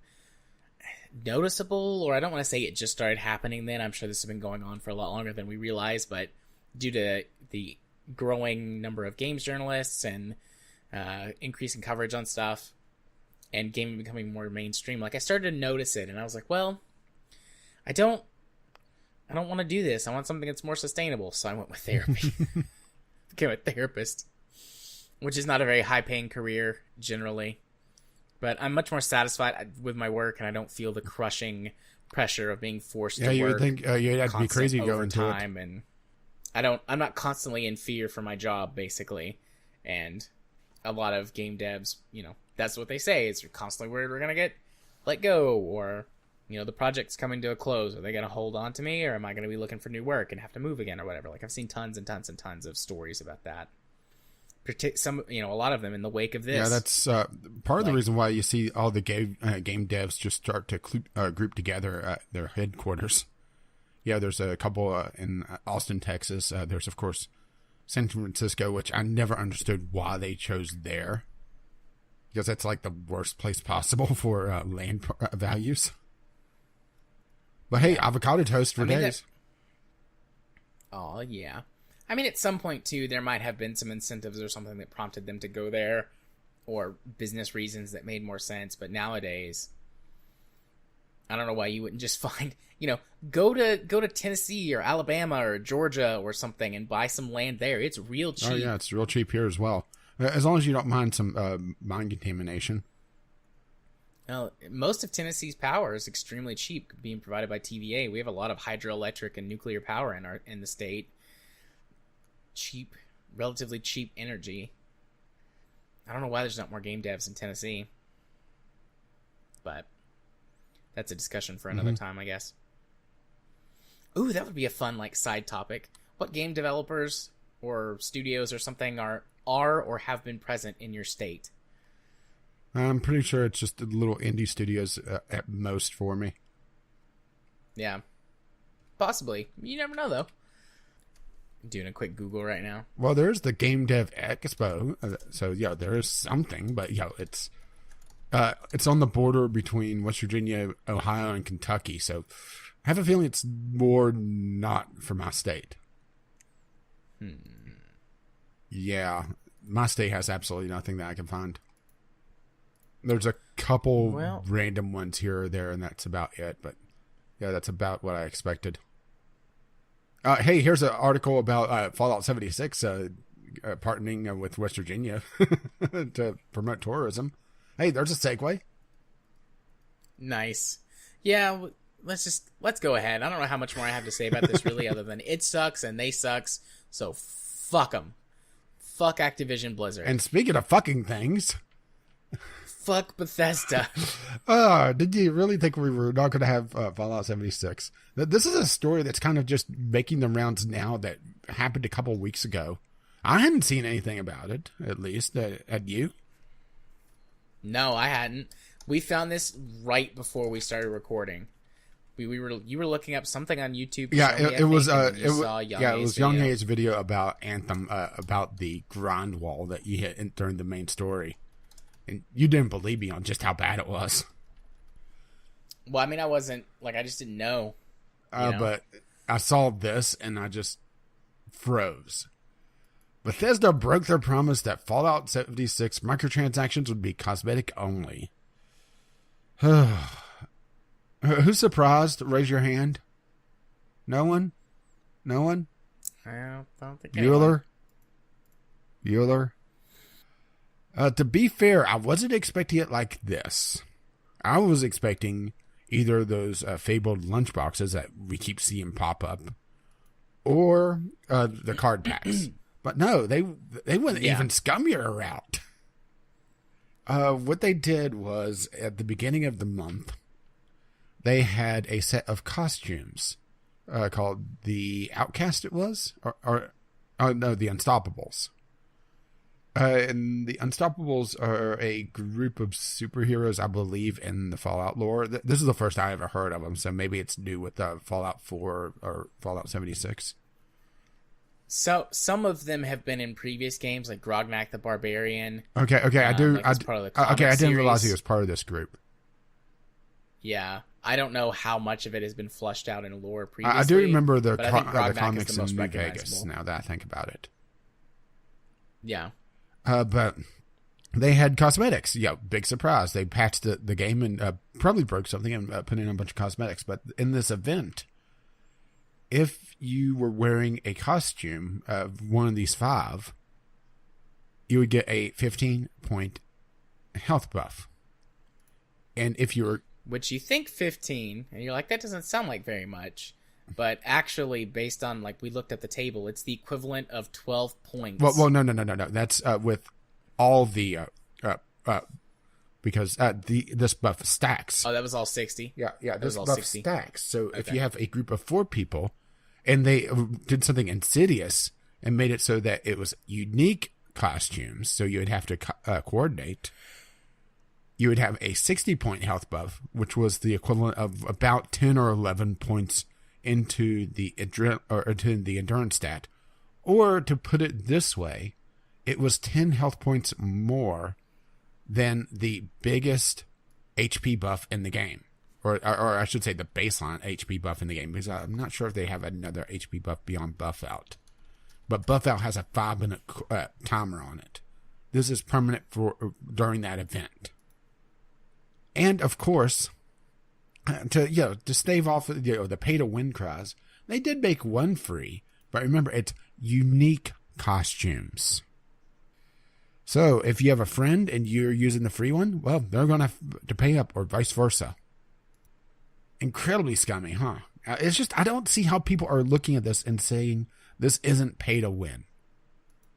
noticeable, or I don't want to say it just started happening then. I'm sure this has been going on for a lot longer than we realize, but due to the growing number of games journalists and increasing coverage on stuff and gaming becoming more mainstream, like I started to notice it, and I was like, well, I don't want to do this. I want something that's more sustainable. So I went with therapy. Became a therapist, which is not a very high paying career generally. But I'm much more satisfied with my work, and I don't feel the crushing pressure of being forced to work. Yeah, you would think you'd have to be crazy going to it. And I'm not constantly in fear for my job, basically. And a lot of game devs, that's what they say. It's constantly worried we're going to get let go, or, the project's coming to a close. Are they going to hold on to me, or am I going to be looking for new work and have to move again or whatever? Like, I've seen tons and tons and tons of stories about that. Some, a lot of them in the wake of this. Yeah, that's part of the reason why you see all the game devs just start to group together at their headquarters. Yeah, there's a couple in Austin, Texas. There's, of course, San Francisco, which I never understood why they chose there. Because that's like the worst place possible for land values. But hey, avocado toast for days. Oh, yeah. I mean, at some point, too, there might have been some incentives or something that prompted them to go there, or business reasons that made more sense. But nowadays, I don't know why you wouldn't just find, go to Tennessee or Alabama or Georgia or something and buy some land there. It's real cheap. Oh, yeah, it's real cheap here as well. As long as you don't mind some mine contamination. Well, most of Tennessee's power is extremely cheap, being provided by TVA. We have a lot of hydroelectric and nuclear power in the state. Cheap, relatively cheap energy. I don't know why there's not more game devs in Tennessee, but that's a discussion for another time, I guess. Ooh, that would be a fun side topic. What game developers or studios or something are or have been present in your state? I'm pretty sure it's just the little indie studios at most for me. Yeah, possibly. You never know, though. I'm doing a quick Google right now. Well, there's the Game Dev Expo, so yeah, there is something, but it's on the border between West Virginia, Ohio, and Kentucky. So I have a feeling it's more not for my state. Yeah, my state has absolutely nothing that I can find. There's a couple random ones here or there, and that's about it. But yeah, that's about what I expected. Hey, here's an article about Fallout 76 partnering with West Virginia to promote tourism. Hey, there's a segue. Nice. Yeah, let's go ahead. I don't know how much more I have to say about this really, other than it sucks and they sucks. So fuck them. Fuck Activision Blizzard. And speaking of fucking things, fuck Bethesda. Did you really think we were not going to have Fallout 76? This is a story that's kind of just making the rounds now that happened a couple weeks ago. I hadn't seen anything about it, at least. Had you? No, I hadn't. We found this right before we started recording. You were looking up something on YouTube. Yeah, it was Young A's video about Anthem, about the grind wall that you hit during the main story. And you didn't believe me on just how bad it was. Well, I mean, I just didn't know. But I saw this and I just froze. Bethesda broke their promise that Fallout 76 microtransactions would be cosmetic only. Who's surprised? Raise your hand. No one? No one? I don't think Bueller? To be fair, I wasn't expecting it like this. I was expecting either those fabled lunchboxes that we keep seeing pop up, or the card packs. But no, they went even scummier route. What they did was, at the beginning of the month, they had a set of costumes called the Outcast, it was? Or no, the Unstoppables. And the Unstoppables are a group of superheroes, I believe, in the Fallout lore. This is the first I ever heard of them, so maybe it's new with Fallout 4 or Fallout 76. So some of them have been in previous games, like Grognak the Barbarian. Okay, I do. I didn't realize he was part of this group. Yeah, I don't know how much of it has been flushed out in lore previously. I do remember the Grognak comics is the most in New Vegas. Now that I think about it. Yeah. But they had cosmetics. Yeah, big surprise. They patched the game and probably broke something and put in a bunch of cosmetics. But in this event, if you were wearing a costume of one of these 5, you would get a 15-point health buff. And if you were... Which you think 15, and you're like, that doesn't sound like very much. But actually, based on, we looked at the table, it's the equivalent of 12 points. Well, no. That's with all the because this buff stacks. Oh, that was all 60? Yeah, That this was all buff 60. stacks. So if Okay. you have a group of 4 people, and they did something insidious and made it so that it was unique costumes, so you would have to coordinate, you would have a 60-point health buff, which was the equivalent of about 10 or 11 points into the endurance stat. Or to put it this way, it was 10 health points more than the biggest HP buff in the game. Or I should say the baseline HP buff in the game, because I'm not sure if they have another HP buff beyond Buff Out. But Buff Out has a 5-minute timer on it. This is permanent for during that event. And of course, to stave off the pay to win cries, they did make one free, but remember, it's unique costumes. So if you have a friend and you're using the free one, well, they're going to have to pay up, or vice versa. Incredibly scummy, huh? It's just, I don't see how people are looking at this and saying this isn't pay to win,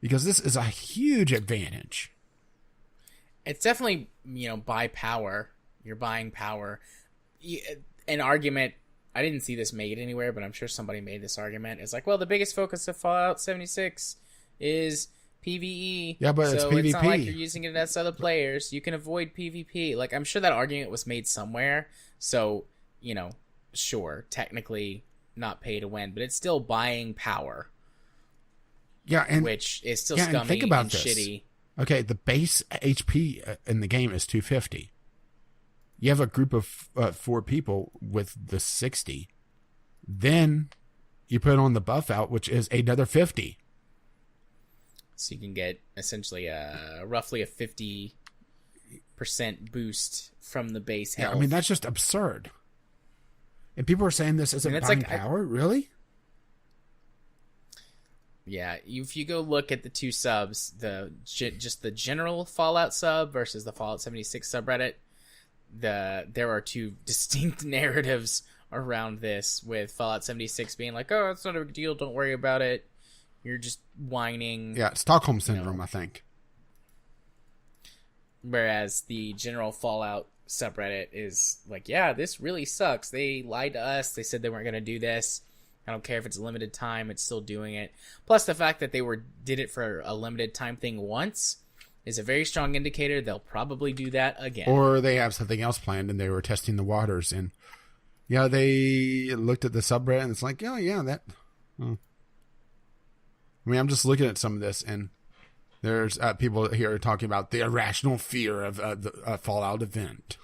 because this is a huge advantage. It's definitely, buy power. You're buying power. An argument, I didn't see this made anywhere, but I'm sure somebody made this argument. It's like, well, the biggest focus of Fallout 76 is PvE. Yeah, but so it's PvP. It's not like you're using it against other players. You can avoid PvP. Like, I'm sure that argument was made somewhere. So, sure, technically not pay to win, but it's still buying power. Yeah, and which is still and scummy think about and this. shitty. Okay, the base HP in the game is 250. You have a group of 4 people with the 60. Then you put on the Buff Out, which is another 50. So you can get essentially roughly a 50% boost from the base health. Yeah, I mean, that's just absurd. And people are saying this isn't buying power? Really? Yeah, if you go look at the 2 subs, just the general Fallout sub versus the Fallout 76 subreddit, there are 2 distinct narratives around this, with Fallout 76 being like, oh, it's not a big deal, don't worry about it, you're just whining. Yeah, Stockholm Syndrome, I think. Whereas the general Fallout subreddit is like, yeah, this really sucks. They lied to us. They said they weren't going to do this. I don't care if it's a limited time, it's still doing it. Plus the fact that they did it for a limited time thing once is a very strong indicator they'll probably do that again. Or they have something else planned and they were testing the waters, and they looked at the subreddit and it's like, that. I mean, I'm just looking at some of this, and there's people here talking about the irrational fear of the Fallout event.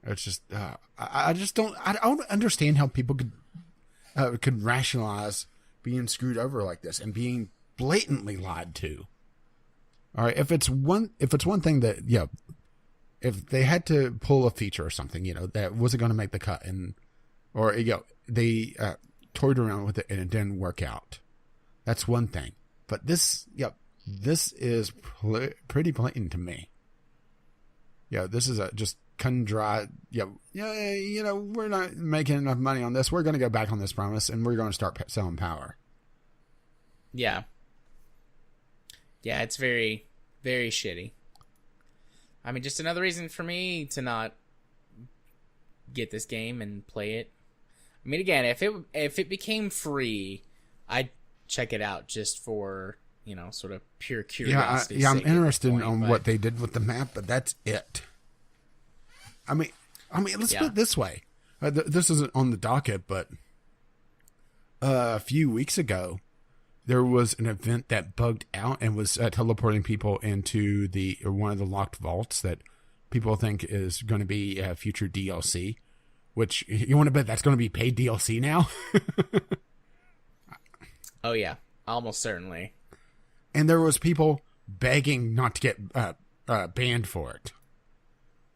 It's just, I don't understand how people could rationalize being screwed over like this and being blatantly lied to. All right, if it's one thing that if they had to pull a feature or something, that wasn't going to make the cut, or they toyed around with it and it didn't work out, that's one thing. But this is pretty blatant to me. This is just cut and dry. We're not making enough money on this. We're going to go back on this promise, and we're going to start selling power. Yeah, it's very, very shitty. I mean, just another reason for me to not get this game and play it. I mean, again, if it became free, I'd check it out just for sort of pure curiosity. I'm interested in what they did with the map, but that's it. I mean, let's put it this way. This isn't on the docket, but a few weeks ago, there was an event that bugged out and was teleporting people into one of the locked vaults that people think is going to be future DLC. Which, you want to bet that's going to be paid DLC now? Oh yeah, almost certainly. And there was people begging not to get banned for it.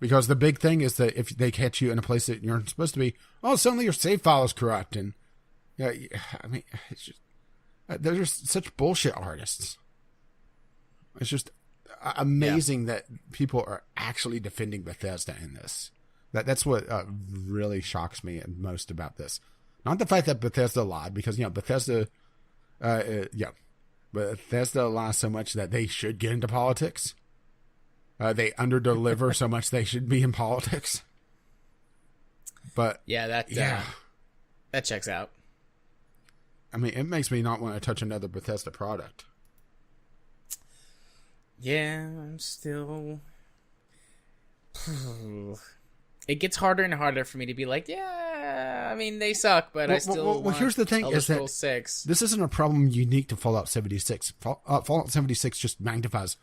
Because the big thing is that if they catch you in a place that you're supposed to be, suddenly your save file is corrupt. And I mean, it's just, they're just such bullshit artists. It's just amazing that people are actually defending Bethesda in this. That's what really shocks me most about this. Not the fact that Bethesda lied, because Bethesda lies so much that they should get into politics. They underdeliver so much they should be in politics. But yeah, that checks out. I mean, it makes me not want to touch another Bethesda product. Yeah, I'm still... It gets harder and harder for me to be like, yeah, I mean, they suck, but I still want here's the thing, Elder is that Scrolls 6. This isn't a problem unique to Fallout 76. Fallout 76 just magnifies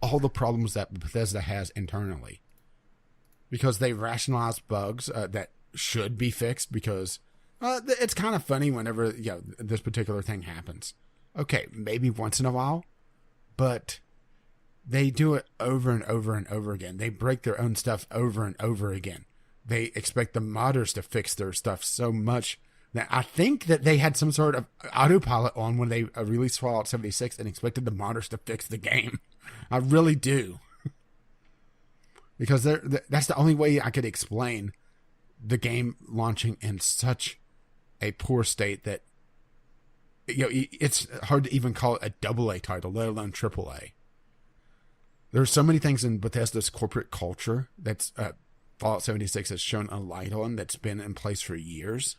all the problems that Bethesda has internally. Because they rationalize bugs that should be fixed, because it's kind of funny whenever this particular thing happens. Okay, maybe once in a while, but they do it over and over and over again. They break their own stuff over and over again. They expect the modders to fix their stuff so much that I think that they had some sort of autopilot on when they released Fallout 76 and expected the modders to fix the game. I really do. Because that's the only way I could explain the game launching in such a poor state that it's hard to even call it a AA title, let alone AAA. There's so many things in Bethesda's corporate culture that's Fallout 76 has shown a light on, that's been in place for years,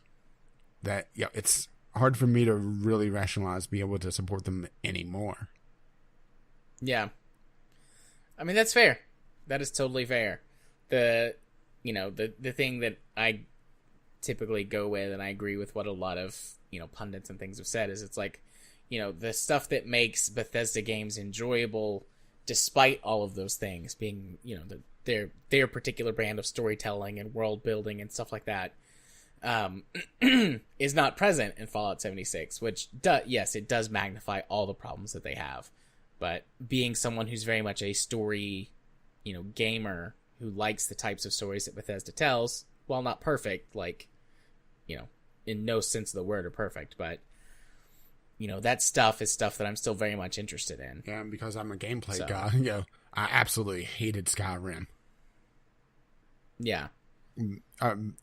that it's hard for me to really rationalize, be able to support them anymore. Yeah. I mean, that's fair. That is totally fair. The thing that I typically go with, and I agree with what a lot of, pundits and things have said, is it's like, the stuff that makes Bethesda games enjoyable, despite all of those things being, their particular brand of storytelling and world building and stuff like that, is not present in Fallout 76, which, yes, it does magnify all the problems that they have. But being someone who's very much a story, gamer who likes the types of stories that Bethesda tells, while not perfect, like, in no sense of the word are perfect, but, that stuff is stuff that I'm still very much interested in. Yeah, because I'm a gameplay guy, I absolutely hated Skyrim. Yeah.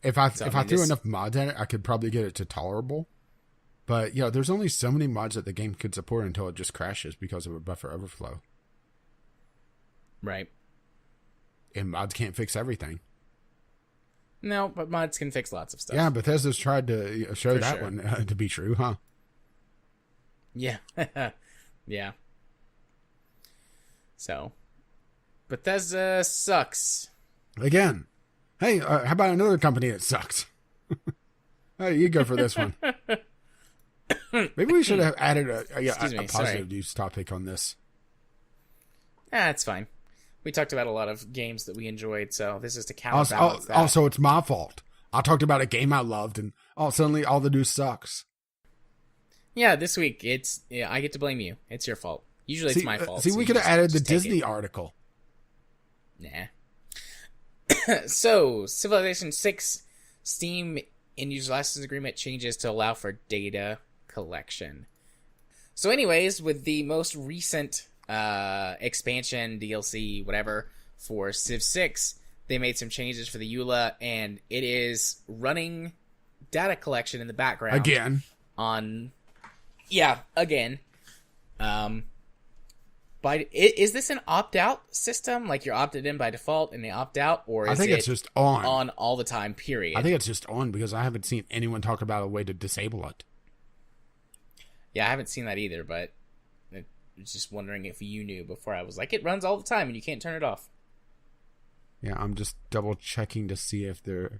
If I threw enough mods at it, I could probably get it to tolerable. But, there's only so many mods that the game could support until it just crashes because of a buffer overflow. Right. And mods can't fix everything. No, but mods can fix lots of stuff. Yeah, Bethesda's tried to show For that sure. one to be true, huh? Yeah. Yeah. So, Bethesda sucks. Again. Hey, how about another company that sucks? Hey, you go for this one. Maybe we should have added a positive news topic on this. It's fine. We talked about a lot of games that we enjoyed, so this is to counterbalance that. Also, it's my fault. I talked about a game I loved, and suddenly all the news sucks. Yeah, this week, I get to blame you. It's your fault. Usually it's my fault. We could have added the Disney article. Nah. So, Civilization 6 Steam end-user license agreement changes to allow for data collection. So anyways, with the most recent expansion, DLC, whatever, for Civ 6, they made some changes for the EULA, and it is running data collection in the background. Again. Again. Is this an opt-out system? Like, you're opted in by default and they opt out? Or is it's just on. On all the time, period? I think it's just on, because I haven't seen anyone talk about a way to disable it. Yeah, I haven't seen that either, but I was just wondering if you knew before I was like, it runs all the time and you can't turn it off. Yeah, I'm just double-checking to see if there's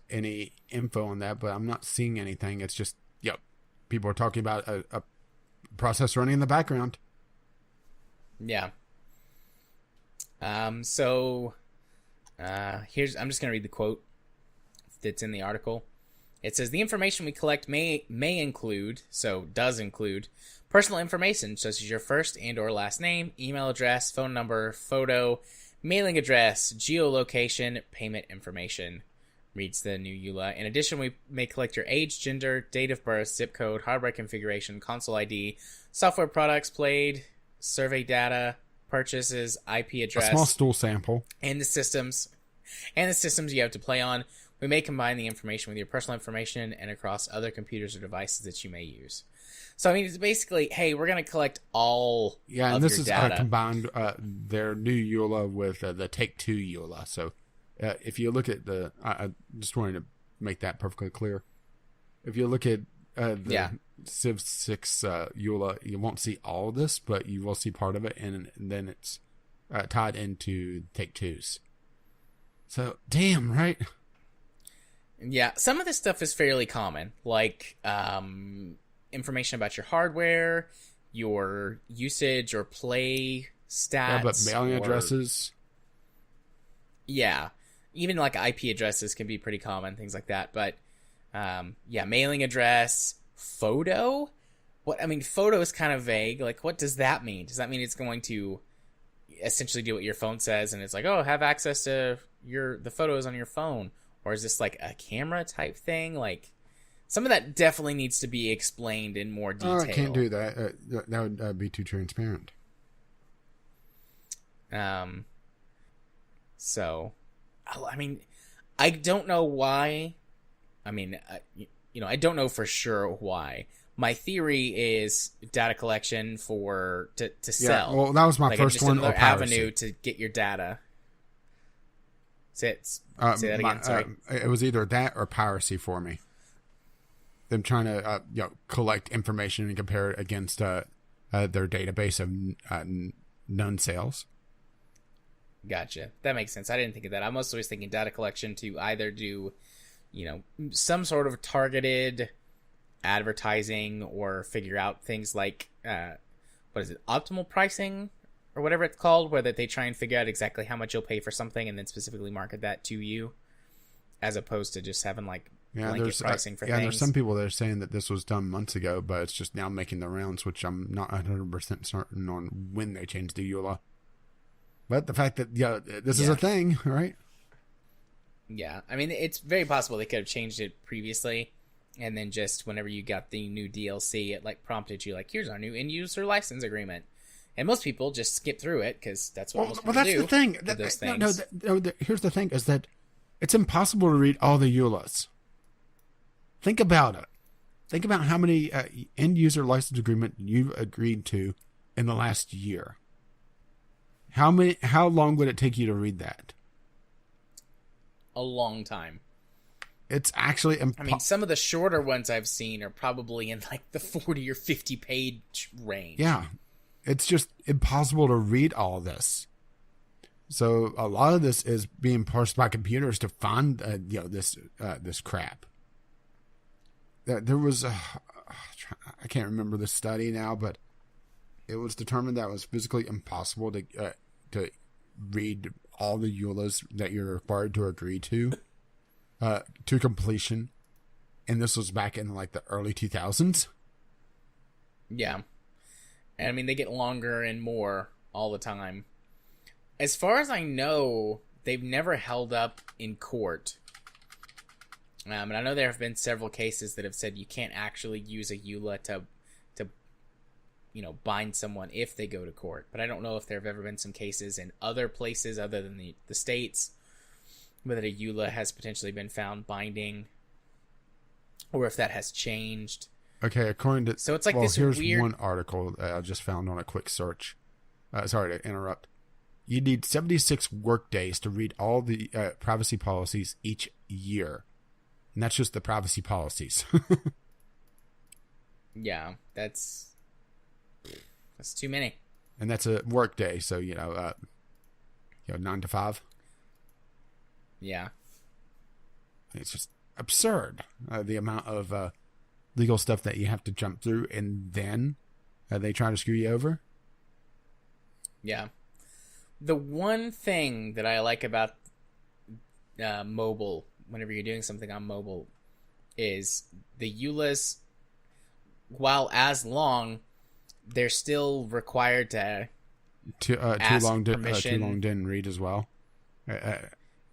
any info on that, but I'm not seeing anything. It's just, people are talking about a process running in the background. Yeah. So I'm just going to read the quote that's in the article. It says, the information we collect may include, so does include, personal information such as your first and or last name, email address, phone number, photo, mailing address, geolocation, payment information, reads the new EULA. In addition, we may collect your age, gender, date of birth, zip code, hardware configuration, console ID, software products played, survey data, purchases, IP address, a small stool sample, and the systems you have to play on. We may combine the information with your personal information and across other computers or devices that you may use. So, I mean, it's basically, hey, we're going to collect all and of this your is data. combined their new EULA with the Take-Two EULA. So if you look at I just wanted to make that perfectly clear. If you look at the Civ 6 EULA, you won't see all of this, but you will see part of it, and then it's tied into Take-Two's. So, damn, right? Yeah, some of this stuff is fairly common, like information about your hardware, your usage or play stats. Yeah, but mailing addresses. Yeah, even like IP addresses can be pretty common, things like that. But mailing address, photo. Photo is kind of vague. Like, what does that mean? Does that mean it's going to essentially do what your phone says, and it's like, oh, have access to the photos on your phone? Or is this like a camera type thing? Like, some of that definitely needs to be explained in more detail. I can't do that. That would be too transparent. So, I don't know why. I don't know for sure why. My theory is data collection to sell. Yeah, well, that was my first one. Another avenue to get your data. Say that again. Sorry. It was either that or piracy for me. Them trying to collect information and compare it against their database of known sales. Gotcha. That makes sense. I didn't think of that. I'm also always thinking data collection to either do, some sort of targeted advertising or figure out things like, optimal pricing or whatever it's called, where they try and figure out exactly how much you'll pay for something and then specifically market that to you, as opposed to just having like blanket pricing for things. There's some people that are saying that this was done months ago, but it's just now making the rounds, which I'm not 100% certain on when they changed the EULA. But the fact that this is a thing, right? Yeah, it's very possible they could have changed it previously, and then just whenever you got the new DLC, it like prompted you like, here's our new end user license agreement. And most people just skip through it because that's what most people do. Well, that's the thing. Here's the thing: is that it's impossible to read all the EULAs. Think about it. Think about how many end user license agreement you've agreed to in the last year. How long would it take you to read that? A long time. It's actually some of the shorter ones I've seen are probably in like the 40 or 50 page range. Yeah. It's just impossible to read all this. So a lot of this is being parsed by computers to find this crap. There was I can't remember the study now, but it was determined that it was physically impossible to read all the EULAs that you're required to agree to completion, and this was back in like the early 2000s. Yeah. And they get longer and more all the time. As far as I know, they've never held up in court. And I know there have been several cases that have said you can't actually use a EULA to bind someone if they go to court. But I don't know if there have ever been some cases in other places other than the States whether a EULA has potentially been found binding or if that has changed. Okay, according to... So it's like this here's weird... one article that I just found on a quick search. Sorry to interrupt. You need 76 work days to read all the privacy policies each year. And that's just the privacy policies. Yeah, that's too many. And that's a work day, so, 9 to 5. Yeah. It's just absurd, the amount of legal stuff that you have to jump through, and then they try to screw you over. Yeah. The one thing that I like about mobile, whenever you're doing something on mobile, is the EULAs, while as long, they're still required to too long didn't read as well.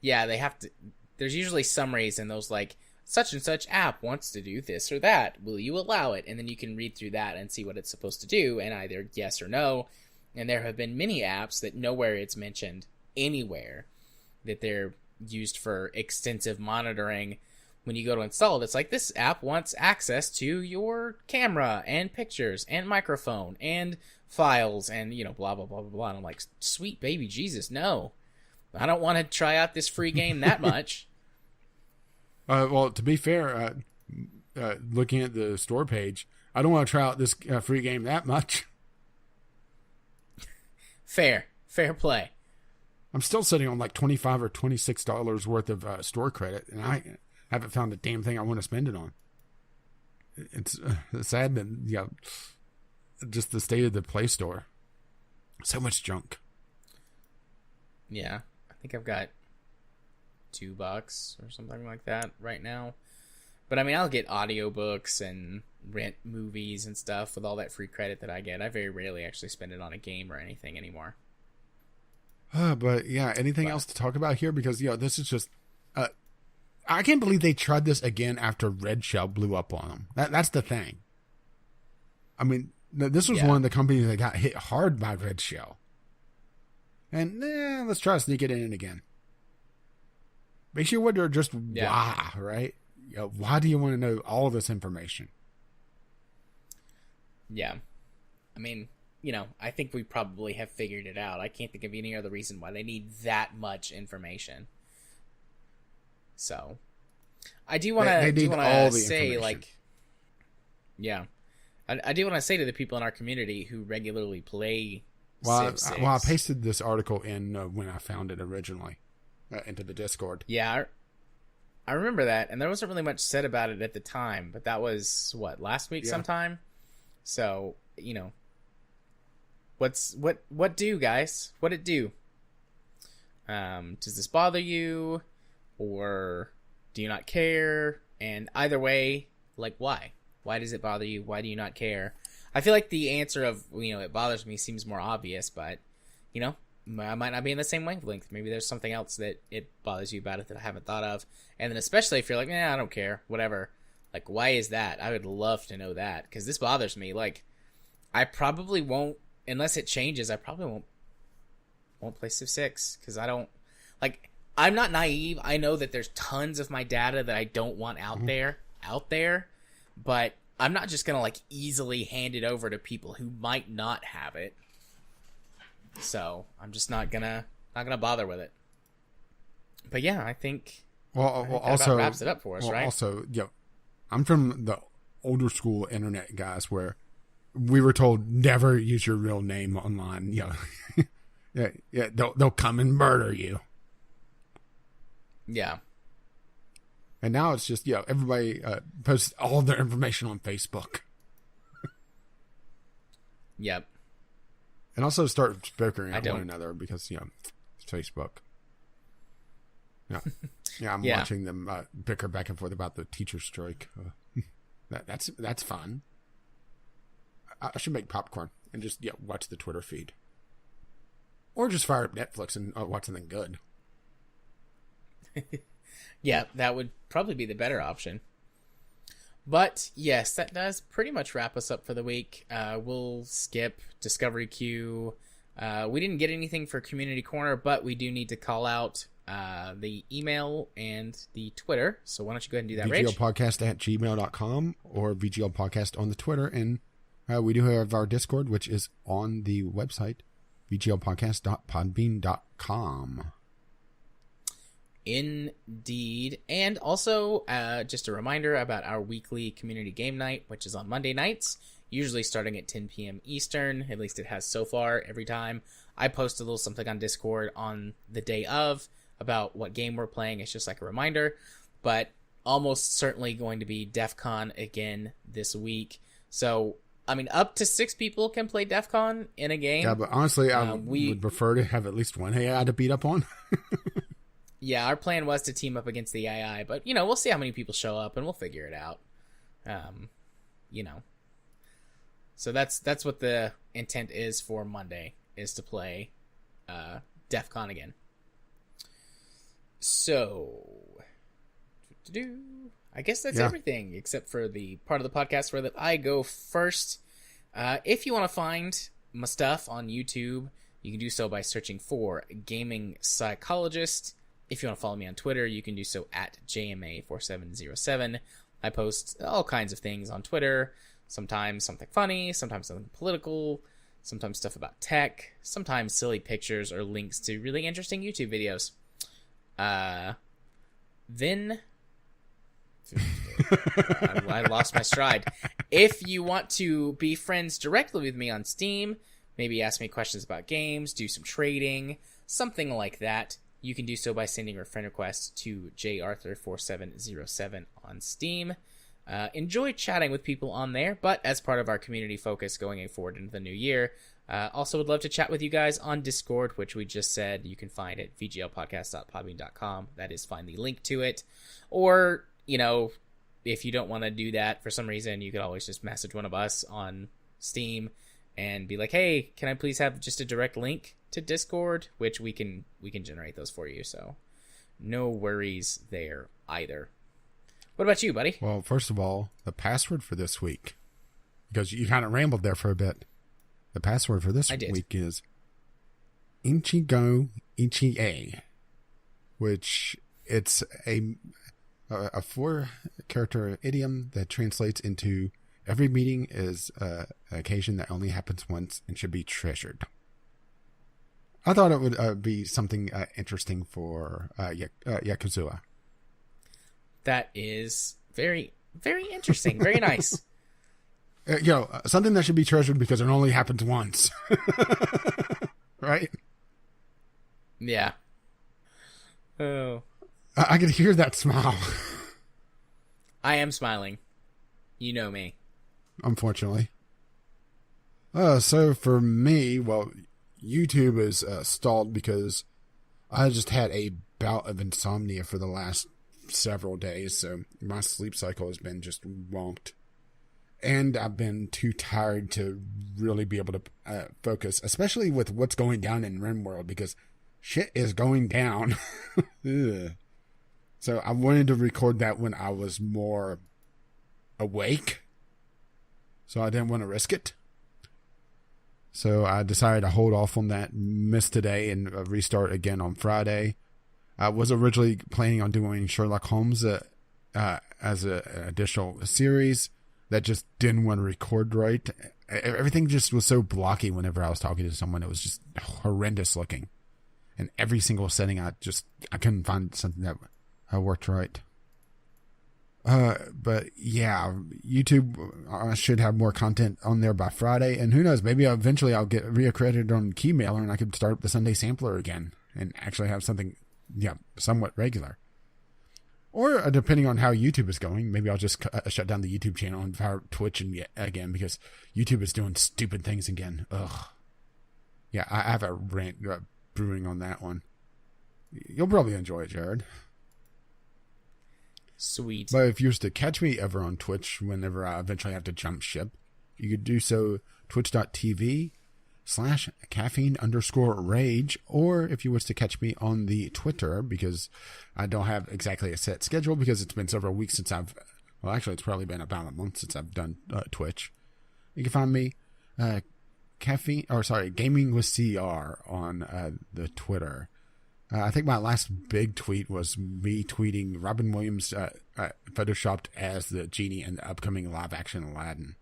Yeah, they have to. There's usually summaries in those, like, such and such app wants to do this or that. Will you allow it? And then you can read through that and see what it's supposed to do, and either yes or no. And there have been many apps that nowhere it's mentioned anywhere that they're, used for extensive monitoring. When you go to install it, it's like, this app wants access to your camera and pictures and microphone and files and, you know, blah, blah, blah, blah, blah. And I'm like, sweet baby Jesus, no. I don't want to try out this free game that much. Well, to be fair, looking at the store page, I don't want to try out this free game that much. Fair play. I'm still sitting on like $25 or $26 worth of store credit, and I haven't found a damn thing I want to spend it on. It's sad that, yeah, just the state of the Play Store. So much junk. Yeah, I think I've got $2 or something like that right now. But I mean, I'll get audiobooks and rent movies and stuff with all that free credit that I get. I very rarely actually spend it on a game or anything anymore. But yeah, anything else to talk about here? Because, you know, this is just... I can't believe they tried this again after Red Shell blew up on them. That's the thing. I mean, this was one of the companies that got hit hard by Red Shell. And let's try to sneak it in again. Makes you wonder just why, right? You know, why do you want to know all of this information? Yeah. I mean, you know, I think we probably have figured it out. I can't think of any other reason why they need that much information. So, I do want to say, like, yeah, I do want to say to the people in our community who regularly play Civ 6. Well, I pasted this article in when I found it originally into the Discord. Yeah, I remember that, and there wasn't really much said about it at the time, but that was, last week sometime? So, you know, what do, guys? What it do? Does this bother you? Or do you not care? And either way, like, why? Why does it bother you? Why do you not care? I feel like the answer of, you know, it bothers me seems more obvious, but, you know, I might not be in the same wavelength. Maybe there's something else that it bothers you about it that I haven't thought of. And then especially if you're like, I don't care, whatever. Like, why is that? I would love to know that, because this bothers me. Like, I probably won't, unless it changes, I probably won't play Civ 6, because I don't, like... I'm not naive. I know that there's tons of my data that I don't want out there, but I'm not just going to, like, easily hand it over to people who might not have it. So, I'm just not going to bother with it. But yeah, I think that about wraps it up for us, right? Also, I'm from the older school internet guys where we were told never use your real name online. They'll come and murder you. Yeah. And now it's just, everybody posts all of their information on Facebook. Yep. And also start bickering at one another because, it's Facebook. Yeah, I'm watching them bicker back and forth about the teacher strike. That's fun. I should make popcorn and just, watch the Twitter feed. Or just fire up Netflix and watch something good. Yeah, that would probably be the better option. But yes, that does pretty much wrap us up for the week. We'll skip Discovery Queue. We didn't get anything for Community Corner, but we do need to call out the email and the Twitter. So why don't you go ahead and do that, Rich? VGLpodcast@gmail.com or VGLpodcast on the Twitter. And we do have our Discord, which is on the website, VGLpodcast.podbean.com. Indeed. And also, just a reminder about our weekly community game night, which is on Monday nights, usually starting at 10 p.m. Eastern. At least it has so far every time. I post a little something on Discord on the day of about what game we're playing. It's just like a reminder. But almost certainly going to be Defcon again this week. So, I mean, up to 6 people can play Defcon in a game. Yeah, but honestly, I would prefer to have at least one AI to beat up on. Yeah, our plan was to team up against the AI, but, we'll see how many people show up, and we'll figure it out. So that's what the intent is for Monday, is to play DEF CON again. So, I guess that's everything, except for the part of the podcast where that I go first. If you want to find my stuff on YouTube, you can do so by searching for Gaming Psychologist. if you want to follow me on Twitter, you can do so at JMA4707. I post all kinds of things on Twitter. Sometimes something funny, sometimes something political, sometimes stuff about tech, sometimes silly pictures or links to really interesting YouTube videos. Then I lost my stride. If you want to be friends directly with me on Steam, maybe ask me questions about games, do some trading, something like that, you can do so by sending your friend request to jarthur4707 on Steam. Enjoy chatting with people on there, but as part of our community focus going forward into the new year, also would love to chat with you guys on Discord, which we just said you can find at vglpodcast.podbean.com. That is, find the link to it. Or, if you don't want to do that for some reason, you could always just message one of us on Steam and be like, hey, can I please have just a direct link to Discord, which we can generate those for you. So no worries there either. What about you, buddy? Well, first of all, the password for this week, because you kind of rambled there for a bit. The password for this week is Ichigo Ichie, which it's a 4-character idiom that translates into every meeting is an occasion that only happens once and should be treasured. I thought it would be something interesting for Yakuza. That is very, very interesting. Very nice. Something that should be treasured because it only happens once. Right? Yeah. Oh. I could hear that smile. I am smiling. You know me. Unfortunately. So for me, well, YouTube is stalled because I just had a bout of insomnia for the last several days, so my sleep cycle has been just wonked. And I've been too tired to really be able to focus, especially with what's going down in RimWorld, because shit is going down. So I wanted to record that when I was more awake, so I didn't want to risk it. So I decided to hold off on that, miss today, and restart again on Friday. I was originally planning on doing Sherlock Holmes as an additional series that just didn't want to record right. Everything just was so blocky whenever I was talking to someone. It was just horrendous looking. And every single setting, I couldn't find something that worked right. But yeah, YouTube should have more content on there by Friday, and who knows, maybe eventually I'll get reaccredited on Keymailer and I could start up the Sunday Sampler again and actually have something, somewhat regular. Or depending on how YouTube is going, maybe I'll just shut down the YouTube channel and fire Twitch again because YouTube is doing stupid things again. Ugh. Yeah, I have a rant brewing on that one. You'll probably enjoy it, Jared. Sweet. But if you was to catch me ever on Twitch whenever I eventually have to jump ship, you could do so twitch.tv/caffeine_rage, or if you was to catch me on the Twitter, because I don't have exactly a set schedule because it's been several weeks since it's probably been about a month since I've done Twitch. You can find me Gaming with CR on the Twitter. I think my last big tweet was me tweeting Robin Williams photoshopped as the genie in the upcoming live-action Aladdin.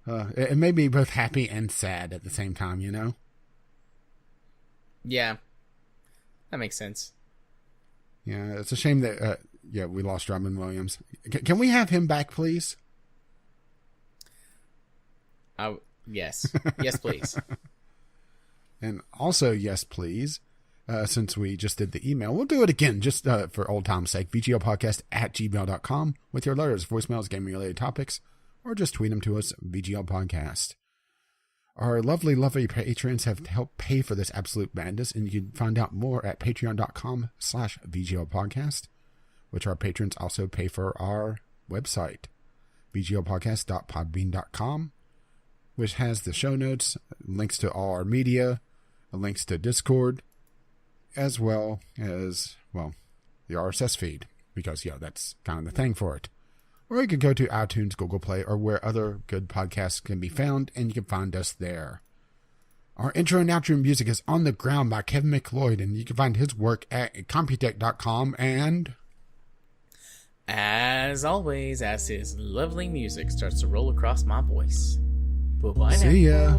It made me both happy and sad at the same time, Yeah. That makes sense. Yeah, it's a shame that we lost Robin Williams. Can we have him back, please? Yes. Yes, please. And also, yes, please. Since we just did the email, we'll do it again just for old time's sake. VGLpodcast@gmail.com with your letters, voicemails, gaming-related topics, or just tweet them to us, VGL Podcast. Our lovely, lovely patrons have helped pay for this absolute madness, and you can find out more at patreon.com/VGL Podcast, which our patrons also pay for our website, VGLpodcast.podbean.com, which has the show notes, links to all our media, links to Discord, as well as, the RSS feed, because, that's kind of the thing for it. Or you can go to iTunes, Google Play, or where other good podcasts can be found, and you can find us there. Our intro and outro music is On the Ground by Kevin McLeod, and you can find his work at Computech.com. And as always, as his lovely music starts to roll across my voice. Bye-bye now. see ya.